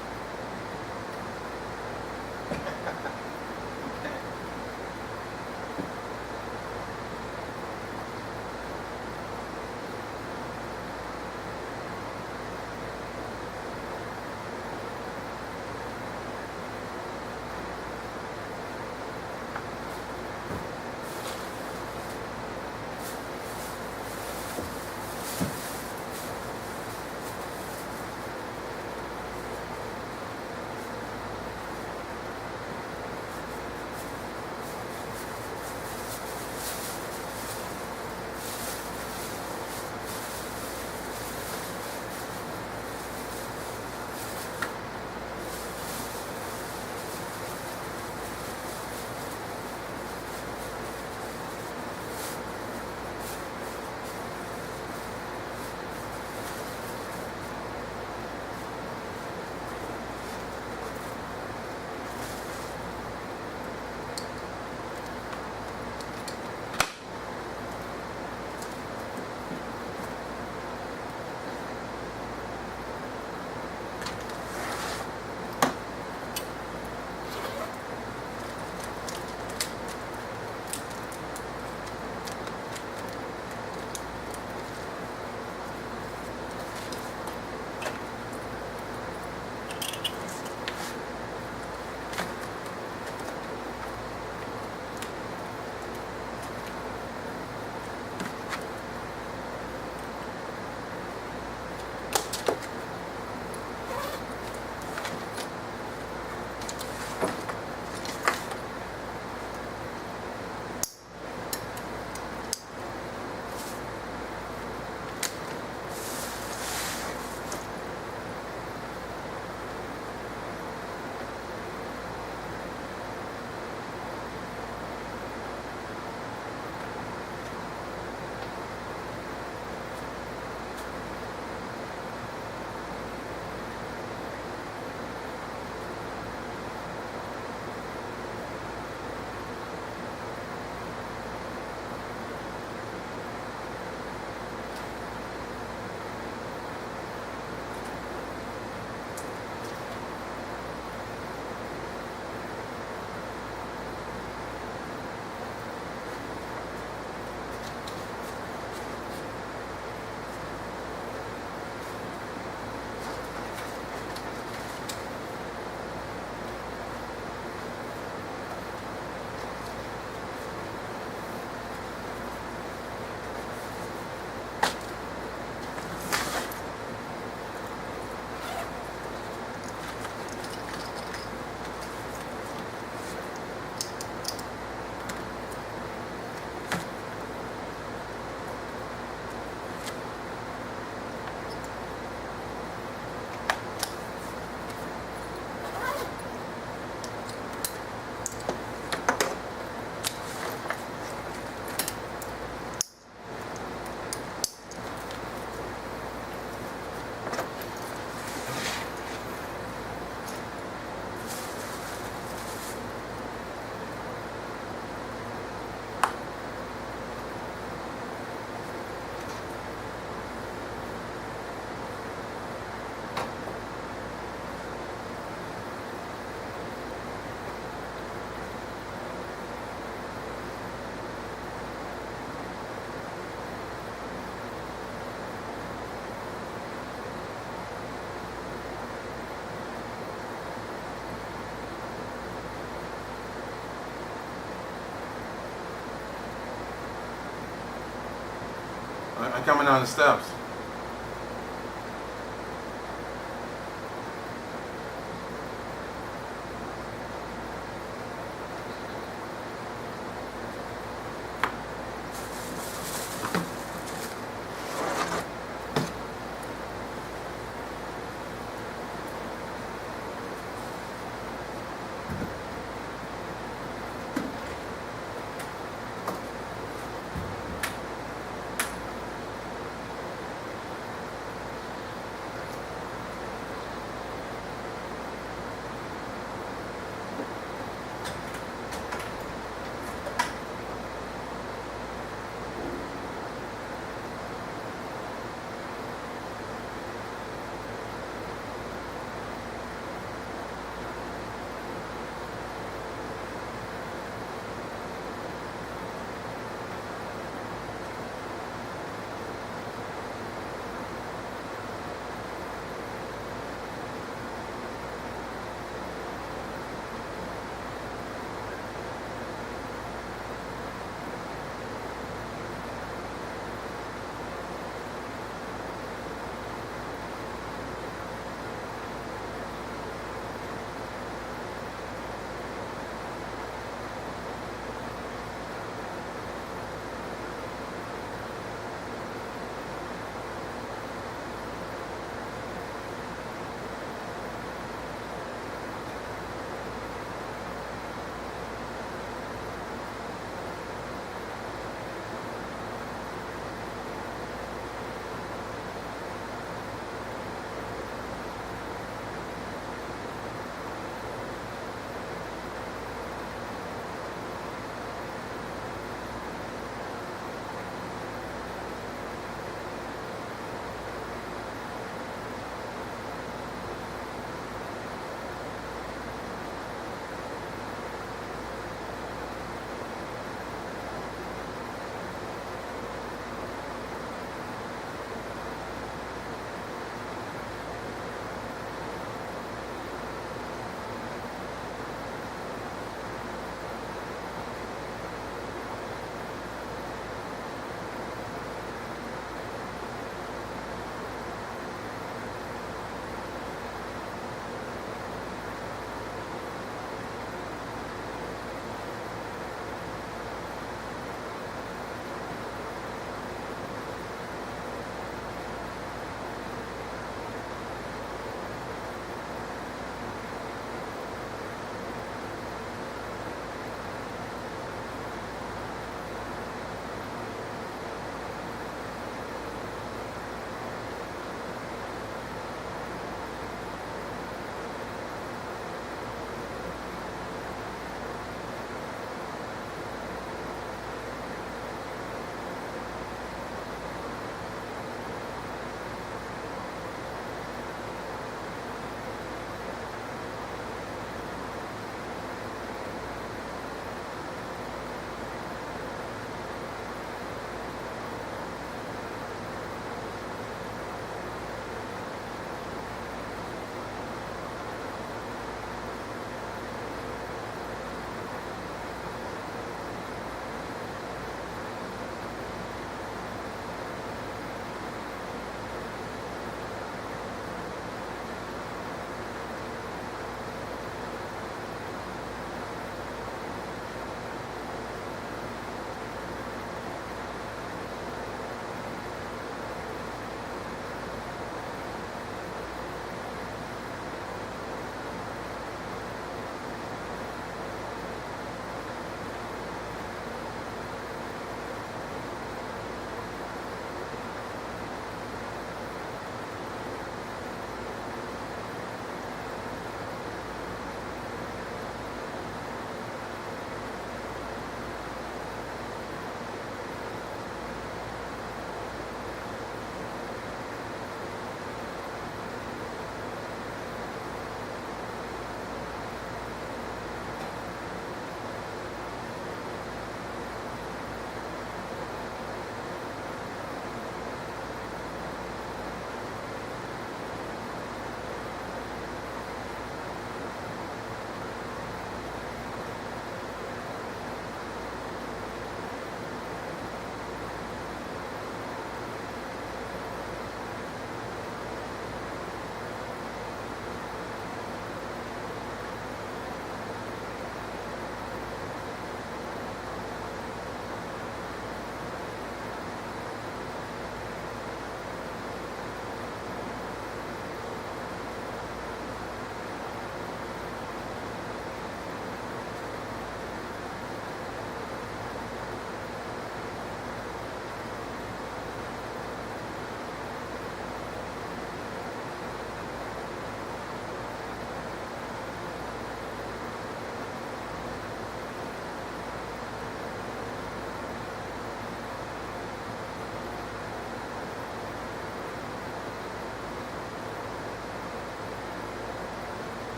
I'm coming down the steps.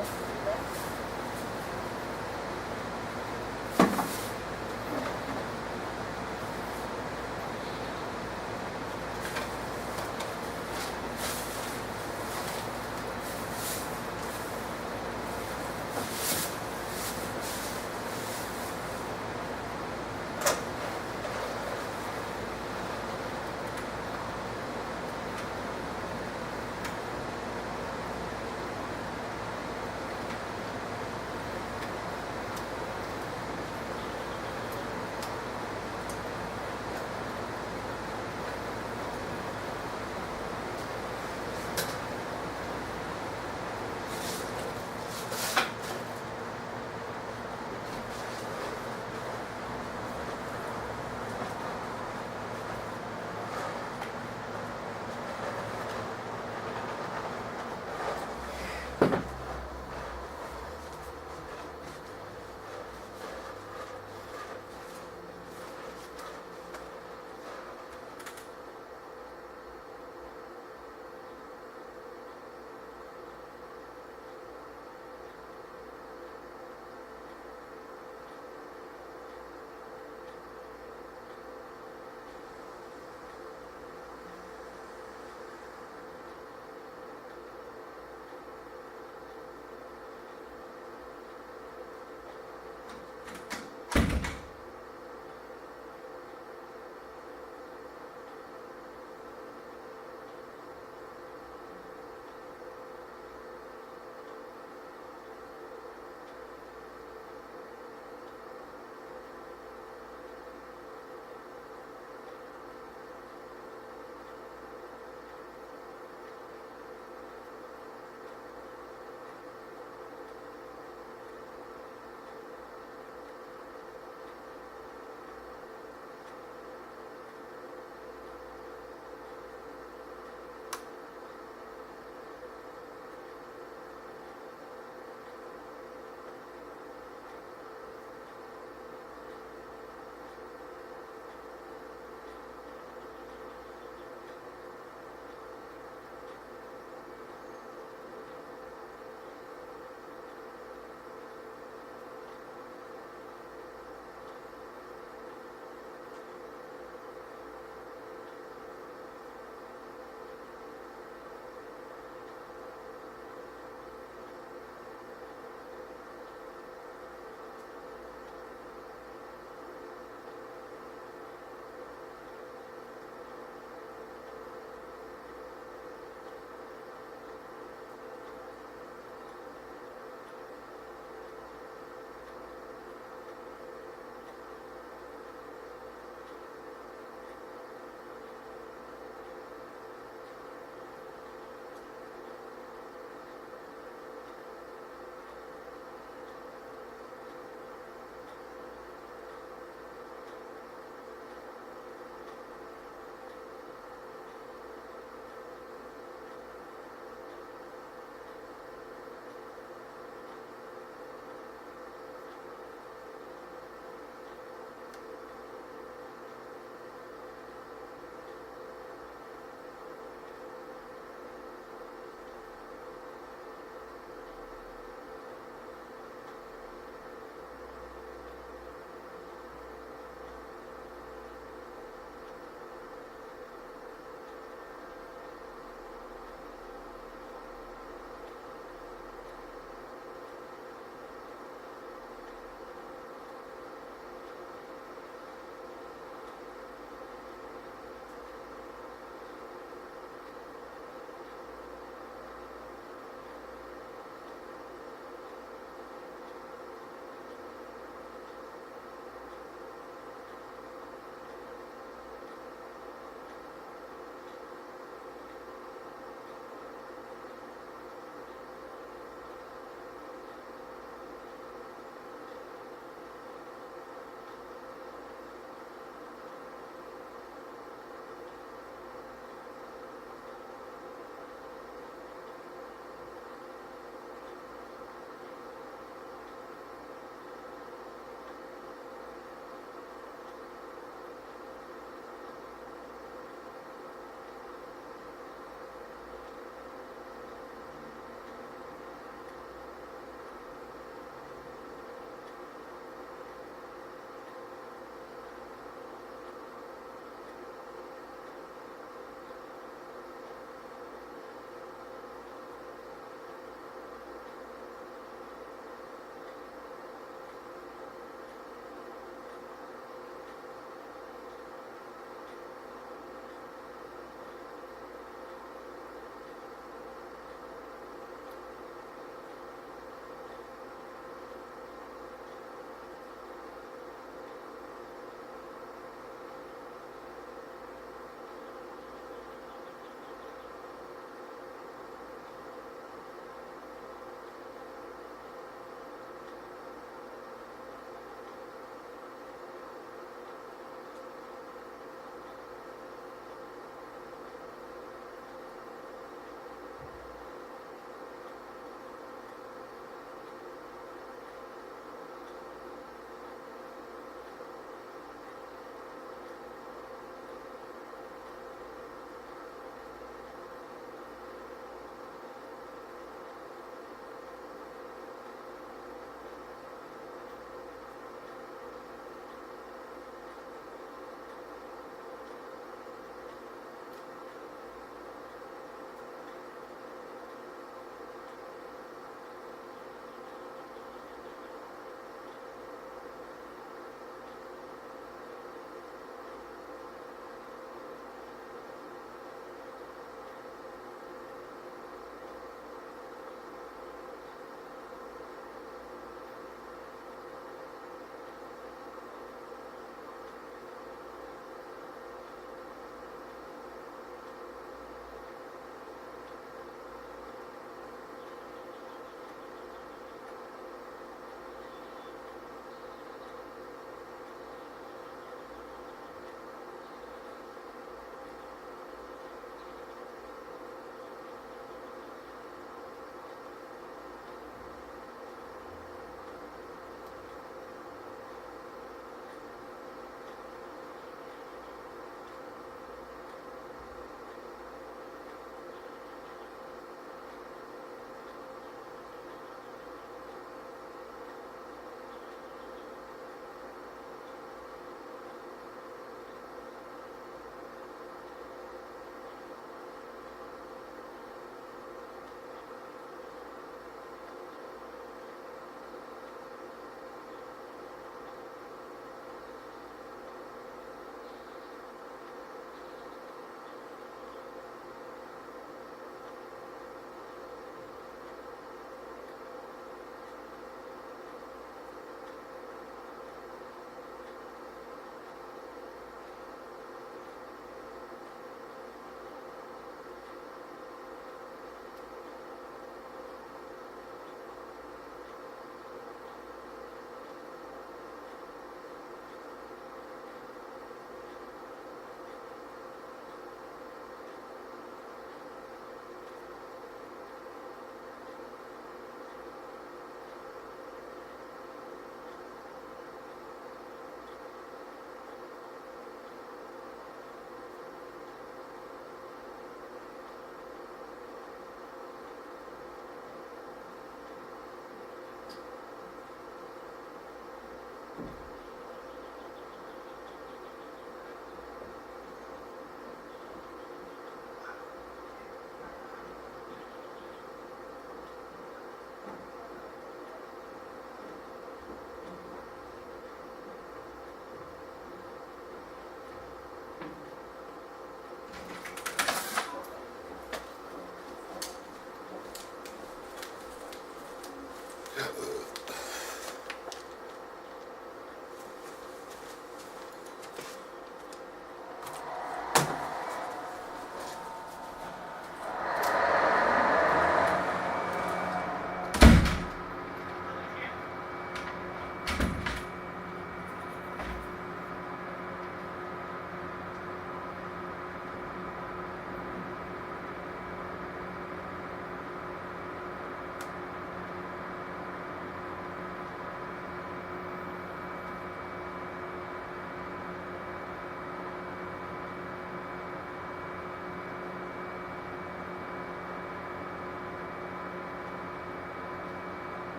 of